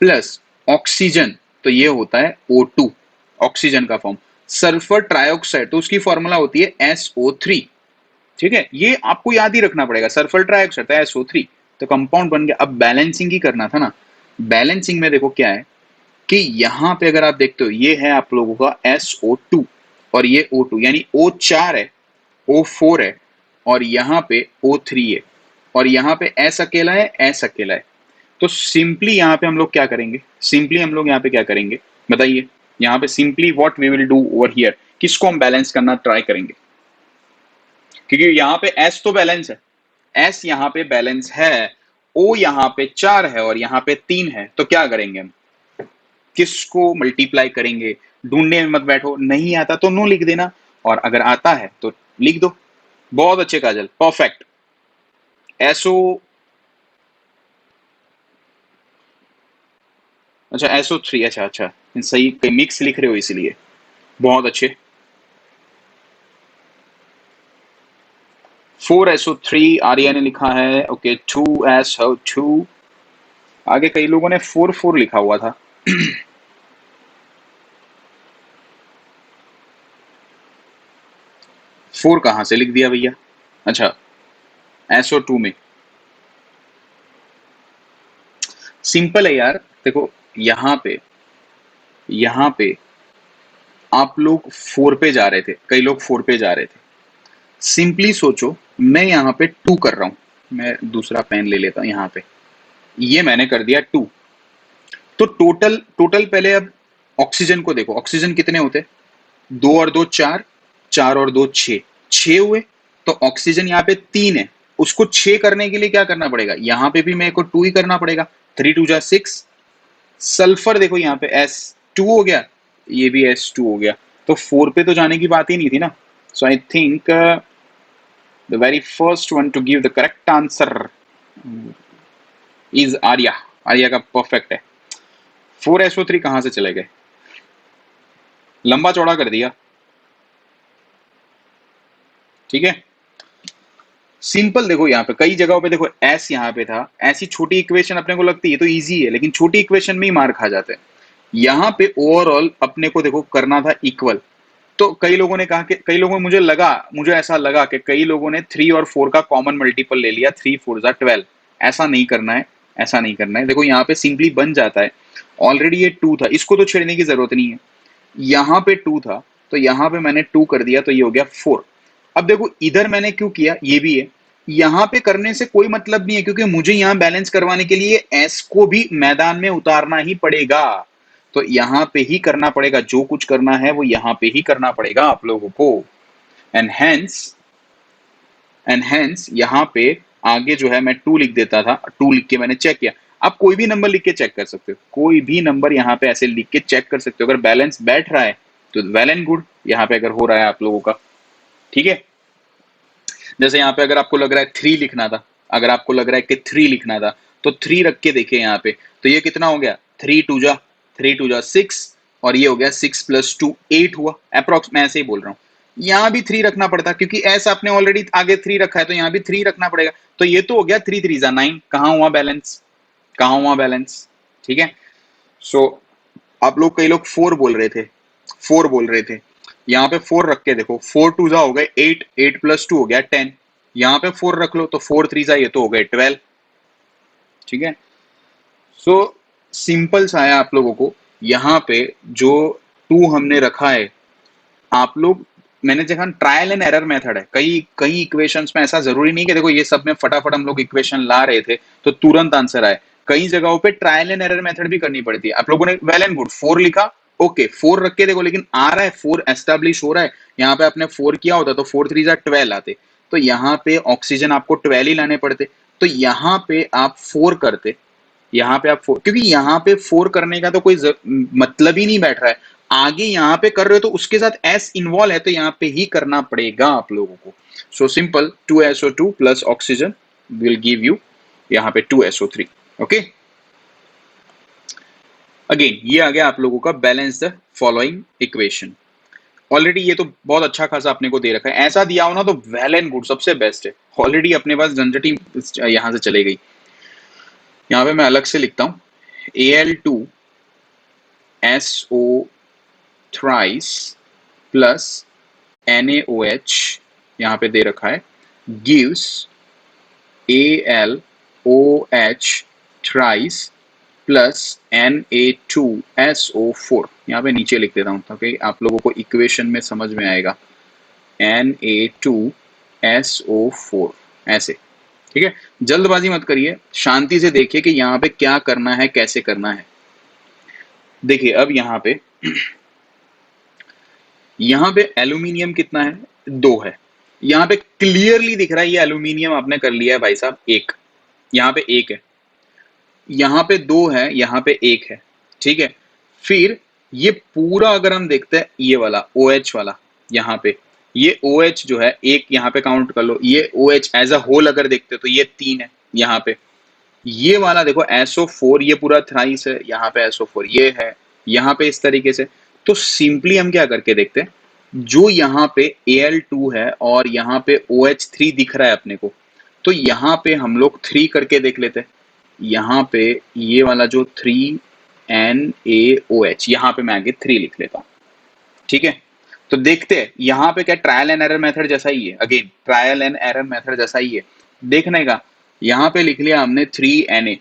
प्लस ऑक्सीजन, तो ये होता है O2, ऑक्सीजन का फॉर्म। सल्फर ट्राइऑक्साइड, तो उसकी फॉर्मूला होती है SO3। ठीक है, ये आपको याद ही रखना पड़ेगा, सल्फर ट्राइऑक्साइड था SO3, तो कंपाउंड बन गया। अब बैलेंसिंग ही करना था ना। बैलेंसिंग में देखो क्या है कि यहाँ पे अगर आप देखते हो, ये है आप लोगों का SO2 और ये O2, यानी O4 है, O4 है, और यहाँ पे O3 है, और यहाँ पे S अकेला है, S अकेला है। तो सिंपली यहाँ पे हम लोग क्या करेंगे, सिंपली हम लोग यहाँ पे क्या करेंगे बताइए, यहाँ पे simply what we will do over here, किसको हम बैलेंस करना ट्राई करेंगे, क्योंकि यहाँ पे एस तो बैलेंस है, एस यहाँ पे बैलेंस है, ओ यहाँ पे 4 है और यहाँ पे 3 है, तो क्या करेंगे हम, किसको मल्टीप्लाई करेंगे, ढूंढने में मत बैठो, नहीं आता तो नो लिख देना, और अगर आता है तो लिख दो। बहुत अच्छे काजल, परफेक्ट। एसओ, अच्छा SO3, अच्छा अच्छा, सही, मिक्स लिख रहे हो इसलिए, बहुत अच्छे। 4SO3 आर्या ने लिखा है, ओके 2SO2, आगे कई लोगों ने 4 लिखा हुआ था। 4 कहां से लिख दिया भैया, अच्छा SO2 में, सिंपल है यार, देखो यहाँ पे आप लोग 4 पे जा रहे थे, कई लोग 4 पे जा रहे थे, सिंपली सोचो, मैं यहाँ पे 2 कर रहा हूं, मैं दूसरा पेन ले लेता हूं, यहाँ पे ये मैंने कर दिया 2, तो टोटल टोटल पहले अब ऑक्सीजन को देखो, ऑक्सीजन कितने होते, 2 और 2 4, 4 और 2 6, 6 हुए, तो ऑक्सीजन यहाँ पे 3 है, उसको 6 करने के लिए क्या करना पड़ेगा, यहाँ पे भी मेरे को 2 ही करना पड़ेगा, 3 2 जा 6, सल्फर देखो यहाँ पे S2 हो गया, ये भी S2 हो गया, तो 4 पे तो जाने की बात ही नहीं थी ना, so I think the very first one to give the correct answer is Arya, Arya का परफेक्ट है। 4SO3 कहां से चले गए, लंबा चौड़ा कर दिया, ठीक है, सिंपल देखो यहाँ पे कई जगहों पे देखो एस यहाँ पे था, ऐसी छोटी इक्वेशन अपने को लगती है तो इजी है, लेकिन छोटी इक्वेशन में ही मार खा जाते हैं, यहाँ पे ओवरऑल अपने को देखो करना था इक्वल, तो कई लोगों ने कहा कि, कई लोगों मुझे ऐसा लगा कि कई लोगों ने 3 और 4 का कॉमन मल्टीपल ले लिया, 3 4 जा 12, ऐसा नहीं करना है, ऐसा नहीं करना है, देखो यहाँ पे सिंपली बन जाता है, ऑलरेडी ये 2 था, इसको तो छेड़ने की जरूरत नहीं है, यहाँ पे 2 था, तो यहाँ पे मैंने 2 कर दिया, तो ये हो गया 4। अब देखो इधर मैंने क्यों किया, ये भी है, यहाँ पे करने से कोई मतलब नहीं है, क्योंकि मुझे यहाँ बैलेंस करवाने के लिए एस को भी मैदान में उतारना ही पड़ेगा, तो यहाँ पे ही करना पड़ेगा, जो कुछ करना है वो यहाँ पे ही करना पड़ेगा आप लोगों को, एंड हेंस यहाँ पे आगे जो है मैं 2 लिख देता था, 2 लिख के मैंने चेक किया, आप कोई भी नंबर लिख के चेक कर सकते हो, कोई भी नंबर यहाँ पे ऐसे लिख के चेक कर सकते हो, अगर बैलेंस बैठ रहा है तो वेल एंड गुड, यहाँ पे अगर हो रहा है आप लोगों का, ठीक है, जैसे यहाँ पे अगर आपको लग रहा है 3 लिखना था, अगर आपको लग रहा है कि 3 लिखना था, तो 3 रख के देखिए यहाँ पे, तो ये कितना हो गया, 3 2 जा 6, और ये हो गया 6 + 2 8 हुआ, अप्रोक्स मैं ऐसे ही बोल रहा हूँ, यहाँ भी 3 रखना पड़ता, क्योंकि एस आपने ऑलरेडी आगे 3 रखा है, तो यहाँ भी 3 रखना पड़ेगा, तो ये तो हो गया 3 3 जा 9, कहाँ हुआ बैलेंस, कहाँ हुआ बैलेंस, ठीक है, सो आप लोग, कई लोग 4 बोल रहे थे, 4 बोल रहे थे, यहाँ पे 4 रख के देखो, 4 2 जा हो गए 8, 8 + 2 हो गया 10, यहाँ पे 4 रख लो, तो 4 3 जा ये तो हो गए 12, ठीक है, सो सिंपल सा है आप लोगों को, यहाँ पे जो 2 हमने रखा है, आप लोग, मैंने देखा ट्रायल एंड एरर मेथड है, कई कई इक्वेशंस में, ऐसा जरूरी नहीं कि देखो ये सब में फटाफट हम लोग इक्वेशन ला रहे थे तो तुरंत आंसर आए, कई जगहों पे ट्रायल एंड एरर मेथड भी करनी पड़ती है, आप लोगों ने वेल एंड गुड 4 लिखा, ओके 4 रख के देखो, लेकिन आ रहा है 4 एस्टेब्लिश हो रहा है, यहाँ पे आपने 4 किया होता तो 4 3 जा 12 आते, तो यहाँ पे ऑक्सीजन आपको 12 ही लाने पड़ते, तो यहाँ पे आप 4 करते, यहाँ पे आप 4, क्योंकि यहाँ पे 4 करने का तो कोई मतलब ही नहीं बैठ रहा है, आगे यहाँ पे कर रहे हो तो उसके साथ एस इन्वॉल्व है, तो यहाँ पे ही करना पड़ेगा आप लोगों को, so simple 2SO2 plus oxygen will give you यहाँ पे 2SO3, ओके, अगेन ये आ गया आप लोगों का balance the following equation, already ये तो बहुत अच्छा खासा अपने को दे रखा है, ऐसा दिया हो ना तो वेल एंड गुड, सबसे बेस्ट है, ऑलरेडी अपने पास झंझटी यहाँ से चले गई, यहाँ पे मैं अलग से लिखता हूँ, Al2SO थ्राइस प्लस NaOH यहाँ पे दे रखा है, gives AlOH thrice plus Na2SO4, यहाँ पे नीचे लिख देता हूँ ताकि आप लोगों को इक्वेशन में समझ में आएगा, Na2SO4 ऐसे, ठीक है, जल्दबाजी मत करिए, शांति से देखिए कि यहाँ पे क्या करना है, कैसे करना है। देखिए अब यहाँ पे एल्यूमिनियम कितना है, 2 है। यहाँ पे क्लियरली दिख रहा है ये एल्यूमिनियम आपने कर लिया है भाई साहब 1, यहाँ पे 1 है, यहाँ पे 2 है, यहाँ पे 1 है। ठीक है, फिर ये पूरा अगर हम देखते हैं ये वाला OH वाला, यहाँ पे ये OH जो है एक यहाँ पे काउंट कर लो, ये OH एज अ होल अगर देखते हो तो ये 3 है यहाँ पे। ये वाला देखो SO4 ये पूरा थ्राइस है, यहाँ पे SO4 ये है, यहाँ पे इस तरीके से। तो सिंपली हम क्या करके देखते हैं, जो यहाँ पे Al2 है और यहाँ पे OH3 दिख रहा है अपने को, तो यहाँ पे हम लोग 3 करके देख लेते हैं। यहाँ पे ये वाला जो 3NaOH, यहाँ पे मैं आगे 3 लिख लेता हूँ। ठीक है, तो देखते हैं यहाँ पे क्या ट्रायल एंड एरर मेथड जैसा ही है, again trial and error method जैसा ही है देखने का। यहाँ पे लिख लिया हमने 3Na,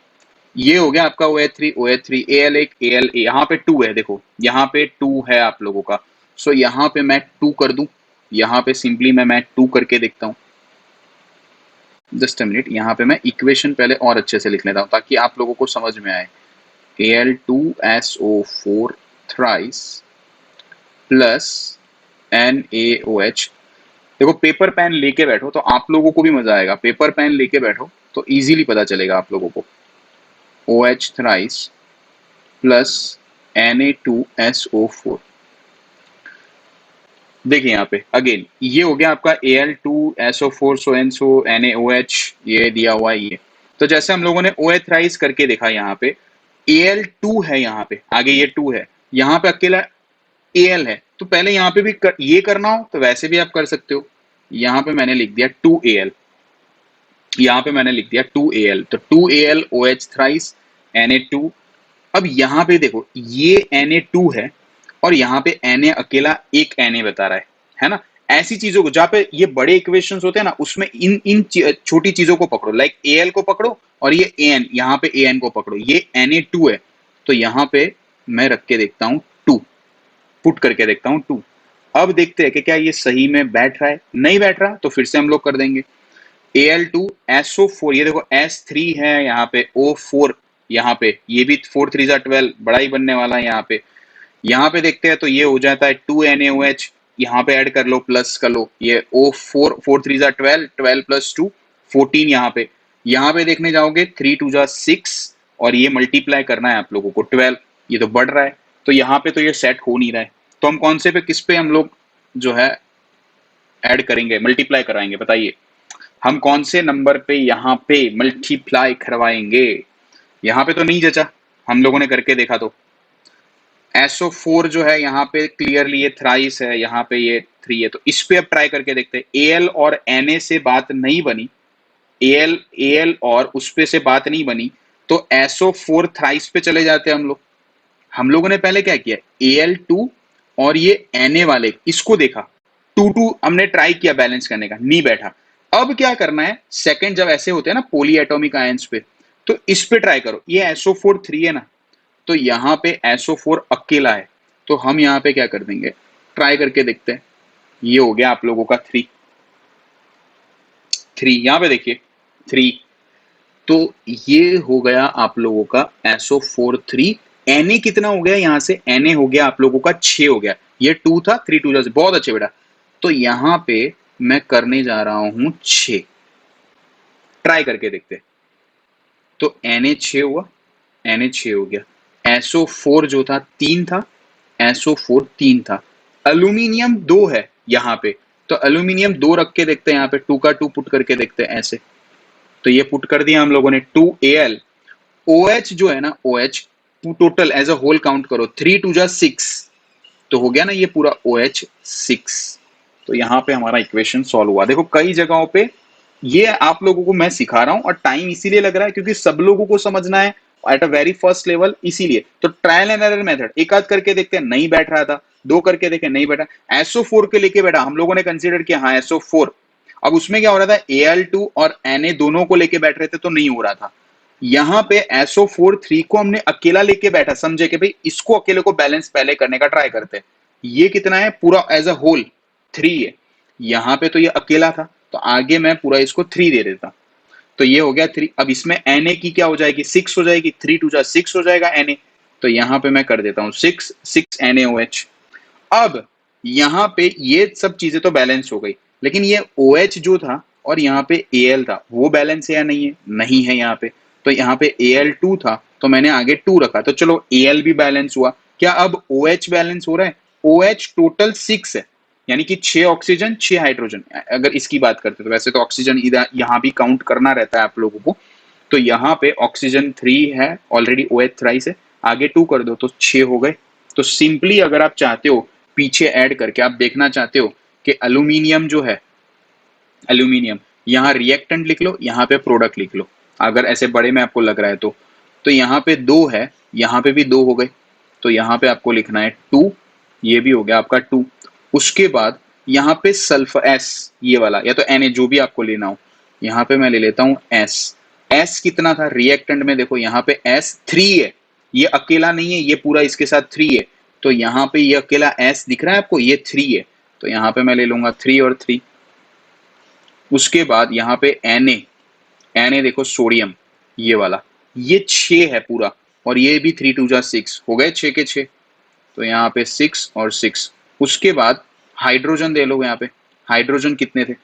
ये हो गया आपका OH3 OH3 Al1 Ala, यहाँ पे 2 है, देखो यहाँ पे 2 है आप लोगों का। सो यहाँ पे मैं 2 कर दूं, यहाँ पे सिंपली मैं 2 करके देखता हूँ। जस्ट अ मिनट, यहाँ पे मैं इक्वेशन पहले और अच्छे से लिख लेता हूँ ताकि आप लोगों को समझ में आए। Al2SO4 thrice plus NaOH। देखो पेपर पेन लेके बैठो तो आप लोगों को भी मजा आएगा, पेपर पेन लेके बैठो तो इजीली पता चलेगा आप लोगों को। OH thrice plus Na2SO4। देखिए यहाँ पे अगेन ये हो गया आपका Al2SO4 so and so NaOH, ये दिया हुआ है ये। तो जैसे हम लोगों ने OH थ्राइस करके देखा, यहाँ पे Al2 है, यहाँ पे आगे ये 2 है, यहाँ पे अकेला Al है। तो पहले यहाँ पे भी ये करना हो तो वैसे भी आप कर सकते हो। यहाँ पे मैंने लिख दिया 2Al, यहाँ पे मैंने लिख दिया 2Al, तो 2Al OH थ्राइस Na2। अब यहाँ पे देखो ये Na2 है और यहाँ पे Na अकेला एक Na बता रहा है ना। ऐसी चीजों को जहाँ पे ये बड़े इक्वेशंस होते हैं ना, उसमें इन इन छोटी चीजों को पकड़ो, लाइक Al को पकड़ो और ये An, यहाँ पे An को पकड़ो, ये Na2 है। तो यहाँ पे मैं रख के देखता हूँ 2, पुट करके देखता हूँ 2। अब देखते हैं कि क्या ये सही में बैठ रहा है, नहीं बैठ रहा तो फिर से हम लोग कर देंगे। Al2SO4, ये देखो S3 है, यहाँ पे O4, यहाँ पे ये भी 4 3 12 बड़ा ही बनने वाला है यहाँ पे देखते हैं तो ये हो जाता है 2NaOH, यहाँ पे ऐड कर लो, प्लस कर लो, ये O4 4 3 12 12 प्लस 2 14, यहाँ पे देखने जाओगे 3 2 6 और ये मल्टीप्लाई करना है आप लोगों को 12, ये तो बढ़ रहा है, तो यहाँ पे तो ये सेट हो नहीं रहा है। तो हम कौन से पे किस पे हम लोग जो है ऐड करेंगे, मल्टीप्लाई कराएंगे, बताइए हम कौन से नंबर पे यहाँ पे मल्टीप्लाई करवाएंगे। यहाँ पे तो नहीं जचा, हम लोगों ने करके देखा तो SO4 जो है यहाँ पे क्लियरली ये थ्राइस है, यहाँ पे ये 3 है, तो इस पे अब ट्राई करके देखते हैं। Al और Na से बात नहीं बनी, Al और उस पे से बात नहीं बनी, तो SO4 थ्राइस पे चले जाते हैं हम लोग। हम लोगों ने पहले क्या किया, Al2 और ये Na वाले इसको देखा, 2 हमने ट्राई किया बैलेंस करने का, नहीं बैठा। अब क्या करना है, सेकंड जब ऐसे होते हैं ना पोली एटॉमिक आयंस पे, तो इस पे ट्राई करो। ये SO4 3 है ना, तो यहाँ पे SO4 अकेला है, तो हम यहाँ पे क्या कर देंगे, ट्राई करके देखते हैं। ये हो गया आप लोगों का 3 3, यहाँ पे देखिए 3, तो ये हो गया आप लोगों का SO4 3। Na कितना हो गया, यहाँ से Na हो गया आप लोगों का 6 हो गया, ये 2 था, 3 2 से बहुत अच्छे बेटा। तो यहाँ पे मैं करने जा रहा हूं 6, ट्राई करके देखते। तो Na 6 हुआ, Na 6 हो गया। SO4 जो था 3 था, SO4 3 था। एल्यूमिनियम 2 है यहाँ पे, तो एल्यूमिनियम 2 रख के देखते हैं, यहाँ पे 2 का 2 पुट करके देखते हैं ऐसे। तो ये पुट कर दिया हम लोगों ने 2Al। OH जो है ना, OH total as a whole count करो, 3 2 6, तो हो गया ना ये पूरा OH 6। तो यहाँ पे हमारा इक्वेशन सॉल्व हुआ। देखो कई जगहों पे ये आप लोगों को मैं सिखा रहा हूं और टाइम इसीलिए लग रहा है क्योंकि सब लोगों को समझना है at a very first level, इसीलिए। तो ट्रायल एंड एरर मेथड एक आध करके देखते हैं, नहीं बैठ रहा था, 2 करके देखे नहीं बैठा, SO4 के लेके बैठा, हम लोगों ने कंसीडर किया हाँ SO4। अब उसमें क्या हो रहा था, Al2 और Na दोनों को लेके बैठ रहे थे तो नहीं हो रहा था। यहाँ पे SO4 3 को हमने अकेला लेके बैठा, समझे कि भाई इसको अकेले को बैलेंस पहले करने का ट्राई करते हैं। ये कितना है पूरा एज अ होल 3 है, यहाँ पे तो ये अकेला था, तो आगे मैं पूरा इसको 3 दे देता। तो ये हो गया 3। अब इसमें Na की क्या हो जाएगी, 6 हो जाएगी, 3 2 जा 6 हो जाएगा Na। तो यहाँ पे मैं कर देता हूँ 6 6 NaOH। अब यहाँ पे ये सब चीजें तो बैलेंस हो गई, लेकिन ये OH जो था और यहाँ पे Al था, वो बैलेंस है या नहीं है, नहीं है यहाँ पे। तो यहाँ पे Al2 था तो मैंने आगे 2 रखा, तो चलो Al भी बैलेंस हुआ। क्या अब OH बैलेंस हो रहा है? OH टोटल 6 है, यानी कि 6 ऑक्सीजन 6 हाइड्रोजन। अगर इसकी बात करते तो वैसे तो ऑक्सीजन इधर यहाँ भी काउंट करना रहता है आप लोगों को। तो यहाँ पे ऑक्सीजन 3 है ऑलरेडी, OH थ्राइस है, आगे 2 कर दो तो 6 हो गए। तो सिंपली अगर आप चाहते हो पीछे ऐड करके आप देखना चाहते हो कि अल्यूमिनियम जो है, अल्यूमिनियम यहाँ रिएक्टेंट लिख लो, यहाँ पे प्रोडक्ट लिख लो, अगर ऐसे बड़े में आपको लग रहा है तो यहाँ पे 2 है, यहाँ पे भी 2 हो गए, तो यहाँ पे आपको लिखना है 2, ये भी हो गया आपका 2। उसके बाद यहाँ पे सल्फर S, ये वाला या तो Na जो भी आपको लेना हो, यहाँ पे मैं ले लेता हूँ S कितना था रिएक्टेंट में, देखो यहाँ पे S 3 है, ये अकेला नहीं है, ये पूरा इसके साथ 3 है। तो यहाँ पे ये अकेला S दिख रहा है आपको, ये 3 है, तो यहाँ पे मैं ले लूंगा 3 और 3। उसके बाद यहाँ पे Na देखो सोडियम, ये वाला, ये 6 है पूरा, और ये भी 3 2 जा 6 हो गए, 6 के 6। तो यहाँ पे 6 और 6। उसके बाद हाइड्रोजन दे लो, यहाँ पे हाइड्रोजन कितने थे,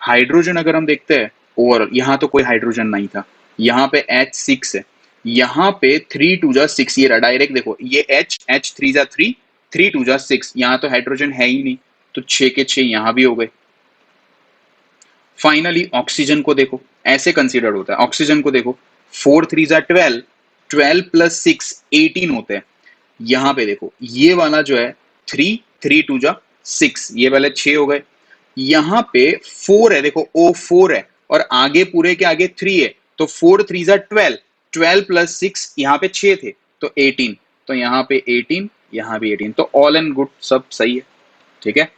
हाइड्रोजन अगर हम देखते हैं ओवरऑल, यहाँ तो कोई हाइड्रोजन नहीं था, यहाँ पे H6 है, यहाँ पे 3 2 जा 6, ये रहा डायरेक्ट, देखो ये H 3 जा 3 3 2 जा 6, यहाँ तो हाइड्रोजन है ही नहीं, तो 6 के 6 यहाँ भी हो गए। फाइनली ऑक्सीजन को देखो, ऐसे कंसीडर होता है, ऑक्सीजन को देखो 4 3 जा 12, 12 प्लस 6 18 होते हैं। यहाँ पे देखो ये वाला जो है 3 3 2 जा 6, ये वाले 6 हो गए। यहाँ पे 4 है, देखो O4 है, और आगे पूरे के आगे 3 है, तो 4 3 जा 12, 12 प्लस 6 यहाँ पे 6 थे तो 18, तो यहाँ पे 18, यहाँ भी 18, तो ऑल एंड गुड, सब सही है। ठीक है,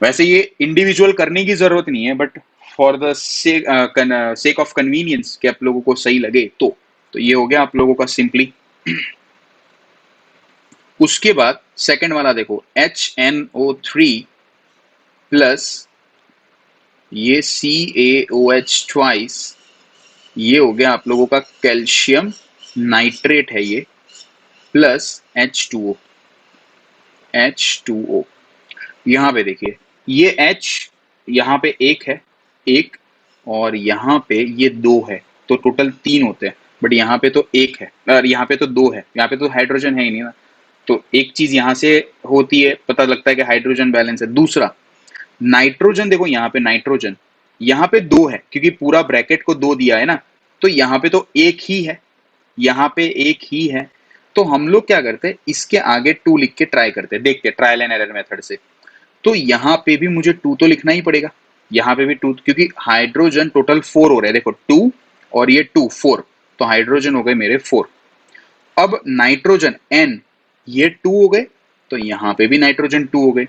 वैसे ये इंडिविजुअल करने की जरूरत नहीं है, but for the sake of convenience कि आप लोगों को सही लगे तो ये हो गया आप लोगों का सिंपली। उसके बाद सेकंड वाला देखो HNO3 प्लस ये CaOH ट्वाइस, ये हो गया आप लोगों का कैल्शियम नाइट्रेट है ये, प्लस H2O। यहाँ पे देखिए ये H यहाँ पे एक है, एक, और यहाँ पे ये 2 है, तो टोटल 3 होते हैं, बट यहाँ पे तो एक है और यहाँ पे तो 2 है, यहाँ पे तो हाइड्रोजन है ही नहीं ना। तो एक चीज यहाँ से होती है, पता लगता है कि हाइड्रोजन बैलेंस है। दूसरा नाइट्रोजन, देखो यहाँ पे नाइट्रोजन, यहाँ पे 2 है क्योंकि पूरा ब्रैकेट को 2 दिया है ना, तो यहाँ पे तो एक ही है, यहाँ पे एक ही है। तो हम लोग क्या करते हैं, इसके आगे 2 लिख के ट्राई करते हैं, देखते हैं ट्रायल एंड एरर मेथड से। तो यहाँ पे भी मुझे 2 तो लिखना ही पड़ेगा, यहाँ पे भी 2, क्योंकि हाइड्रोजन टोटल 4 हो रहे हैं, देखो 2 और ये 2 4, तो हाइड्रोजन हो गए मेरे 4। अब नाइट्रोजन N, ये 2 हो गए, तो यहाँ पे भी नाइट्रोजन 2 हो गए।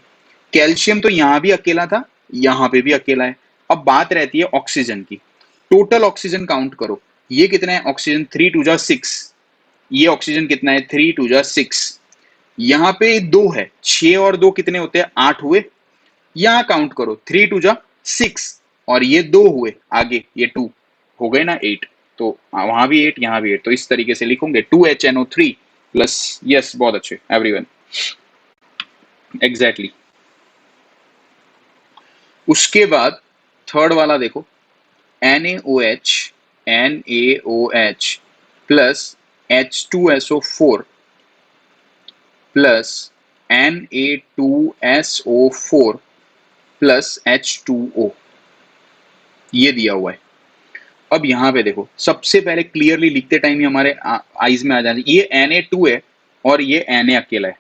कैल्शियम तो यहाँ भी अकेला था, यहाँ पे भी अकेला है। अब बात रहती है ऑक्सीजन की, टोटल ऑक्सीजन काउंट करो, ये कितना है ऑक्सीजन, 3 2 जा 6, ये ऑक्सीजन कितना है 3 2 जा 6, यहाँ पे 2 है, 6 और 2 कितने होते हैं 8 हुए, यहाँ काउंट करो 3 2 जा 6, और ये 2 हुए आगे, ये 2 हो गए ना 8, तो वहां भी 8 यहाँ भी 8, तो इस तरीके से लिखोगे 2HNO3 प्लस, यस बहुत अच्छे एवरीवन, एग्जैक्टली। उसके बाद थर्ड वाला देखो NaOH plus H2SO4 plus Na2SO4 plus H2O, ये दिया हुआ है। अब यहाँ पे देखो सबसे पहले क्लियरली लिखते टाइम ही हमारे आईज में आ जाए, ये Na2 है और ये Na अकेला है,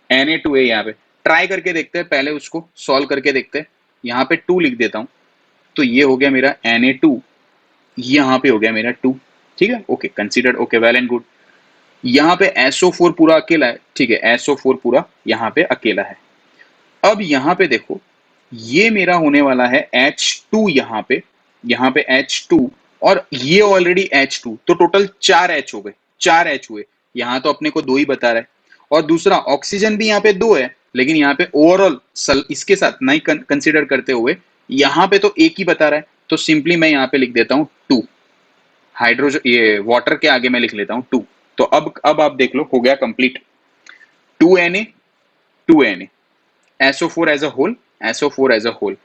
Na2 है। यहाँ पे ट्राई करके देखते हैं, पहले उसको सॉल्व करके देखते हैं। यहाँ पे 2 लिख देता हूँ, तो ये हो गया मेरा Na2, यहाँ पे हो गया मेरा 2, ठीक है, okay consider, okay well and good. यहाँ पे SO4 पूरा अकेला है, ठीक है, SO4 पूरा यहाँ पे अकेला है। अब यहाँ पे देखो ये मेरा होने वाला है H2, यहाँ पे H2, और ये ऑलरेडी H2, तो टोटल 4 H हो गए, 4 H हुए। यहाँ तो अपने को 2 ही बता रहा है, और दूसरा ऑक्सीजन भी यहाँ पे 2 है, लेकिन यहाँ पे ओवरऑल इसके साथ नहीं कंसिडर करते हुए यहाँ पे तो एक ही बता रहा है, तो सिंपली मैं यहाँ पे लिख देता हूँ 2, हाइड्रोजन ये वाटर के आगे मैं लिख लेता हूँ 2। तो अब आप देख लो हो गया complete, 2Na 2Na, SO4 as a whole, SO4 as a whole,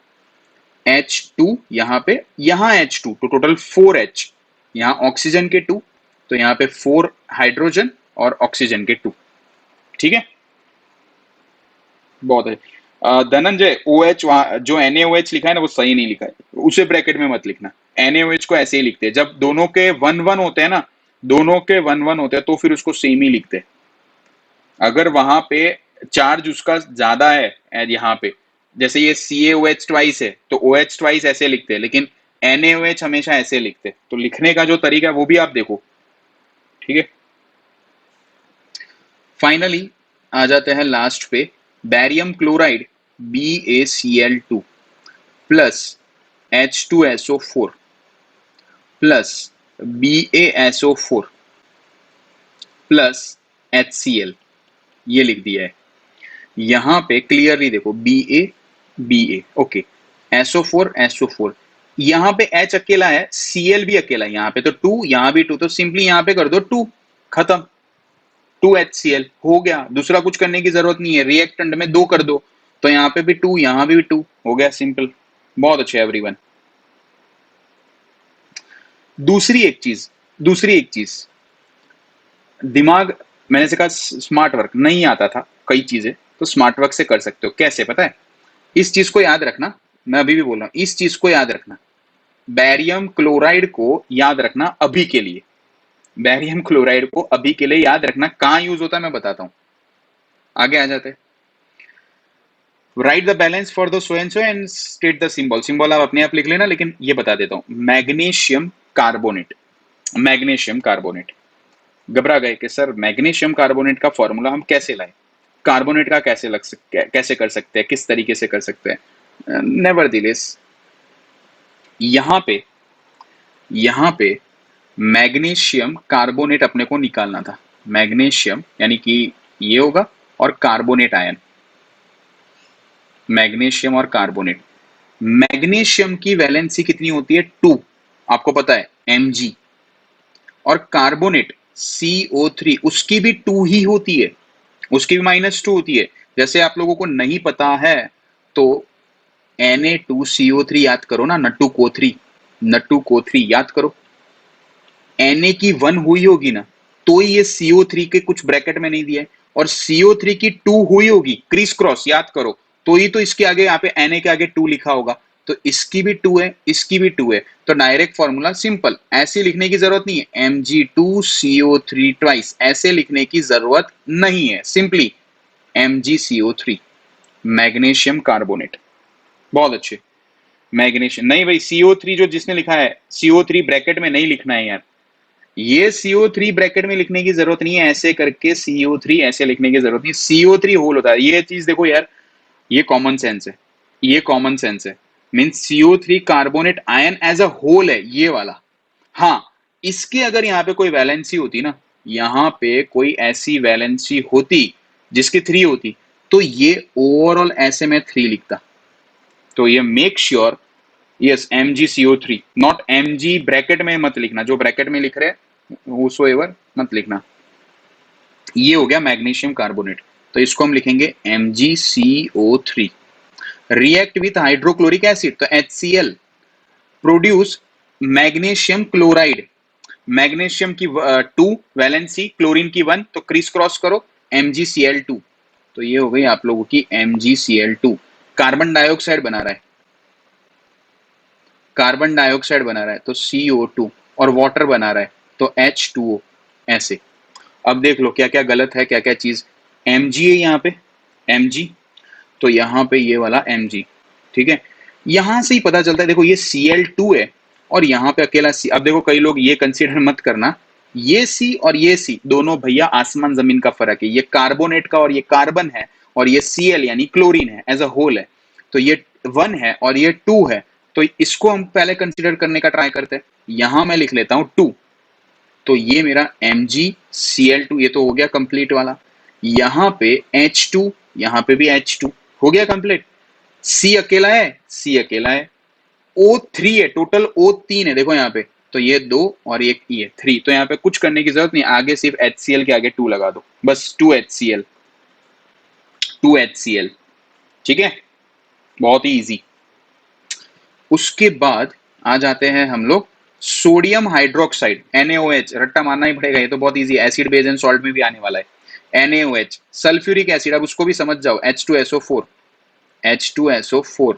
H2 यहाँ पे, यहाँ H2 तो टोटल 4H, यहाँ ऑक्सीजन के 2, तो यहाँ पे 4 हाइड्रोजन और ऑक्सीजन के 2। ठीक है, बहुत है। धनंजय OH वहां जो NaOH लिखा है ना वो सही नहीं लिखा है, उसे ब्रैकेट में मत लिखना। NaOH को ऐसे ही लिखते हैं, जब दोनों के 1-1 होते हैं ना, दोनों के 1-1 होते हैं तो फिर उसको सेम ही लिखते हैं। अगर वहां पे चार्ज उसका ज्यादा है यहाँ पे, जैसे ये CaOH ट्वाइस है तो OH ट्वाइस ऐसे लिखते हैं, लेकिन NaOH हमेशा ऐसे लिखते हैं। तो लिखने का जो तरीका है वो भी आप देखो। ठीक है, फाइनली आ जाते हैं लास्ट पे, barium chloride BaCl2 plus H2SO4 plus BaSO4 plus HCl, ये लिख दिया है। यहां पे क्लियरली देखो BA ओके, SO4 यहां पे H अकेला है, Cl भी अकेला है, यहाँ पे तो 2, यहाँ भी 2, तो सिंपली यहाँ पे कर दो 2, खत्म, 2HCl हो गया। दूसरा कुछ करने की जरूरत नहीं है, रिएक्टेंट में 2 कर दो, तो यहाँ पे भी 2, यहाँ भी 2, हो गया सिंपल। बहुत अच्छे एवरीवन। दूसरी एक चीज दिमाग, मैंने से कहा स्मार्ट वर्क नहीं आता था कई चीजें, तो स्मार्ट वर्क से कर सकते हो। कैसे पता है? इस चीज को याद रखना, मैं अभी भी बोल रहा हूं, इस चीज को याद रखना, बैरियम क्लोराइड को याद रखना अभी के लिए, बैरियम क्लोराइड को अभी के लिए याद रखना। कहां यूज होता है मैं बताता हूं, आगे आ जाते हैं। Right the balance for the so and state the symbol, symbol आप अपने आप लिख लेना, लेकिन ये बता देता हूं, मैग्नीशियम कार्बोनेट, मैग्नीशियम कार्बोनेट। घबरा गए कि सर मैग्नीशियम कार्बोनेट का फॉर्मूला हम कैसे लाएं, कार्बोनेट का कैसे कर सकते हैं, किस तरीके से कर सकते हैं। नेवरदलेस यहां पे मैग्नीशियम कार्बोनेट अपने को निकालना था। मैग्नीशियम यानी कि ये होगा, और कार्बोनेट आयन, मैग्नीशियम और कार्बोनेट। मैग्नीशियम की वैलेंसी कितनी होती है? 2, आपको पता है Mg, और कार्बोनेट CO3 उसकी भी 2 ही होती है, उसकी भी -2 होती है। जैसे आप लोगों को नहीं पता है तो Na2CO3 याद करो ना, नट्टू कोथरी याद करो। Na की 1 हुई होगी ना, तो ये CO3 के कुछ ब्रैकेट में नहीं दिया है, और CO3 की 2 हुई होगी, क्रिस क्रॉस याद करो, तो ही तो इसके आगे यहाँ पे Na के आगे 2 लिखा होगा। तो इसकी भी 2 है, इसकी भी 2 है, तो डायरेक्ट फॉर्मूला सिंपल, ऐसे लिखने की जरूरत नहीं है, Mg2CO3 ट्वाइस, ऐसे लिखने की जरूरत नहीं है, सिंपली MgCO3, मैग्नीशियम कार्बोनेट। बहुत अच्छे, मैग्नीशियम नहीं भाई, CO3 जो जिसने लिखा है, CO3 ब्रैकेट में नहीं लिखना है यार, ये CO3 ब्रैकेट में लिखने की जरूरत नहीं है, ऐसे करके CO3 ऐसे लिखने की जरूरत नहीं, CO3 होल होता है। ये चीज देखो यार, ये कॉमन सेंस है, ये कॉमन सेंस है, means CO3 carbonate ion as a whole है ये वाला। हाँ, इसके अगर यहाँ पे कोई वैलेंसी होती ना, यहाँ पे कोई ऐसी वैलेंसी होती जिसकी 3 होती, तो ये ओवरऑल ऐसे में 3 लिखता। तो ये make sure, yes MgCO3, not Mg bracket में मत लिखना, जो ब्रैकेट में लिख रहे whosoever मत लिखना। ये हो गया मैग्नीशियम कार्बोनेट, तो इसको हम लिखेंगे MgCO3, react with hydrochloric acid तो HCl, produce magnesium chloride, magnesium की 2 वैलेंसी, क्लोरीन की 1, तो क्रिस क्रॉस करो MgCl2, तो ये हो गई आप लोगों की MgCl2। कार्बन डाइऑक्साइड बना रहा है, कार्बन डाइऑक्साइड बना रहा है तो CO2, और वाटर बना रहा है तो H2O, ऐसे। अब देख लो क्या क्या गलत है, क्या क्या चीज, Mg है यहाँ पे, Mg, तो यहाँ पे ये वाला Mg, ठीक है, यहां से ही पता चलता है, देखो ये Cl2 है और यहाँ पे अकेला C। अब देखो कई लोग ये कंसीडर मत करना, ये C और ये C दोनों भैया आसमान जमीन का फर्क है, ये कार्बोनेट का और ये कार्बन है, और ये Cl यानी क्लोरीन है एज अ होल है, तो ये 1 है और ये 2 है, तो इसको हम पहले कंसीडर करने का ट्राई करते हैं। यहां मैं लिख लेता हूं 2, तो ये मेरा MgCl2, ये तो हो गया कंप्लीट वाला। यहां पे H2, यहां पे भी H2, हो गया कंप्लीट। C अकेला है, C अकेला है, O3 है, टोटल O3 है, देखो यहाँ पे, तो ये 2 और ये 3, तो यहाँ पे कुछ करने की जरूरत नहीं, आगे सिर्फ HCl के आगे 2 लगा दो, बस 2HCl, 2HCl, ठीक है, बहुत ही इजी। उसके बाद आ जाते हैं हम लोग सोडियम हाइड्रोक्साइड, NaOH, रट्टा मारना ही पड़ेगा, ये तो बहुत easy, acid base and salt में भी आने वाला है। NaOH, सल्फ्यूरिक एसिड, अब उसको भी समझ जाओ, H2SO4, H2SO4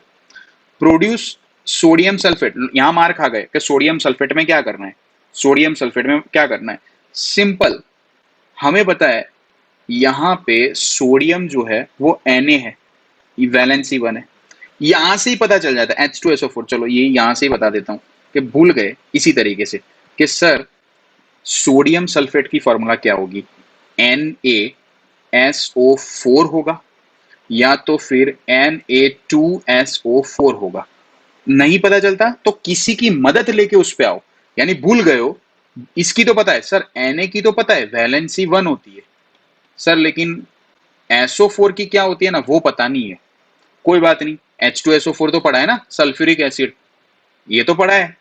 produce sodium sulphate. यहां मार खा गए कि सोडियम सल्फेट में क्या करना है, सोडियम सल्फेट में क्या करना है, सिंपल, हमें पता है यहां पे सोडियम जो है वो Na है, वैलेंसी 1 है, यहां से ही पता चल जाता है H2SO4। चलो ये यहां से ही बता देता हूं कि भूल गए इसी तरीके से कि सर सोडियम सल्फेट की फॉर्मूला क्या होगी, NaSO4 होगा या तो फिर Na2SO4 होगा। नहीं पता चलता तो किसी की मदद लेके उस पे आओ, यानी भूल गए हो, इसकी तो पता है सर, Na की तो पता है वैलेंसी 1 होती है सर, लेकिन SO4 की क्या होती है ना वो पता नहीं है, कोई बात नहीं, H2SO4 तो पढ़ा है ना, सल्फ्यूरिक एसिड, ये तो पढ़ा है,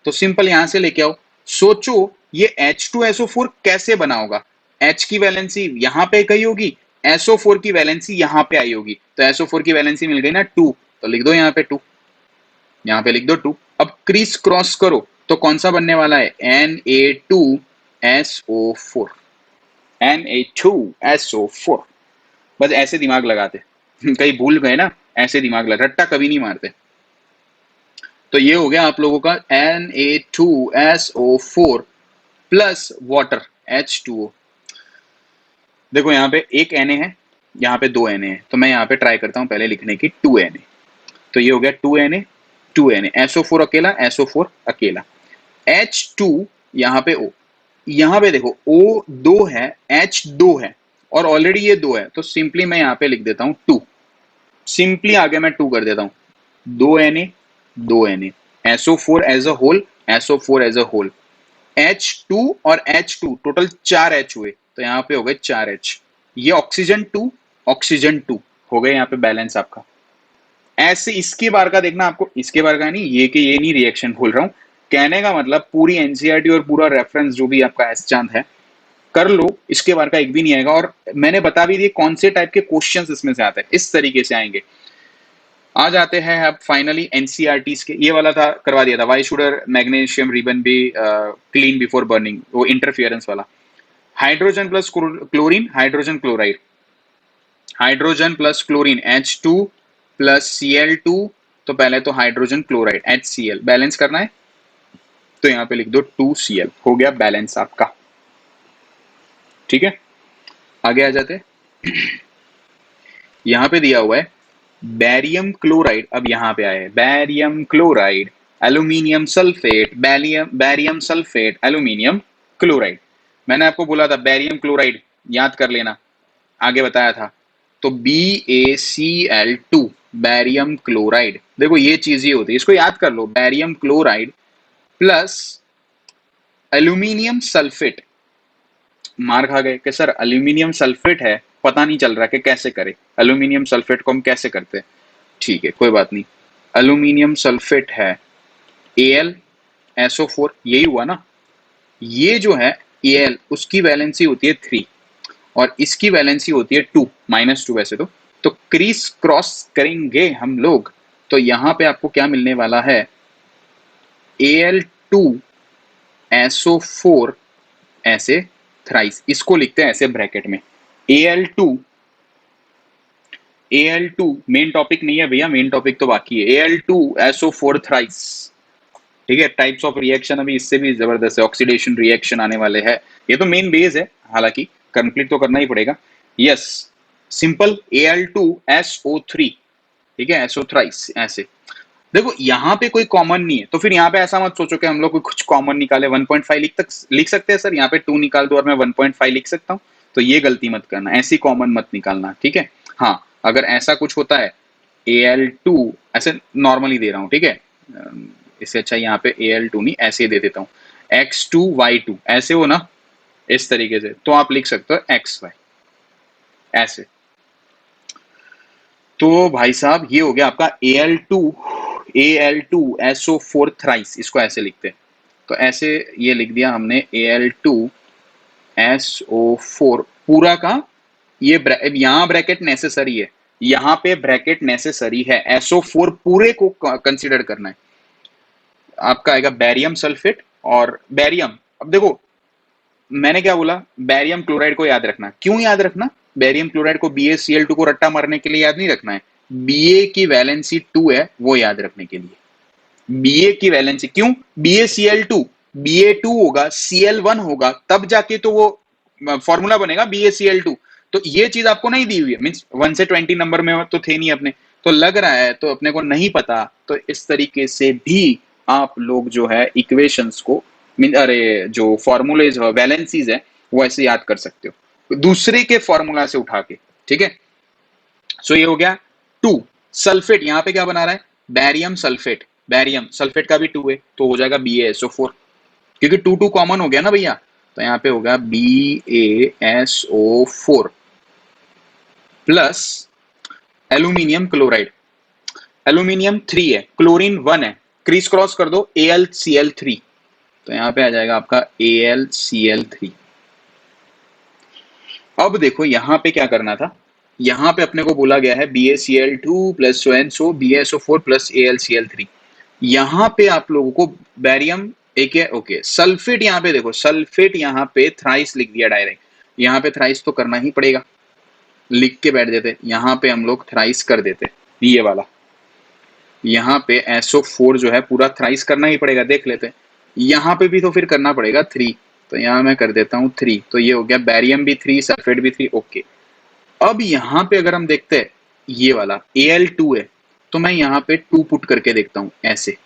तो सिंपल यहां से लेके आओ। सोचो ये H2SO4 कैसे बना होगा, H की वैलेंसी यहां पे गई होगी, SO4 की वैलेंसी यहां पे आई होगी, तो SO4 की वैलेंसी मिल गई ना 2, तो लिख दो यहाँ पे 2, यहाँ पे लिख दो 2। अब क्रीज क्रॉस करो तो कौन सा बनने वाला है, Na2SO4, Na2SO4, बस ऐसे दिमाग लगाते कहीं भूल गए ना, ऐसे दिमाग लगा, रट्टा कभी नहीं मारते। तो ये हो गया आप लोगों का Na2SO4 प्लस वाटर H2O। देखो यहाँ पे एक Na है, यहाँ पे 2 Na है, तो मैं यहाँ पे ट्राई करता हूँ पहले लिखने की 2 Na, तो ये हो गया 2 Na, 2 Na, SO4 अकेला, SO4 अकेला, H2 यहाँ पे O, यहाँ पे देखो O 2 है, H 2 है, और ऑलरेडी ये 2 है, तो सिंपली मैं यहाँ पे लिख देता हूँ 2, सिंपली आगे मैं 2 कर देता हूँ, 2 Na, 2 Na, SO4 as a whole, SO4 as a whole, H2 और H2 टोटल 4 H हुए, तो यहाँ पे हो गए 4 H, ये ऑक्सीजन 2, ऑक्सीजन 2 हो गए यहाँ पे बैलेंस आपका। ऐसे इसके बार का देखना आपको, इसके बार का नहीं, ये कि ये नहीं रिएक्शन बोल रहा हूँ, कहने का मतलब पूरी एनसीईआरटी और पूरा रेफरेंस जो भी आपका एस चांद है कर लो, इसके बार का एक भी नहीं आएगा, और मैंने बता भी दिए कौन से टाइप के क्वेश्चंस इसमें से आते हैं, इस तरीके से आएंगे। आ जाते हैं अब फाइनली एनसीईआरटीज के, ये वाला था करवा दिया था, why should magnesium ribbon be clean before burning, वो इंटरफियरेंस वाला। Hydrogen plus chlorine, hydrogen chloride, hydrogen plus chlorine H2 plus Cl2, तो पहले तो हाइड्रोजन क्लोराइड HCl बैलेंस करना है, तो यहाँ पे लिख दो 2Cl, हो गया बैलेंस आपका, ठीक है। आगे आ जाते हैं, यहाँ पे दिया हुआ है बैरियम क्लोराइड, अब यहाँ पे आया है barium chloride, aluminium sulphate, barium sulphate, aluminium chloride. मैंने आपको बोला था बैरियम क्लोराइड याद कर लेना, आगे बताया था, तो BaCl2 बैरियम क्लोराइड, देखो ये चीज ही होती है, इसको याद कर लो, barium chloride plus aluminium sulphate. मार खा गए कि सर एल्यूमिनियम सल्फेट है, पता नहीं चल रहा कि कैसे करें, एल्यूमिनियम सल्फेट को हम कैसे करते हैं, ठीक है कोई बात नहीं, एल्यूमिनियम सल्फेट है AlSO4, यही हुआ ना, ये जो है Al उसकी वैलेंसी होती है 3 और इसकी वैलेंसी होती है 2, -2 वैसे तो क्रीज क्रॉस करेंगे हम लोग, तो यहां पे आपको क्या मिलने वाला है, Al2SO4 ऐसे थ्राइस, इसको लिखते हैं ऐसे ब्रैकेट में, Al2 मेन टॉपिक नहीं है भैया, मेन टॉपिक तो बाकी है, Al2SO4 थ्राइस, ठीक है। टाइप्स ऑफ रिएक्शन अभी इससे भी जबरदस्त है, ऑक्सीडेशन रिएक्शन आने वाले हैं, ये तो मेन बेस है, हालांकि कंप्लीट तो करना ही पड़ेगा, यस, सिंपल Al2SO3, ठीक है, SO थ्राइस ऐसे। देखो यहाँ पे कोई कॉमन नहीं है, तो फिर यहाँ पे ऐसा मत सोचो कि हम लोग कुछ कॉमन निकाले, 1.5 लिख सकते हैं सर, यहाँ पे 2 निकाल दो और मैं 1.5 लिख सकता हूँ, तो ये गलती मत करना, ऐसी कॉमन मत निकालना, ठीक है। हाँ अगर ऐसा कुछ होता है Al2, ऐसे नॉर्मली दे रहा हूँ, ठीक है, इससे अच्छा यहाँ पे Al2 नहीं ऐसे दे देता हूँ, X2Y2 ऐसे हो ना, इस तरीके से, तो आप लिख सकते हो XY ऐसे। तो भाई साहब ये हो गया आपका Al2SO4 थ्राइस, इसको ऐसे लिखते हैं। तो ऐसे ये लिख दिया हमने Al2SO4 पूरा का, ये यहाँ ब्रैकेट नेसेसरी है, यहाँ पे ब्रैकेट नेसेसरी है, SO4 पूरे को कंसीडर करना है। आपका आएगा बैरियम सल्फेट और बैरियम, अब देखो मैंने क्या बोला, बैरियम क्लोराइड को याद रखना। क्यों याद रखना? बैरियम क्लोराइड को BaCl2 को रट्टा मारने के लिए याद नहीं रखना है, Ba की वैलेंसी 2 है वो याद रखने के लिए। Ba की वैलेंसी क्यों? BaCl2, Ba2 होगा, Cl1 होगा, तब जाके तो वो फॉर्मूला बनेगा BaCl2। तो ये चीज आपको नहीं दी हुई है, मीन्स 1 से 20 नंबर में तो थे नहीं अपने, तो लग रहा है तो अपने को नहीं पता, तो इस तरीके से भी आप लोग जो है इक्वेशंस को, अरे जो फॉर्मूलेज है, वैलेंसीज है, वो ऐसे याद कर सकते हो दूसरे के फॉर्मूला से उठा के, ठीक है। सो ये हो गया 2। सल्फेट यहाँ पे क्या बना रहा है? बैरियम सल्फेट, बैरियम सल्फेट का भी 2 है तो हो जाएगा BaSO4, क्योंकि 2 कॉमन हो गया ना भैया, तो यहाँ पे होगा BaSO4 plus aluminium chloride, aluminium 3 है, क्लोरीन 1 है, क्रीस क्रॉस कर दो AlCl3, तो यहाँ पे आ जाएगा आपका AlCl3। अब देखो यहाँ पे क्या करना था, यहाँ पे अपने को बोला गया है BaCl2 plus so and so BaSO4 plus AlCl3। यहाँ पे आप लोगों को बैरियम एक है, ओके सल्फेट, यहाँ पे देखो सल्फेट यहाँ पे थ्राइस लिख दिया डायरेक्ट, यहाँ पे थ्राइस तो करना ही पड़ेगा, लिख के बैठ देते, यहाँ पे हम लोग थ्राइस कर देते, ये वाला यहाँ पे SO4 जो है पूरा थ्राइस करना ही पड़ेगा, देख लेते, यहाँ पे भी तो फिर करना पड़ेगा 3, तो यहाँ मैं कर देता हूँ 3, तो ये हो गया बैरियम भी 3 सल्फेट भी 3, ओके। अब यहाँ पे अगर हम देखते हैं ये वाला Al2 है, तो मैं यहाँ पे 2 पुट करके देखता हूँ ऐसे,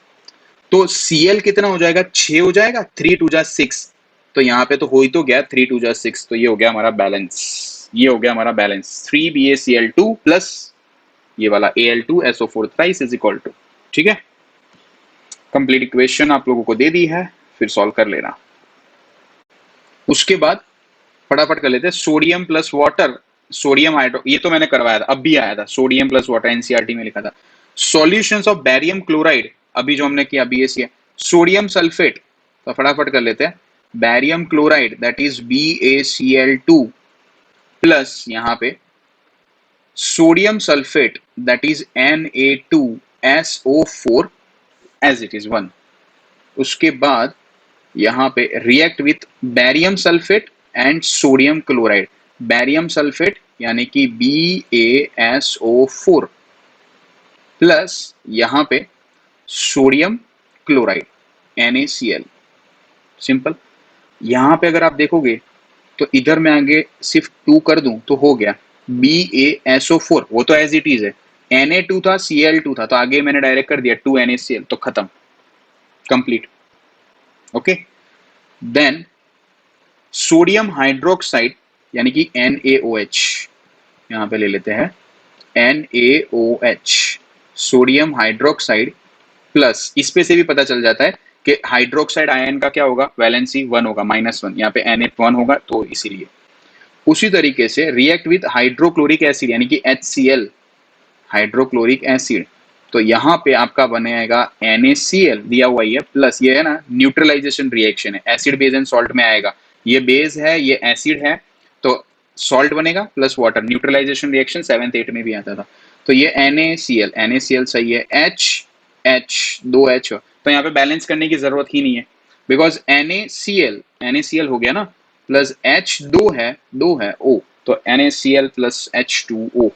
तो Cl कितना हो जाएगा? 6 हो जाएगा, 3 2 जा 6, तो यहाँ पे तो हो ही तो गया 3 2 जा 6, तो ये हो गया हमारा बैलेंस, ये हो गया हमारा बैलेंस 3 BaCl2 प्लस ये वाला Al2SO4 thrice is equal to, ठीक है। कंप्लीट इक्वेशन आप लोगों को दे दी है, फिर सॉल्व कर लेना। उसके बाद फटाफट कर लेते हैं sodium plus water, sodium hydro, ये तो मैंने करवाया था, अब भी आया था, सोडियम प्लस वाटर एनसीईआरटी में लिखा था। सॉल्यूशंस ऑफ बैरियम क्लोराइड, अभी जो हमने किया BaCl, सोडियम सल्फेट, तो फटाफट कर लेते हैं, barium chloride that is BaCl2 plus यहाँ पे sodium sulphate that is Na2SO4 as it is 1। उसके बाद यहाँ पे react with barium sulphate and sodium chloride, barium sulphate यानी कि BaSO4 प्लस यहाँ पे सोडियम क्लोराइड NaCl, सिंपल। यहाँ पे अगर आप देखोगे तो इधर मैं आगे सिर्फ 2 कर दूं तो हो गया BaSO4, वो तो एज इट इज है, Na2 था Cl2 था, तो आगे मैंने डायरेक्ट कर दिया 2 NaCl, तो खत्म, complete, okay. Then sodium hydroxide यानी कि NaOH, यहां पे ले लेते हैं NaOH, सोडियम हाइड्रोक्साइड प्लस, इस पे से भी पता चल जाता है कि हाइड्रोक्साइड आयन का क्या होगा, वैलेंसी 1 होगा, -1, यहाँ पे Na1 होगा, तो इसीलिए। उसी तरीके से रिएक्ट विथ हाइड्रोक्लोरिक एसिड यानी कि HCl, हाइड्रोक्लोरिक एसिड, तो यहाँ पे आपका बनेगा NaCl दिया हुआ ही है, प्लस ये है ना न्यूट्रलाइजेशन रिएक्शन है, एसिड बेस एंड सॉल्ट में आएगा, ये बेस है ये एसिड है, तो सॉल्ट बनेगा plus water, neutralisation reaction 7th 8th में भी आता था, तो ये NaCl सही है, H 2H, तो यहाँ पे बैलेंस करने की जरूरत ही नहीं है, बिकॉज NaCl हो गया ना, प्लस H 2 है O, तो NaCl प्लस H2O,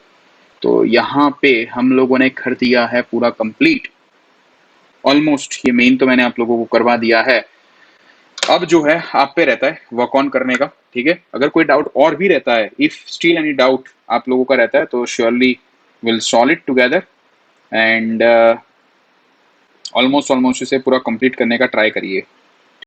तो यहाँ पे हम लोगों ने कर दिया है पूरा कंप्लीट ऑलमोस्ट, ये मेन तो मैंने आप लोगों को करवा दिया है। अब जो है आप पे रहता है वर्क ऑन करने का, ठीक है। अगर कोई डाउट और भी रहता है, इफ स्टिल एनी डाउट आप लोगों का रहता है, तो surely will solve it together and almost इसे पूरा कंप्लीट करने का ट्राई करिए।